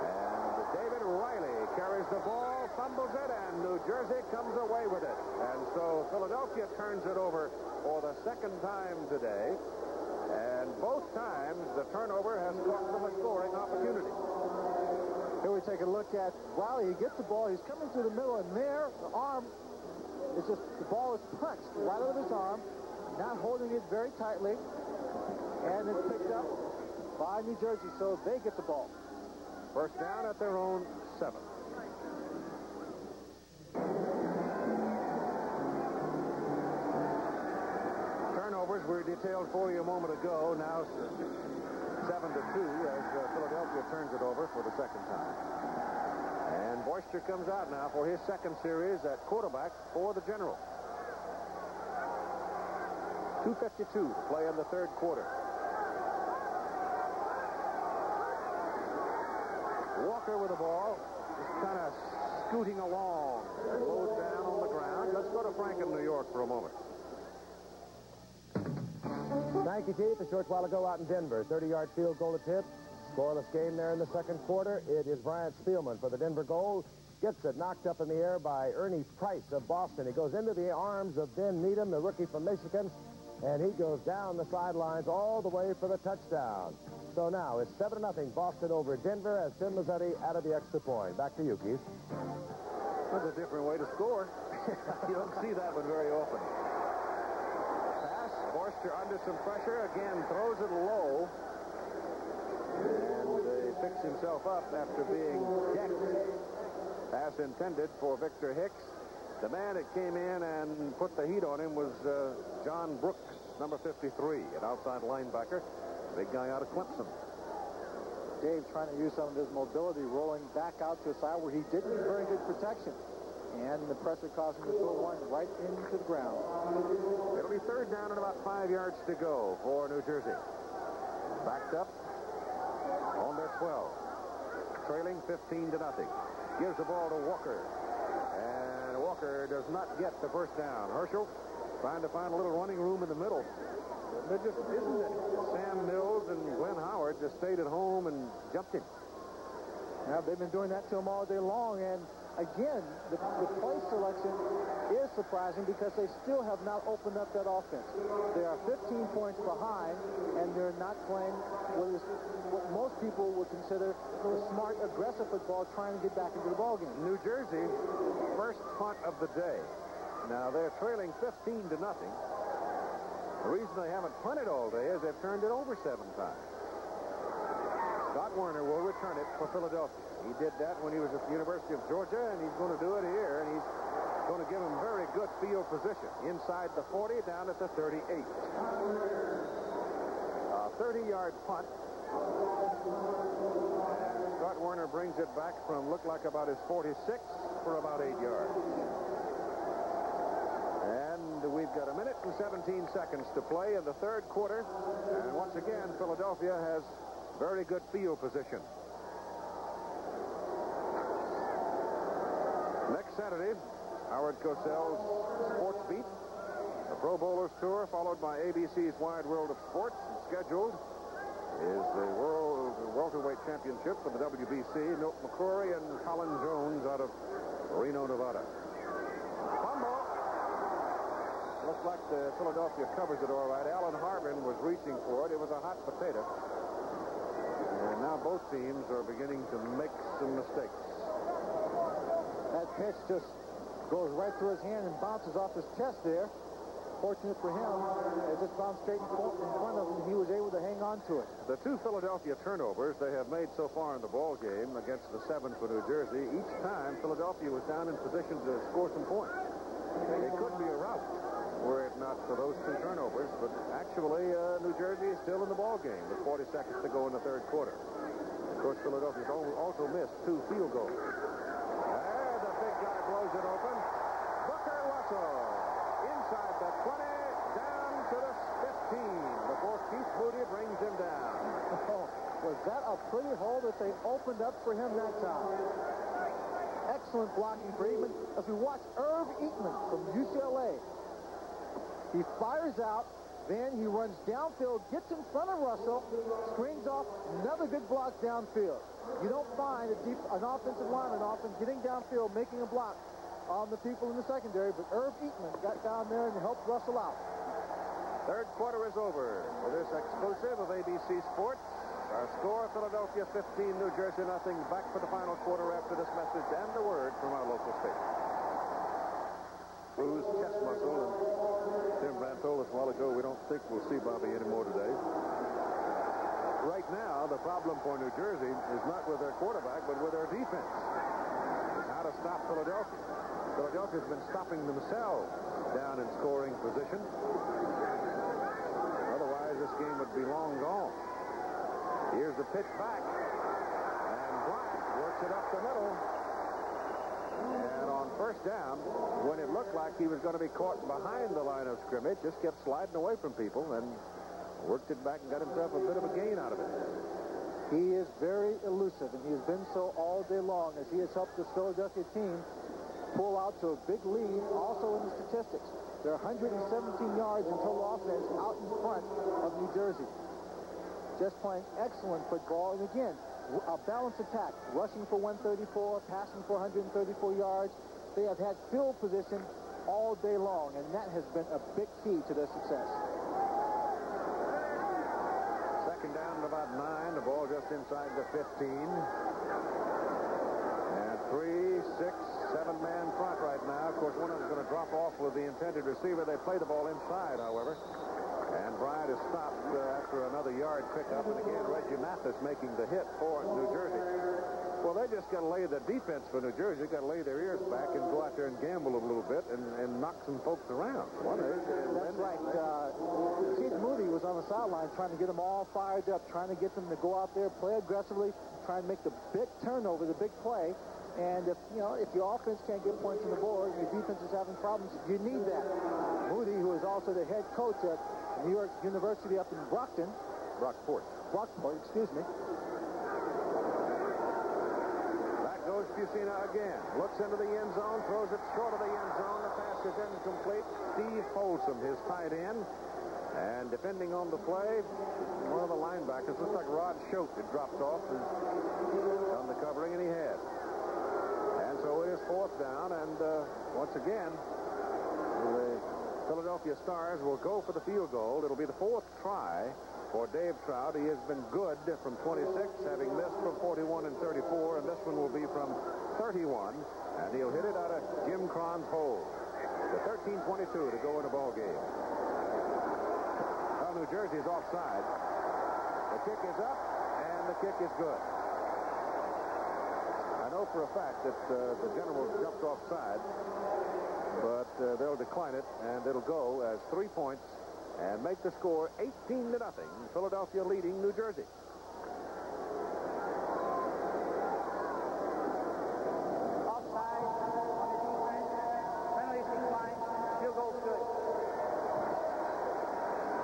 And David Riley carries the ball, fumbles it, and New Jersey comes away with it. And so Philadelphia turns it over for the second time today. And both times the turnover has cost them a scoring opportunity. Here we take a look at Riley. He gets the ball. He's coming through the middle, and there, the arm is just, the ball is punched right out of his arm, not holding it very tightly. And it's picked up by New Jersey, so they get the ball. First down at their own 7. Turnovers were detailed for you a moment ago. Now 7-2 as Philadelphia turns it over for the second time. And Boyster comes out now for his second series at quarterback for the Generals. 2:52 to play in the third quarter. Walker with the ball, just kind of scooting along, low down on the ground. Let's go to Franklin, New York for a moment. Thank you, Keith. A short while ago out in Denver, 30-yard field goal attempt. Scoreless game there in the second quarter. It is Bryant Spielman for the Denver goal. Gets it knocked up in the air by Ernie Price of Boston. He goes into the arms of Ben Needham, the rookie from Michigan, and he goes down the sidelines all the way for the touchdown. So now it's 7-0 Boston over Denver as Tim Mazzetti added the extra point. Back to you, Keith. That's a different way to score. You don't see that one very often. Pass, Boyster under some pressure, again throws it low. And he picks himself up after being decked. Pass intended for Victor Hicks. The man that came in and put the heat on him was John Brooks, number 53, an outside linebacker. Big guy out of Clemson. Dave trying to use some of his mobility, rolling back out to a side where he didn't get very good protection. And the pressure caused him to throw one right into the ground. It'll be third down and about 5 yards to go for New Jersey. Backed up on their 12. Trailing 15-0. Gives the ball to Walker. And Walker does not get the first down. Herschel trying to find a little running room in the middle. There just isn't it. Sam Mills and Glenn Howard just stayed at home and jumped him. Now, they've been doing that to him all day long, and again, the play selection is surprising because they still have not opened up that offense. They are 15 points behind, and they're not playing what most people would consider a smart, aggressive football, trying to get back into the ballgame. New Jersey, first punt of the day. Now, they're trailing 15-0. The reason they haven't punted all day is they've turned it over 7 times. Scott Werner will return it for Philadelphia. He did that when he was at the University of Georgia, and he's going to do it here, and he's going to give him very good field position. Inside the 40, down at the 38. A 30-yard punt. And Scott Werner brings it back from looked like about his 46 for about 8 yards. And we've got 1 minute and 17 seconds to play in the third quarter. And once again, Philadelphia has very good field position. Next Saturday, Howard Cosell's Sports Beat, the Pro Bowlers Tour, followed by ABC's Wide World of Sports. And scheduled is the World Welterweight Championship for the WBC. Milt McCrory and Colin Jones out of Reno, Nevada. Fumble. Looks like the Philadelphia covers it all right. Alan Harbin was reaching for it. It was a hot potato. And now both teams are beginning to make some mistakes. That pitch just goes right through his hand and bounces off his chest there. Fortunate for him, it just bounced straight in front of him, and he was able to hang on to it. The 2 Philadelphia turnovers they have made so far in the ball game against the 7 for New Jersey, each time Philadelphia was down in position to score some points. It could be a rout were it not for those 2 turnovers, but actually New Jersey is still in the ball game with 40 seconds to go in the third quarter. Of course, Philadelphia's also missed 2 field goals. There, the big guy blows it open. Booker Russell inside the 20, down to the 15 before Keith Moody brings him down. Oh, was that a pretty hole that they opened up for him that time? Excellent blocking for Eatman. As we watch Irv Eatman from UCLA, he fires out, then he runs downfield, gets in front of Russell, screens off, another good block downfield. You don't find an offensive lineman often getting downfield, making a block on the people in the secondary, but Irv Eatman got down there and helped Russell out. Third quarter is over for this exclusive of ABC Sports. Our score, Philadelphia 15, New Jersey nothing. Back for the final quarter after this message and a word from our local station. Bruised chest muscle, and Tim Brandt told us a while ago we don't think we'll see Bobby anymore today. right now, the problem for New Jersey is not with their quarterback, but with their defense. It's how to stop Philadelphia. Philadelphia's been stopping themselves down in scoring position. Otherwise, this game would be long gone. Here's the pitch back. And Bryant works it up the middle. And on first down, when it looked like he was going to be caught behind the line of scrimmage, just kept sliding away from people and worked it back and got himself a bit of a gain out of it. He is very elusive, and he has been so all day long as he has helped this Philadelphia team pull out to a big lead. Also in the statistics, they're 117 yards in total offense out in front of New Jersey. Just playing excellent football, and again, a balanced attack, rushing for 134, passing for 134 yards. They have had field position all day long, and that has been a big key to their success. Second down at about 9. The ball just inside the 15. And 3, 6, 7-man front right now. Of course, one of them is going to drop off with the intended receiver. They play the ball inside, however. And Bryant is stopped after another yard pickup. And again, Reggie Mathis making the hit for New Jersey. Well, they just got to lay the defense for New Jersey. Got to lay their ears back and go out there and gamble a little bit and knock some folks around. That's right. Keith Moody was on the sideline trying to get them all fired up, trying to get them to go out there, play aggressively, try and make the big turnover, the big play. And if your offense can't get points on the board and your defense is having problems, you need that. Moody, who is also the head coach at New York University up in Brockport, excuse me. Back goes Fusina again. Looks into the end zone, throws it short of the end zone. The pass is incomplete. Steve Folsom, his tight end. And defending on the play, one of the linebackers, looks like Rod Choate, had dropped off on the covering, and he had. And so it is fourth down, and once again, the Philadelphia Stars will go for the field goal. It'll be the fourth try for Dave Trout. He has been good from 26, having missed from 41 and 34, and this one will be from 31, and he'll hit it out of Jim Cron's hole. The 13:22 to go in a ball game. Well, New Jersey's offside. The kick is up, and the kick is good. I know for a fact that the Generals jumped offside, but they'll decline it, and it'll go as 3 points and make the score 18-0. Philadelphia leading New Jersey. Offside on the defense. Penalties declined. Field goal's good.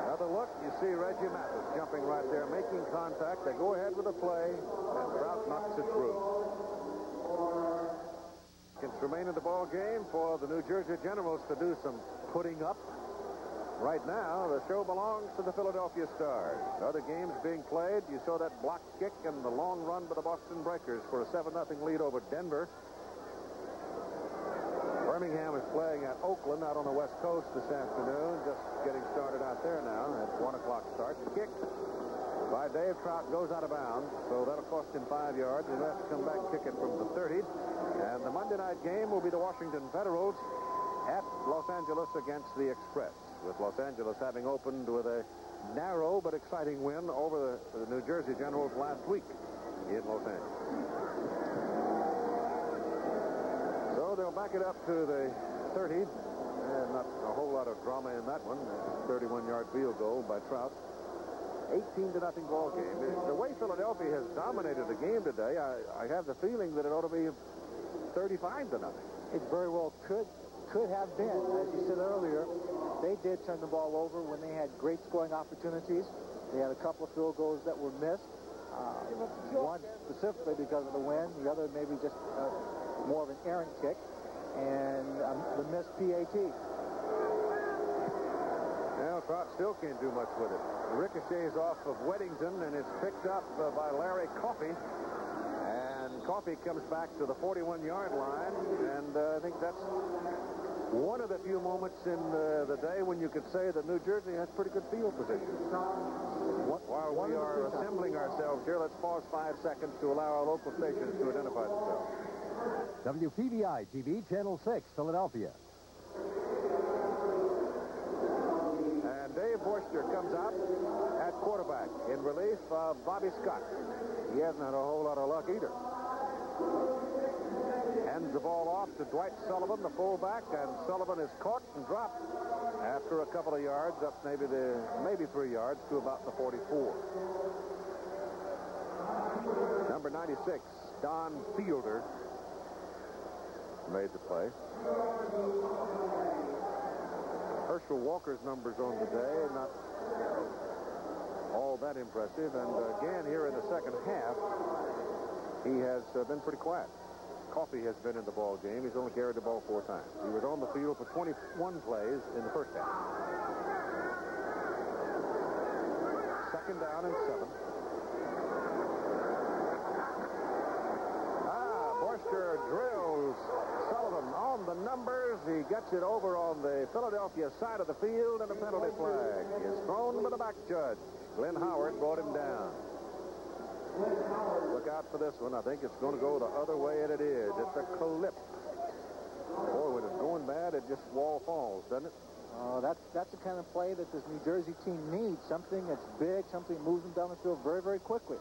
Another look, you see Reggie Mathis jumping right there, making contact. They go ahead with the play, and Trout knocks it through. It's remain in the ball game for the New Jersey Generals to do some putting up. Right now, the show belongs to the Philadelphia Stars. Other games being played. You saw that block kick and the long run by the Boston Breakers for a 7-0 lead over Denver. Birmingham is playing at Oakland out on the West Coast this afternoon. Just getting started out there now at 1 o'clock start. The kick by Dave Trout goes out of bounds, so that'll cost him 5 yards. He'll have to come back and kick it from the 30. And the Monday night game will be the Washington Federals at Los Angeles against the Express, with Los Angeles having opened with a narrow but exciting win over the New Jersey Generals last week in Los Angeles. So they'll back it up to the 30, and not a whole lot of drama in that one. 31-yard field goal by Trout. 18-0 ball game. The way Philadelphia has dominated the game today, I have the feeling that it ought to be 35-0. It very well could have been. As you said earlier, they did turn the ball over when they had great scoring opportunities. They had a couple of field goals that were missed. One specifically because of the wind. The other maybe just more of an errant kick. And the missed PAT. Well, Trout still can't do much with it. The ricochets off of Weddington, and it's picked up by Larry Coffey. And Coffey comes back to the 41-yard line, and I think that's one of the few moments in the day when you could say that New Jersey has pretty good field position. While we are assembling ourselves here, let's pause 5 seconds to allow our local stations to identify themselves. WPVI TV, Channel 6, Philadelphia. And Dave Borster comes out at quarterback. quarterback in relief of Bobby Scott. He hasn't had a whole lot of luck either. Hands the ball off to Dwight Sullivan, the fullback, and Sullivan is caught and dropped after a couple of yards, up maybe 3 yards to about the 44. Number 96, Don Fielder, made the play. Herschel Walker's numbers on the day, not all that impressive. And again, here in the second half, he has been pretty quiet. Coffey has been in the ball game. He's only carried the ball 4 times. He was on the field for 21 plays in the first half. Second down and 7. Borster drills Sullivan on the numbers. He gets it over on the Philadelphia side of the field, and a penalty flag is thrown by the back judge. Glenn Howard brought him down. Look out for this one. I think it's going to go the other way, and it is. It's a clip. Boy, when it's going bad, it just wall falls, doesn't it? That's the kind of play that this New Jersey team needs. Something that's big, something that moves them down the field very, very quickly.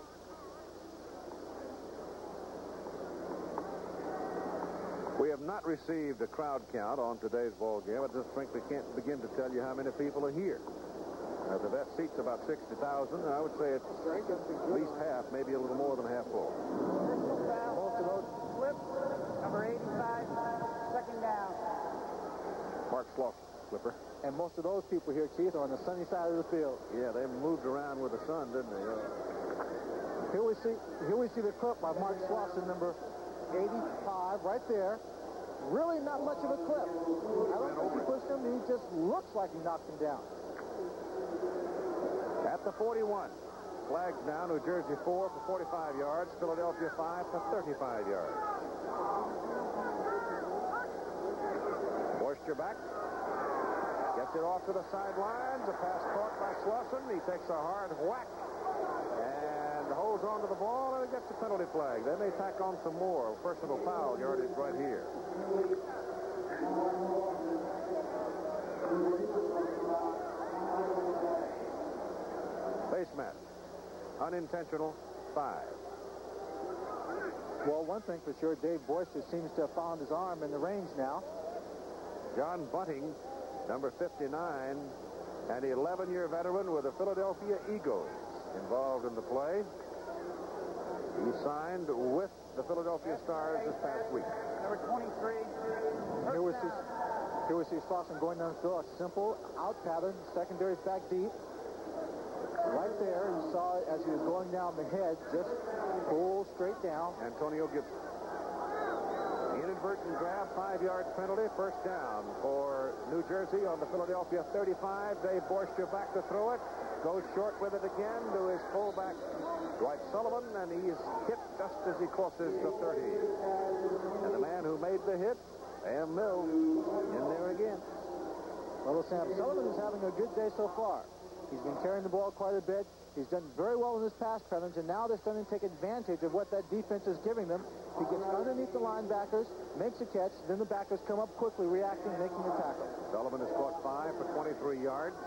We have not received a crowd count on today's ball game. I just frankly can't begin to tell you how many people are here. The vet seats about 60,000. I would say it's at least half, maybe a little more than half full. Most of those flip. Number 85, second down. Mark Slauson, flipper. And most of those people here, Keith, are on the sunny side of the field. Yeah, they moved around with the sun, didn't they? Here we see the clip by Mark Slauson, number 85, right there. Really not much of a clip. I don't think he pushed him. He just looks like he knocked him down. At the 41. Flags now, New Jersey 4 for 45 yards, Philadelphia 5 for 35 yards. Borster back. Gets it off to the sidelines. A pass caught by Slauson. He takes a hard whack and holds on to the ball, and it gets a penalty flag. They may tack on some more personal foul yardage right here. Face mask. Unintentional, 5. Well, one thing for sure, Dave Borster seems to have found his arm in the range now. John Bunting, number 59, an 11-year veteran with the Philadelphia Eagles, involved in the play. He signed with the Philadelphia Stars this past week. Number 23. Here we see Slauson going down the field. A simple out pattern, secondaries back deep. Right there, you saw it as he was going down the head, just pull straight down. Antonio Gibson. Inadvertent grab, 5-yard penalty, first down for New Jersey on the Philadelphia 35. Dave Borster back to throw it. Goes short with it again to his fullback, Dwight Sullivan, and he's hit just as he crosses the 30. And the man who made the hit, Sam Mills, in there again. Little Sam Sullivan is having a good day so far. He's been carrying the ball quite a bit. He's done very well in his pass patterns, and now they're starting to take advantage of what that defense is giving them. He gets underneath the linebackers, makes a catch, then the backers come up quickly, reacting, making the tackle. Sullivan has caught 5 for 23 yards.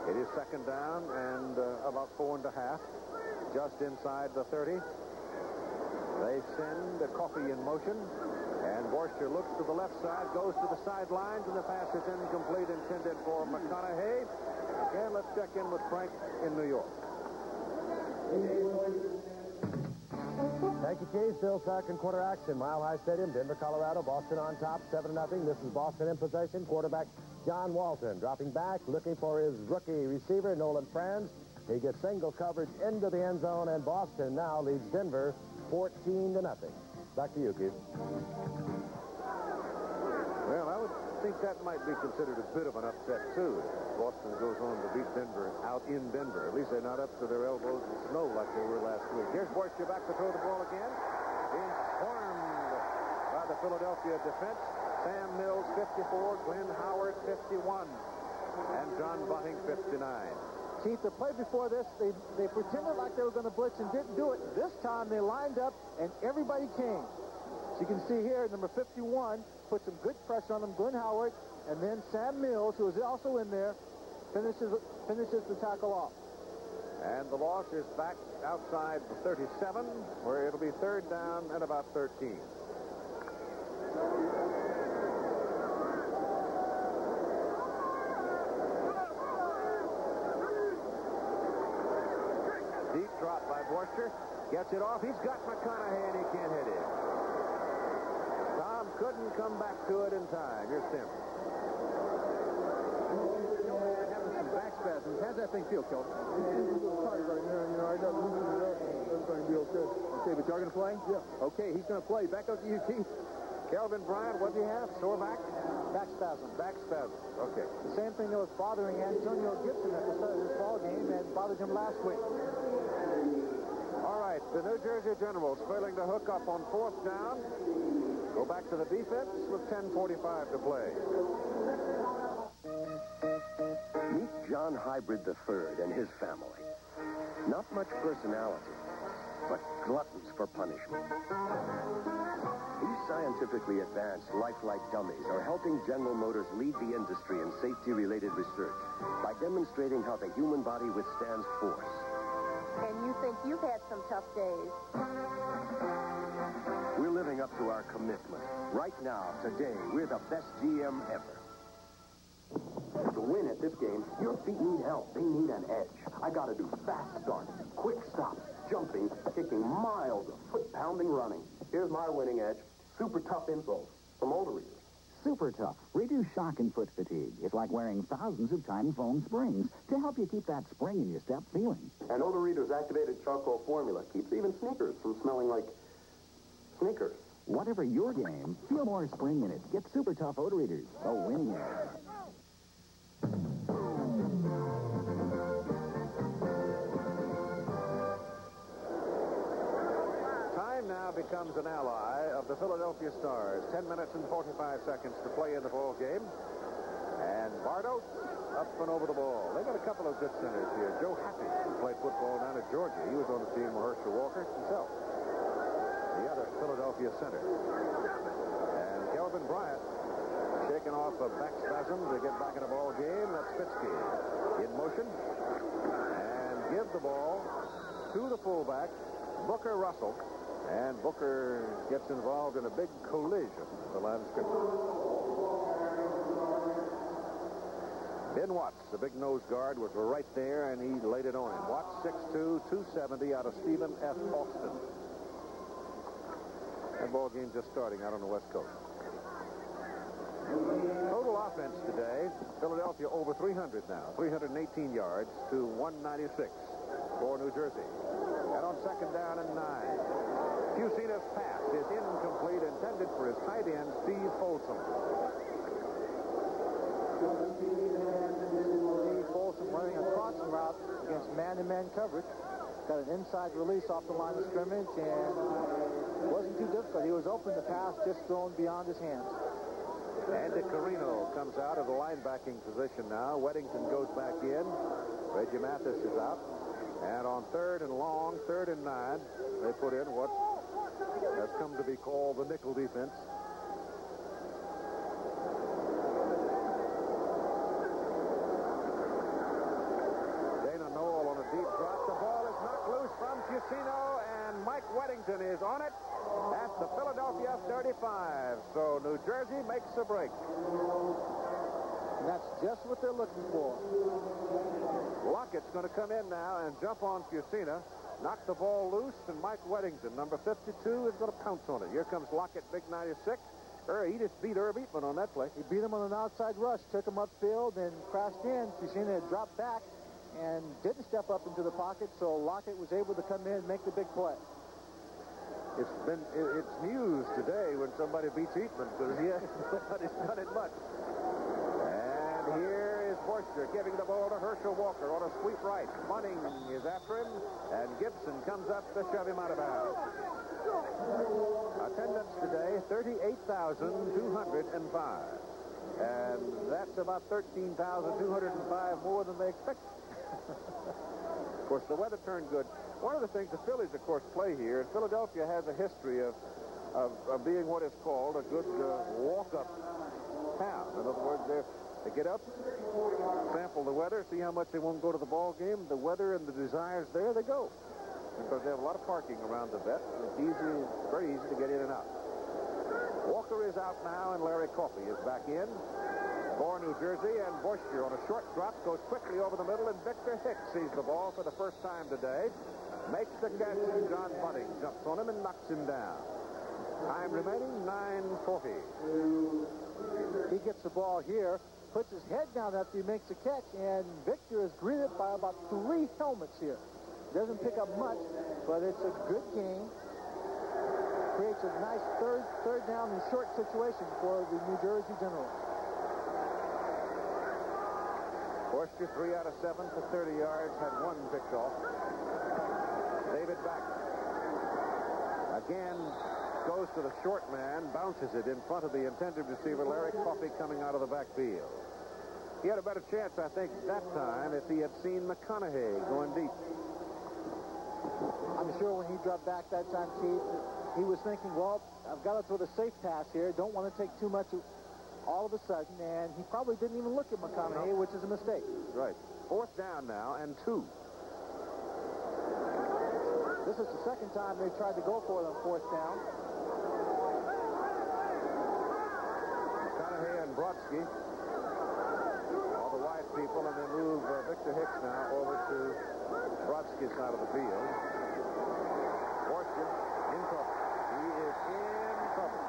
It is second down and about 4.5, just inside the 30. They send Coffey in motion, and Borster looks to the left side, goes to the sidelines, and the pass is incomplete, intended for McConaughey. Again, let's check in with Frank in New York. Thank you, Keith. Still second quarter action. Mile High Stadium, Denver, Colorado. Boston on top, 7-0. This is Boston in possession. Quarterback John Walton dropping back, looking for his rookie receiver, Nolan Franz. He gets single coverage into the end zone, and Boston now leads Denver 14-0. Back to you, Keith. Well, I would think that might be considered a bit of an upset, too. Boston goes on to beat Denver out in Denver. At least they're not up to their elbows in snow like they were last week. Here's Borster back to throw the ball again. Being swarmed by the Philadelphia defense. Sam Mills, 54. Glenn Howard, 51. And John Bunting, 59. Keith, the play before this, they pretended like they were going to blitz and didn't do it. This time they lined up and everybody came. As you can see here, number 51 put some good pressure on them, Glenn Howard, and then Sam Mills, who is also in there, finishes the tackle off. And the loss is back outside the 37, where it'll be third down and about 13. Deep drop by Borster. Gets it off. He's got McConaughey, and he can't hit him. Tom couldn't come back to it in time. Here's Tim. Having some back spasms. How's that thing feel, Kelvin? It's a little tight right now. You know, I got to loosen it up. Everything will be okay. Okay, but you're going to play? Yeah. Okay, he's going to play. Back up to you, Keith. Kelvin Bryant, what do you have? Sore back? Back spasm. Back spasm. Okay. The same thing that was bothering Antonio Gibson at the start of this ball game and bothered him last week. All right, the New Jersey Generals failing to hook up on fourth down. Go back to the defense with 10:45 to play. Meet John Hybrid III and his family. Not much personality, but gluttons for punishment. These scientifically advanced lifelike dummies are helping General Motors lead the industry in safety-related research by demonstrating how the human body withstands force. And you think you've had some tough days. We're living up to our commitment. Right now, today, we're the best GM ever. To win at this game, your feet need help. They need an edge. I got to do fast starts, quick stops, jumping, kicking, miles of foot-pounding running. Here's my winning edge. Super tough insoles from Older Readers. Super Tough. Reduce shock and foot fatigue. It's like wearing thousands of tiny foam springs to help you keep that spring in your step feeling. And Older Readers' activated charcoal formula keeps even sneakers from smelling like sneakers. Whatever your game, feel more spring in it. Get Super Tough Odor Readers. A winning edge. Time now becomes an ally of the Philadelphia Stars. 10 minutes and 45 seconds to play in the ball game. And Bardo up and over the ball. They got a couple of good centers here. Joe Happy, who played football down at Georgia. He was on the team with Herschel Walker himself. The other Philadelphia center. And Kelvin Bryant shaking off a back spasm to get back in a ball game. That's Fitzke in motion. And give the ball to the fullback, Booker Russell. And Booker gets involved in a big collision at the line of scrimmage. Ben Watts, the big nose guard, was right there, and he laid it on him. Watts, 6'2", 270 out of Stephen F. Austin. That ball game just starting out on the West Coast. Total offense today, Philadelphia over 300 now. 318 yards to 196 for New Jersey. And on second down and 9. Fusina's pass is incomplete, intended for his tight end, Steve Folsom. Steve Folsom running a crossing route against man-to-man coverage. Got an inside release off the line of scrimmage, and it wasn't too difficult. He was open to pass, just thrown beyond his hands. Andy Carino comes out of the linebacking position now. Weddington goes back in. Reggie Mathis is out. And on third and long, 3rd and 9, they put in what has come to be called the nickel defense. Dana Noel on a deep drop. The ball is knocked loose from Fusino, and Mike Weddington is on it at the Philadelphia 35. So New Jersey makes a break. And that's just what they're looking for. Lockett's going to come in now and jump on Fusina, knock the ball loose, and Mike Weddington, number 52, is going to pounce on it. Here comes Lockett, big 96. He just beat Herb Eatman on that play. He beat him on an outside rush, took him upfield, and crashed in. Fusina had dropped back and didn't step up into the pocket, so Lockett was able to come in and make the big play. It's news today when somebody beats Eatman, because nobody's done it much. And here is Forster giving the ball to Herschel Walker on a sweep right. Bunning is after him, and Gibson comes up to shove him out of bounds. Attendance today, 38,205. And that's about 13,205 more than they expected. Of course, the weather turned good. One of the things the Phillies, of course, play here, and Philadelphia has a history of being what is called a good walk-up town. In other words, They get up, sample the weather, see how much they won't go to the ball game. The weather and the desires there, they go. Because they have a lot of parking around the vet. It's easy, very easy to get in and out. Walker is out now, and Larry Coffey is back in for New Jersey. And Boister on a short drop goes quickly over the middle, and Victor Hicks sees the ball for the first time today. Makes the catch, and John Bunting jumps on him and knocks him down. Time remaining, 9:40. He gets the ball here, puts his head down after he makes the catch, and Victor is greeted by about 3 helmets here. Doesn't pick up much, but it's a good game. Creates a nice third down and short situation for the New Jersey Generals. Boister 3 out of 7 for 30 yards, had 1 picked off. David back. Again, goes to the short man, bounces it in front of the intended receiver, Larry Coffey, coming out of the backfield. He had a better chance, I think, that time if he had seen McConaughey going deep. I'm sure when he dropped back that time, Keith, he was thinking, well, I've got to throw the safe pass here. Don't want to take too much all of a sudden. And he probably didn't even look at McConaughey, which is a mistake. Right. 4th down now and 2. This is the second time they tried to go for it on 4th down. McConaughey and Brodsky, all the wide people, and they move Victor Hicks now over to Brodsky's side of the field. Boister in trouble. He is in trouble.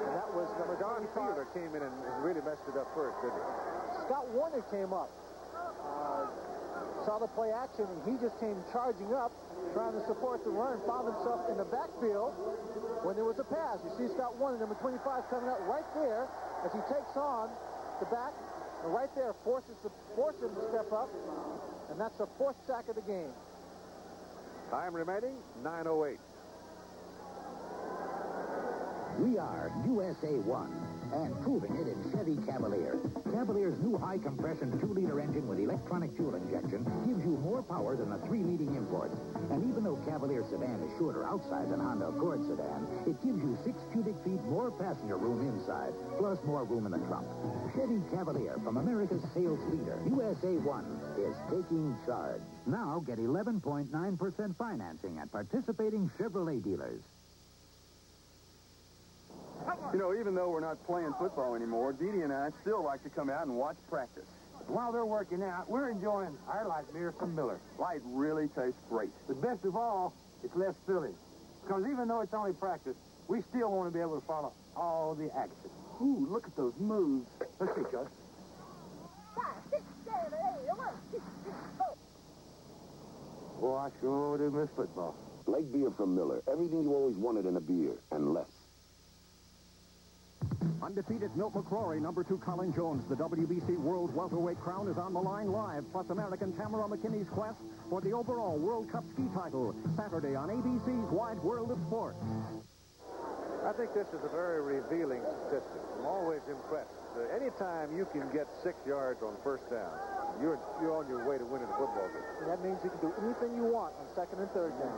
And that was number John Fielder came in and really messed it up first, didn't he? Scott Warner came up. Saw the play action, and he just came charging up, trying to support the run, and found himself in the backfield when there was a pass. You see Scott Warner, number 25, coming out right there as he takes on the back, and right there forces him to step up, and that's the 4th sack of the game. Time remaining, 9:08. We are USA 1, and proving it in Chevy Cavalier. Cavalier's new high-compression 2-liter engine with electronic fuel injection gives you more power than the 3 leading imports. And even though Cavalier sedan is shorter outside than Honda Accord sedan, it gives you 6 cubic feet more passenger room inside, plus more room in the trunk. Chevy Cavalier, from America's sales leader, USA 1, is taking charge. Now get 11.9% financing at participating Chevrolet dealers. You know, even though we're not playing football anymore, Dee Dee and I still like to come out and watch practice. While they're working out, we're enjoying our light beer from Miller. Light really tastes great. But best of all, it's less filling. Because even though it's only practice, we still want to be able to follow all the action. Ooh, look at those moves. Let's see, Coach. 5, 6, 7, 8, 1, 2, 3, 4. Boy, I sure do miss football. Light beer from Miller. Everything you always wanted in a beer, and less. Undefeated Milt McCrory, number 2 Colin Jones. The WBC World Welterweight crown is on the line live, plus American Tamara McKinney's quest for the overall World Cup ski title, Saturday on ABC's Wide World of Sport. I think this is a very revealing statistic. I'm always impressed. Anytime you can get 6 yards on 1st down, you're on your way to winning a football game. And that means you can do anything you want on 2nd and 3rd down.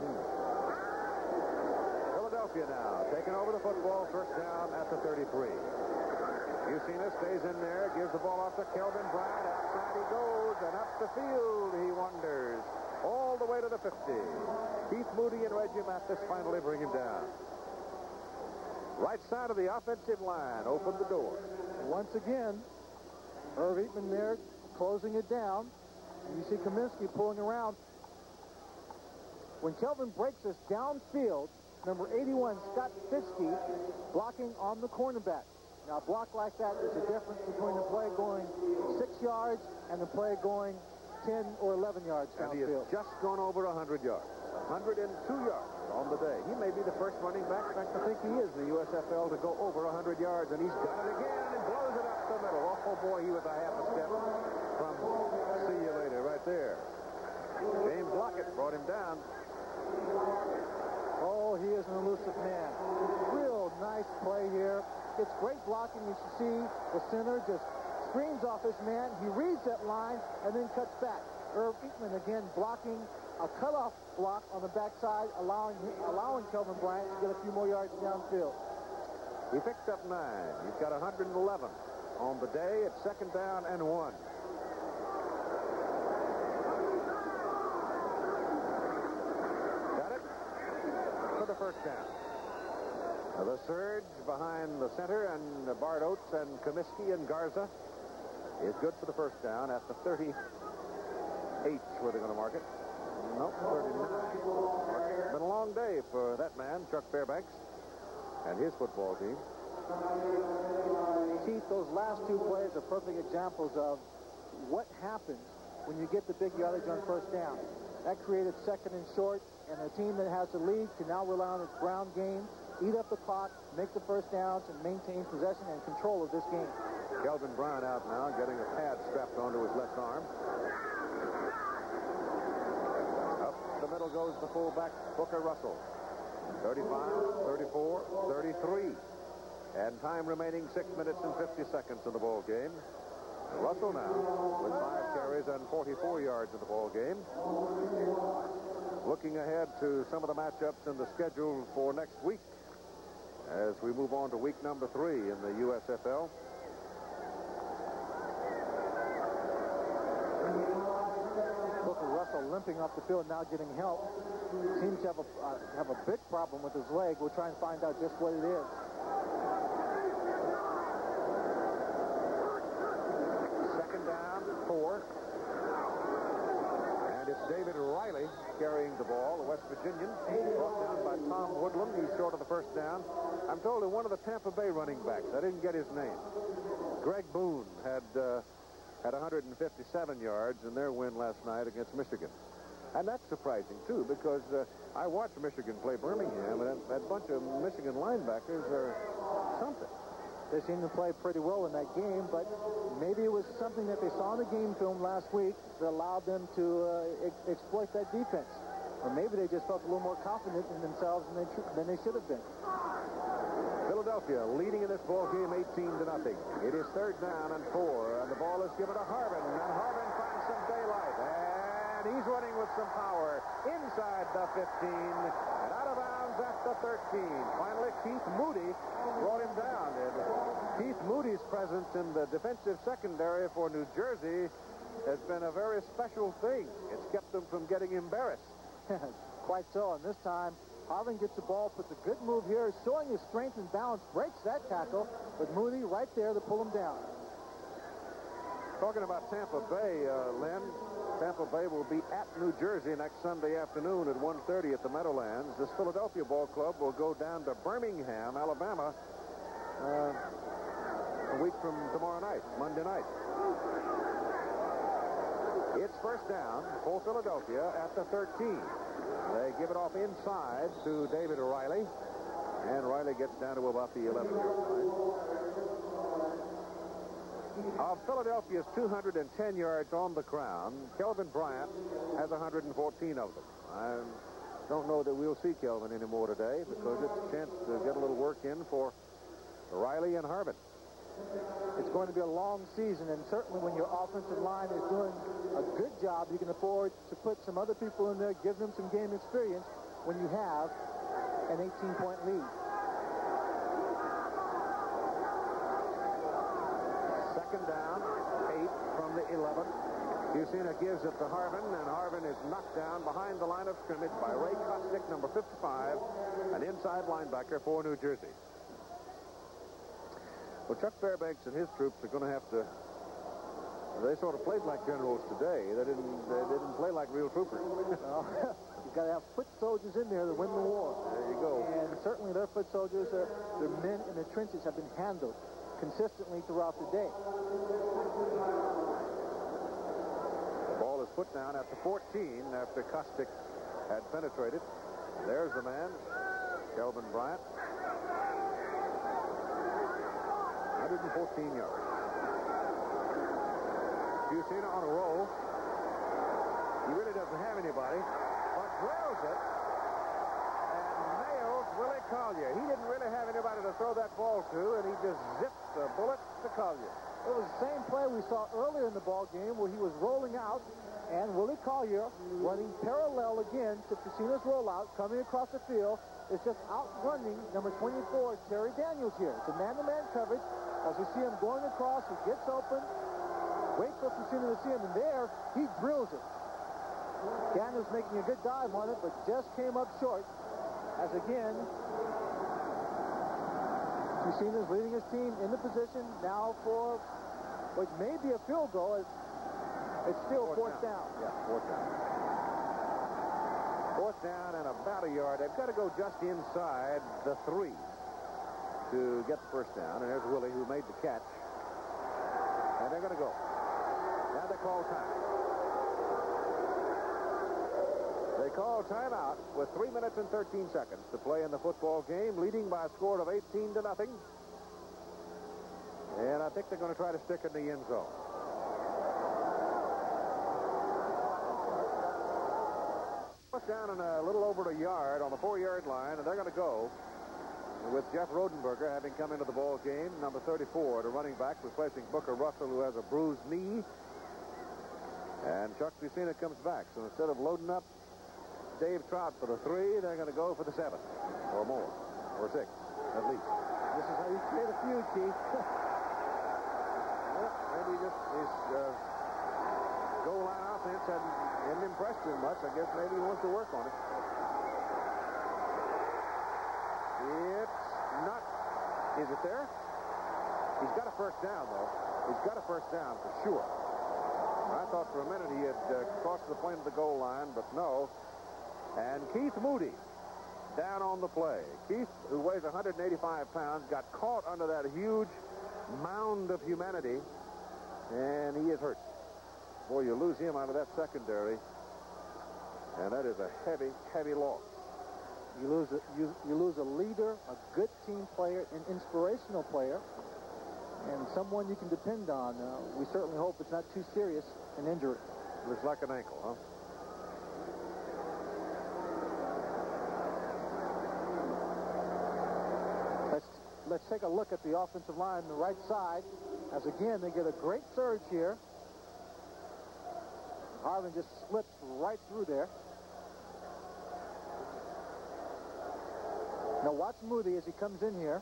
Philadelphia now, taking over the football, 1st down at the 33. Ucina stays in there, gives the ball off to Kelvin Bryant. Outside he goes, and up the field he wanders all the way to the 50. Keith Moody and Reggie Mathis finally bring him down. Right side of the offensive line, open the door. Once again, Irv Eatman there closing it down. And you see Kaminsky pulling around. When Kelvin breaks this downfield, number 81, Scott Fitzke, blocking on the cornerback. Now, a block like that is the difference between the play going 6 yards and the play going 10 or 11 yards downfield. And he has just gone over 100 yards. 102 yards on the day. He may be the first running back. In fact, I think he is in the USFL to go over 100 yards, and he's done it again and blows it up the middle. Oh, boy, he was a half a step from see you later right there. James Lockett brought him down. Oh, he is an elusive man. Real nice play here. It's great blocking. You should see the center just screams off his man. He reads that line and then cuts back. Irv Eatman again blocking a cutoff block on the backside, allowing Kelvin Bryant to get a few more yards downfield. He picks up 9. He's got 111 on the day. It's 2nd down and 1. Got it for the 1st down. Now the surge behind the center and Bart Oates and Comiskey and Garza is good for the 1st down at the 38 where they're going to mark it. Nope, 39. Been a long day for that man, Chuck Fairbanks, and his football team. Keith, those last 2 plays are perfect examples of what happens when you get the big yardage on 1st down. That created 2nd and short, and the team that has the lead can now rely on its ground game, eat up the clock, make the 1st downs, and maintain possession and control of this game. Kelvin Brown out now, getting a pad strapped onto his left arm. Up the middle goes the fullback, Booker Russell. 35, 34, 33. And time remaining 6 minutes and 50 seconds in the ball game. Russell now with 5 carries and 44 yards in the ball game. Looking ahead to some of the matchups in the schedule for next week as we move on to week number 3 in the USFL. Booker Russell limping off the field, now getting help. Seems to have a big problem with his leg. We'll try and find out just what it is. 2nd down, 4. And it's David Riley carrying the ball, the West Virginian. Brought down by Tom Woodland. He's short of the 1st down. I'm told that one of the Tampa Bay running backs, I didn't get his name, Greg Boone, had 157 yards in their win last night against Michigan. And that's surprising, too, because I watched Michigan play Birmingham, and that bunch of Michigan linebackers are something. They seemed to play pretty well in that game, but maybe it was something that they saw in the game film last week that allowed them to exploit that defense. Or maybe they just felt a little more confident in themselves than they should have been. Philadelphia leading in this ball game 18-0. It is 3rd down and 4, and the ball is given to Harbin, and Harbin finds some daylight, and he's running with some power inside the 15 and out of bounds at the 13. Finally, Keith Moody brought him down. And Keith Moody's presence in the defensive secondary for New Jersey has been a very special thing. It's kept them from getting embarrassed. Quite so, and this time Harvin gets the ball, puts a good move here, showing his strength and balance, breaks that tackle, but Moody right there to pull him down. Talking about Tampa Bay, Len, Tampa Bay will be at New Jersey next Sunday afternoon at 1:30 at the Meadowlands. This Philadelphia ball club will go down to Birmingham, Alabama, a week from tomorrow night, Monday night. It's 1st down for Philadelphia at the 13. They give it off inside to David Riley, and Riley gets down to about the 11-yard line. Of Philadelphia's 210 yards on the ground, Kelvin Bryant has 114 of them. I don't know that we'll see Kelvin anymore today because it's a chance to get a little work in for Riley and Harbin. It's going to be a long season, and certainly when your offensive line is doing a good job, you can afford to put some other people in there, give them some game experience when you have an 18-point lead. 2nd down, 8 from the 11. Husina gives it to Harbin, and Harbin is knocked down behind the line of scrimmage by Ray Kostick, number 55, an inside linebacker for New Jersey. Well, Chuck Fairbanks and his troops are going to have to. They sort of played like generals today. They didn't play like real troopers. You've got to have foot soldiers in there to win the war. There you go. And certainly their foot soldiers, their men in the trenches have been handled consistently throughout the day. The ball is put down at the 14 after Kostick had penetrated. There's the man, Kelvin Bryant. 114 yards. Husina on a roll. He really doesn't have anybody, but drills it and nails Willie Collier. He didn't really have anybody to throw that ball to, and he just zipped the bullet to Collier. It was the same play we saw earlier in the ball game where he was rolling out, And Willie Collier running parallel again to Fusina's rollout, coming across the field, is just outrunning number 24, Terry Daniels here. It's a man-to-man coverage. As we see him going across, he gets open, waits for Fusina to see him, and there, he drills it. Daniels making a good dive on it, but just came up short. As again, Fusina's leading his team in the position now for what may be a field goal. It's still fourth down. Yeah, fourth down. Fourth down and about a yard. They've got to go just inside the 3 to get the first down. And there's Willie, who made the catch. And they're going to go. Now they call time. They call timeout with 3 minutes and 13 seconds to play in the football game, leading by a score of 18-0. And I think they're going to try to stick in the end zone. Down in a little over a yard on the 4-yard line, and they're going to go with Jeff Rodenberger having come into the ball game, number 34, the running back, replacing Booker Russell, who has a bruised knee. And Chuck Fusina comes back. So instead of loading up Dave Trout for the 3, they're going to go for the 7 or more, or 6 at least. This is how you create a feud, Keith. Well, maybe just his goal line offense hadn't impressed him much. I guess maybe he wants to work on it. It's not. Is it there? He's got a first down, though. He's got a first down for sure. I thought for a minute he had crossed the plane to the goal line, but no. And Keith Moody down on the play. Keith, who weighs 185 pounds, got caught under that huge mound of humanity, and he is hurt. Boy, you lose him out of that secondary, and that is a heavy, heavy loss. You lose a leader, a good team player, an inspirational player, and someone you can depend on. We certainly hope it's not too serious an injury. Looks like an ankle, huh? Let's take a look at the offensive line on the right side, as again they get a great surge here. Harvin just slips right through there. Now watch Moody as he comes in here.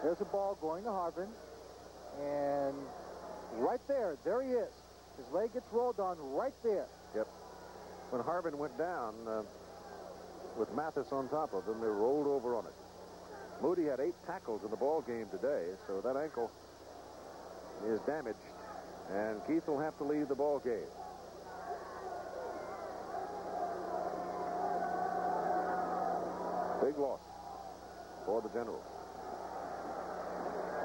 There's a ball going to Harvin. And right there he is. His leg gets rolled on right there. Yep. When Harvin went down with Mathis on top of him, they rolled over on it. Moody had 8 tackles in the ball game today, so that ankle is damaged. And Keith will have to leave the ball game. Big loss for the Generals.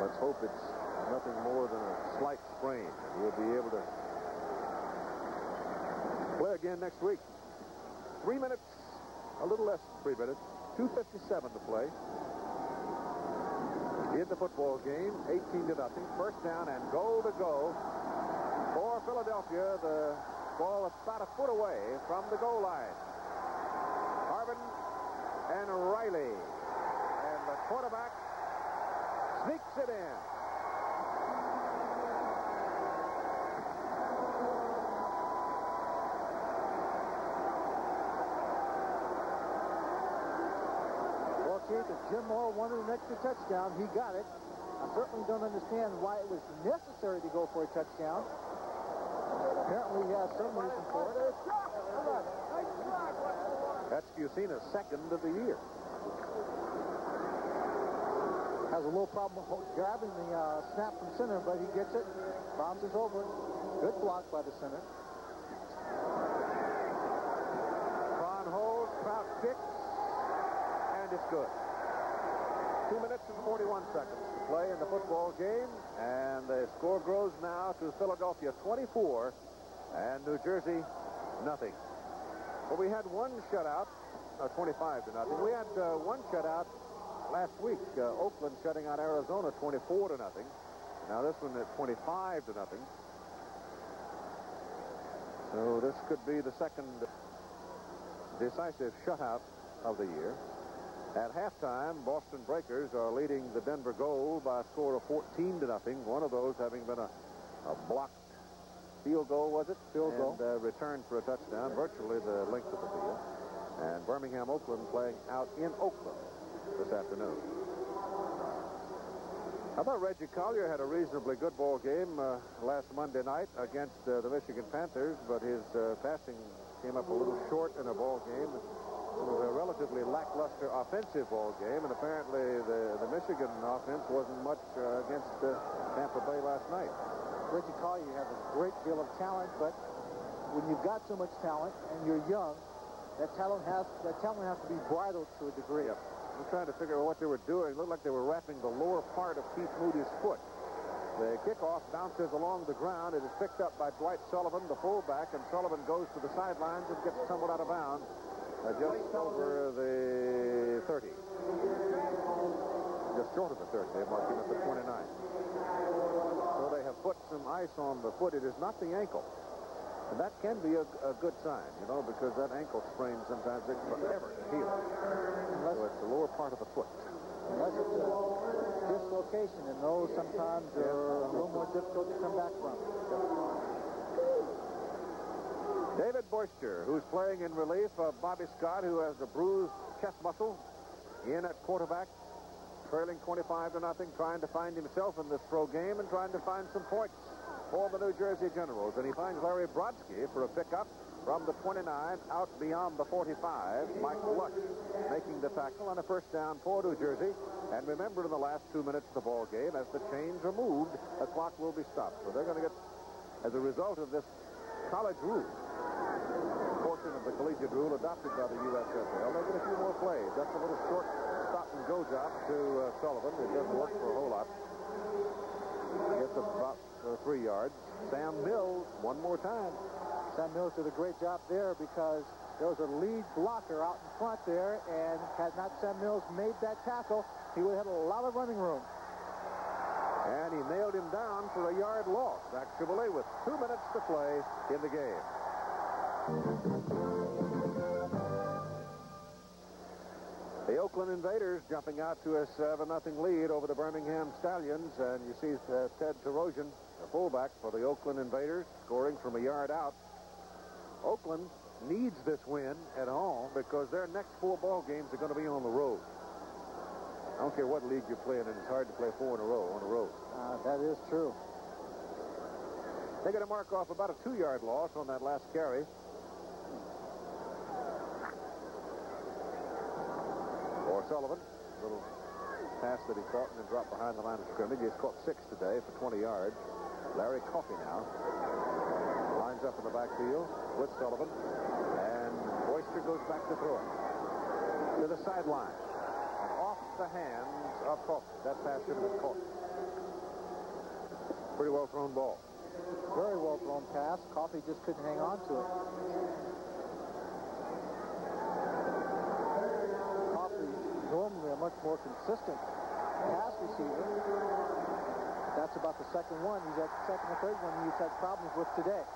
Let's hope it's nothing more than a slight sprain. We'll be able to play again next week. 3 minutes, a little less than 3 minutes, 2:57 to play. In the football game, 18-0. First down and goal to go for Philadelphia. The ball about a foot away from the goal line. Harvin and Riley. And the quarterback sneaks it in. Keith, if Jim Moore wanted an extra touchdown, he got it. I certainly don't understand why it was necessary to go for a touchdown. Apparently he has some reason for it. That's Fusina's second of the year. Has a little problem grabbing the snap from center, but he gets it. Bounces over. Good block by the center. Cron holds, Trout kicks. And it's good. 2 minutes and 41 seconds to play in the football game, and the score grows now to Philadelphia 24 and New Jersey nothing. Well, we had one shutout, 25-0. We had one shutout last week. Oakland shutting out Arizona 24-0. Now this one at 25-0. So this could be the second decisive shutout of the year. At halftime, Boston Breakers are leading the Denver Gold by a score of 14-0. One of those having been a blocked field goal, was it? Field goal. And returned for a touchdown, virtually the length of the field. And Birmingham Oakland playing out in Oakland this afternoon. I thought Reggie Collier had a reasonably good ball game last Monday night against the Michigan Panthers, but his passing came up a little short in a ball game. It was a relatively lackluster offensive ball game, and apparently the Michigan offense wasn't much against Tampa Bay last night. Reggie Collier, you have a great deal of talent, but when you've got so much talent and you're young, that talent has to be bridled to a degree. Yep. I'm trying to figure out what they were doing. It looked like they were wrapping the lower part of Keith Moody's foot. The kickoff bounces along the ground. It is picked up by Dwight Sullivan, the fullback, and Sullivan goes to the sidelines and gets tumbled out of bounds just over the 30. Just short of the 30. They marked him at the 29. So they have put some ice on the foot. It is not the ankle. And that can be a good sign, you know, because that ankle sprain sometimes takes forever to heal. So it's the lower part of the foot. Unless it's a dislocation, and those sometimes are a little more difficult to come back from. David Boyster, who's playing in relief of Bobby Scott, who has a bruised chest muscle, in at quarterback, trailing 25-0, trying to find himself in this pro game and trying to find some points for the New Jersey Generals. And he finds Larry Brodsky for a pickup from the 29 out beyond the 45. Mike Lush making the tackle on a first down for New Jersey. And remember, in the last 2 minutes of the ball game, as the chains are moved, the clock will be stopped. So they're going to get, as a result of this college rule, portion of the collegiate rule adopted by the USFL, they get a few more plays. That's a little short stop and go job to Sullivan. It doesn't work for a whole lot. Gets about 3 yards. Sam Mills, one more time. Sam Mills did a great job there because there was a lead blocker out in front there, and had not Sam Mills made that tackle, he would have had a lot of running room. And he nailed him down for a yard loss, actually, with 2 minutes to play in the game. The Oakland Invaders jumping out to a 7-0 lead over the Birmingham Stallions, and you see Ted Terosian, the fullback for the Oakland Invaders, scoring from a yard out. Oakland needs this win at home because their next 4 ball games are going to be on the road. I don't care what league you're playing in, it's hard to play 4 in a row on the road. That is true. They got to mark off about a 2-yard loss on that last carry. Or Sullivan, little pass that he caught and then dropped behind the line of scrimmage. He's caught 6 today for 20 yards. Larry Coffey now lines up in the backfield with Sullivan, and Boyster goes back to throw it to the sideline and off the hands of Coffey. That pass should have been caught. Pretty well thrown ball. Very well thrown pass. Coffey just couldn't hang on to it. Coffey normally a much more consistent pass receiver. That's about the second one. He's at the second or third one he's had problems with today.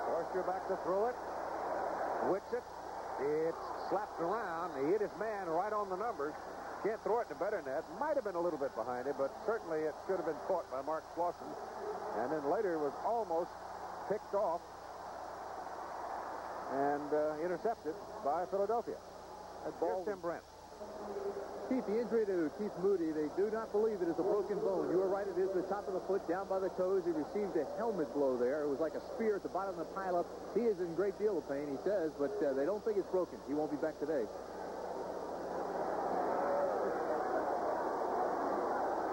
Boyster back to throw it. Whips it. It's slapped around. He hit his man right on the numbers. Can't throw it to better net. Might have been a little bit behind it, but certainly it should have been caught by Mark Slauson. And then later was almost picked off and intercepted by Philadelphia. Here's Tim Brent. Keith, the injury to Keith Moody, they do not believe it is a broken bone. You were right, it is the top of the foot, down by the toes. He received a helmet blow there. It was like a spear at the bottom of the pileup. He is in a great deal of pain, he says, but they don't think it's broken. He won't be back today.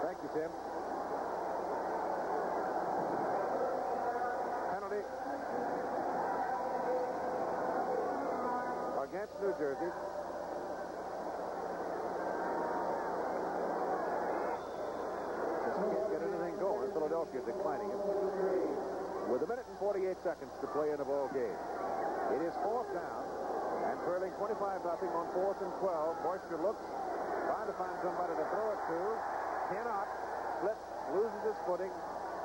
Thank you, Tim. Penalty against New Jersey. Can't get anything going. Philadelphia declining it. With 1 minute and 48 seconds to play in a ball game. It is 4th down and trailing 25-0 on 4th and 12. Boyster looks, trying to find somebody to throw it to. Cannot. Slips, loses his footing,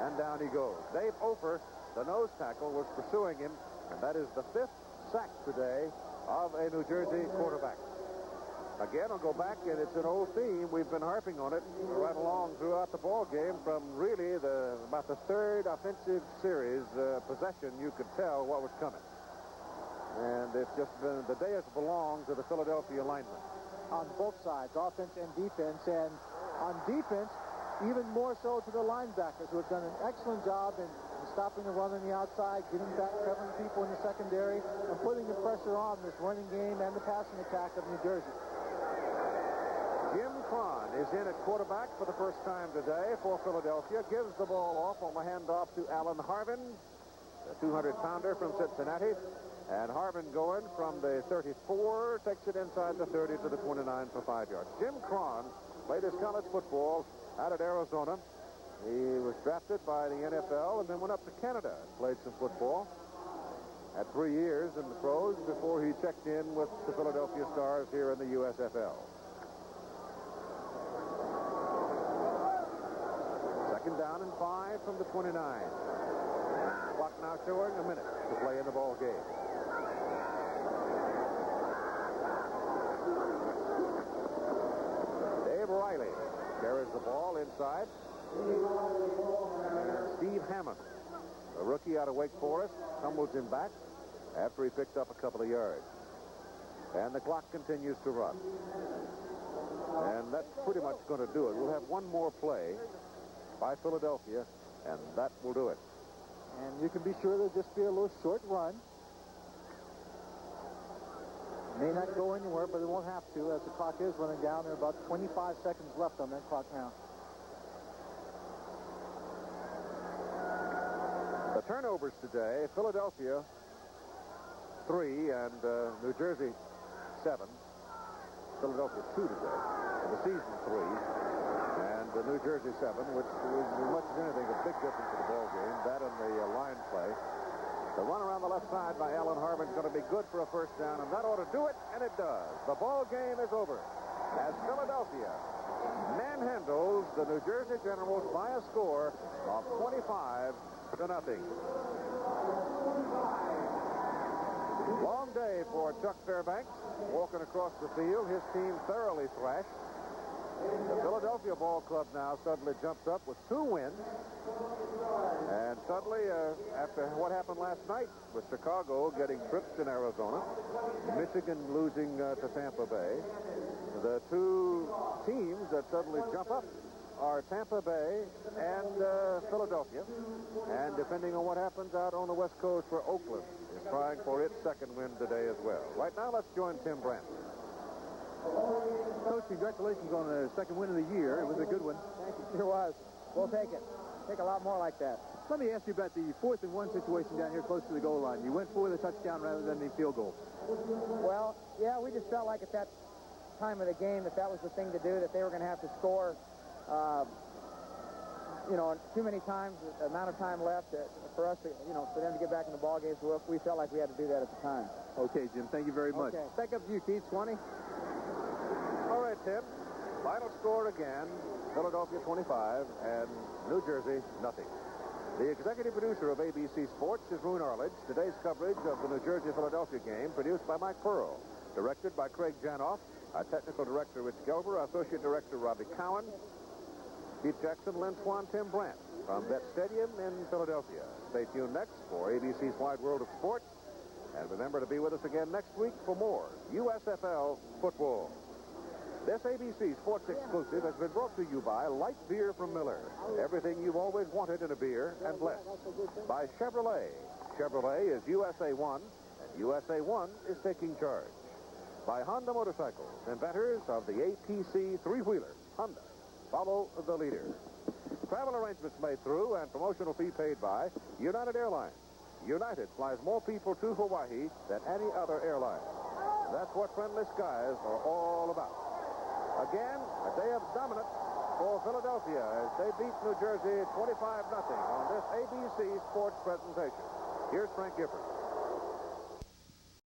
and down he goes. Dave Ofer, the nose tackle, was pursuing him, and that is the 5th sack today of a New Jersey quarterback. Again, I'll go back, and it's an old theme. We've been harping on it right along throughout the ball game. From really about the third offensive series possession, you could tell what was coming. And it's just been the day has belonged to the Philadelphia linemen. On both sides, offense and defense. And on defense, even more so to the linebackers, who have done an excellent job in stopping the run on the outside, getting back, covering people in the secondary, and putting the pressure on this running game and the passing attack of New Jersey. Jim Cron is in at quarterback for the first time today for Philadelphia. Gives the ball off on the handoff to Alan Harvin, the 200-pounder from Cincinnati. And Harvin going from the 34, takes it inside the 30 to the 29 for 5 yards. Jim Cron played his college football out at Arizona. He was drafted by the NFL and then went up to Canada and played some football. Had 3 years in the pros before he checked in with the Philadelphia Stars here in the USFL. Second down and 5 from the 29. Clock now showing a minute to play in the ball game. Dave Riley carries the ball inside. And Steve Hammond, a rookie out of Wake Forest, tumbles him back after he picked up a couple of yards. And the clock continues to run. And that's pretty much going to do it. We'll have one more play by Philadelphia, and that will do it. And you can be sure there'll just be a little short run. May not go anywhere, but it won't have to, as the clock is running down. There are about 25 seconds left on that clock now. The turnovers today, Philadelphia 3 and New Jersey 7. Philadelphia 2 today. In the season 3 and New Jersey 7, which was as much as anything a big difference in the ball game. That and the line play. The run around the left side by Alan Harvin is going to be good for a first down, and that ought to do it, and it does. The ball game is over as Philadelphia manhandles the New Jersey Generals by a score of 25-0. Long day for Chuck Fairbanks, walking across the field. His team thoroughly thrashed. The Philadelphia Ball Club now suddenly jumps up with 2 wins. And suddenly, after what happened last night with Chicago getting tripped in Arizona, Michigan losing to Tampa Bay, the 2 teams that suddenly jump up are Tampa Bay and Philadelphia. And depending on what happens out on the West Coast, where Oakland is trying for its second win today as well. Right now, let's join Tim Brandt. Coach, congratulations on the second win of the year. It was a good one. Thank you. Sure was. We'll take it. Take a lot more like that. Let me ask you about the 4th and 1 situation down here close to the goal line. You went for the touchdown rather than the field goal. Well, yeah, we just felt like at that time of the game that was the thing to do, that they were going to have to score, too many times, the amount of time left for us to, for them to get back in the ball game. So we felt like we had to do that at the time. Okay, Jim, thank you very much. Okay. Back up to you, Keith. 20. All right, Tim. Final score again, Philadelphia 25 and New Jersey nothing. The executive producer of ABC Sports is Roone Arledge. Today's coverage of the New Jersey-Philadelphia game produced by Mike Pearl. Directed by Craig Janoff. Our technical director, Rich Gelber. Our associate director, Robbie Cowan. Keith Jackson, Lynn Swan, Tim Brandt from Vet Stadium in Philadelphia. Stay tuned next for ABC's Wide World of Sports. And remember to be with us again next week for more USFL football. This ABC Sports exclusive has been brought to you by Light Beer from Miller. Everything you've always wanted in a beer and less. By Chevrolet. Chevrolet is USA 1, and USA 1 is taking charge. By Honda Motorcycles, inventors of the ATC three-wheeler. Honda. Follow the leader. Travel arrangements made through and promotional fee paid by United Airlines. United flies more people to Hawaii than any other airline. That's what friendly skies are all about. Again, a day of dominance for Philadelphia as they beat New Jersey 25-0 on this ABC Sports presentation. Here's Frank Gifford.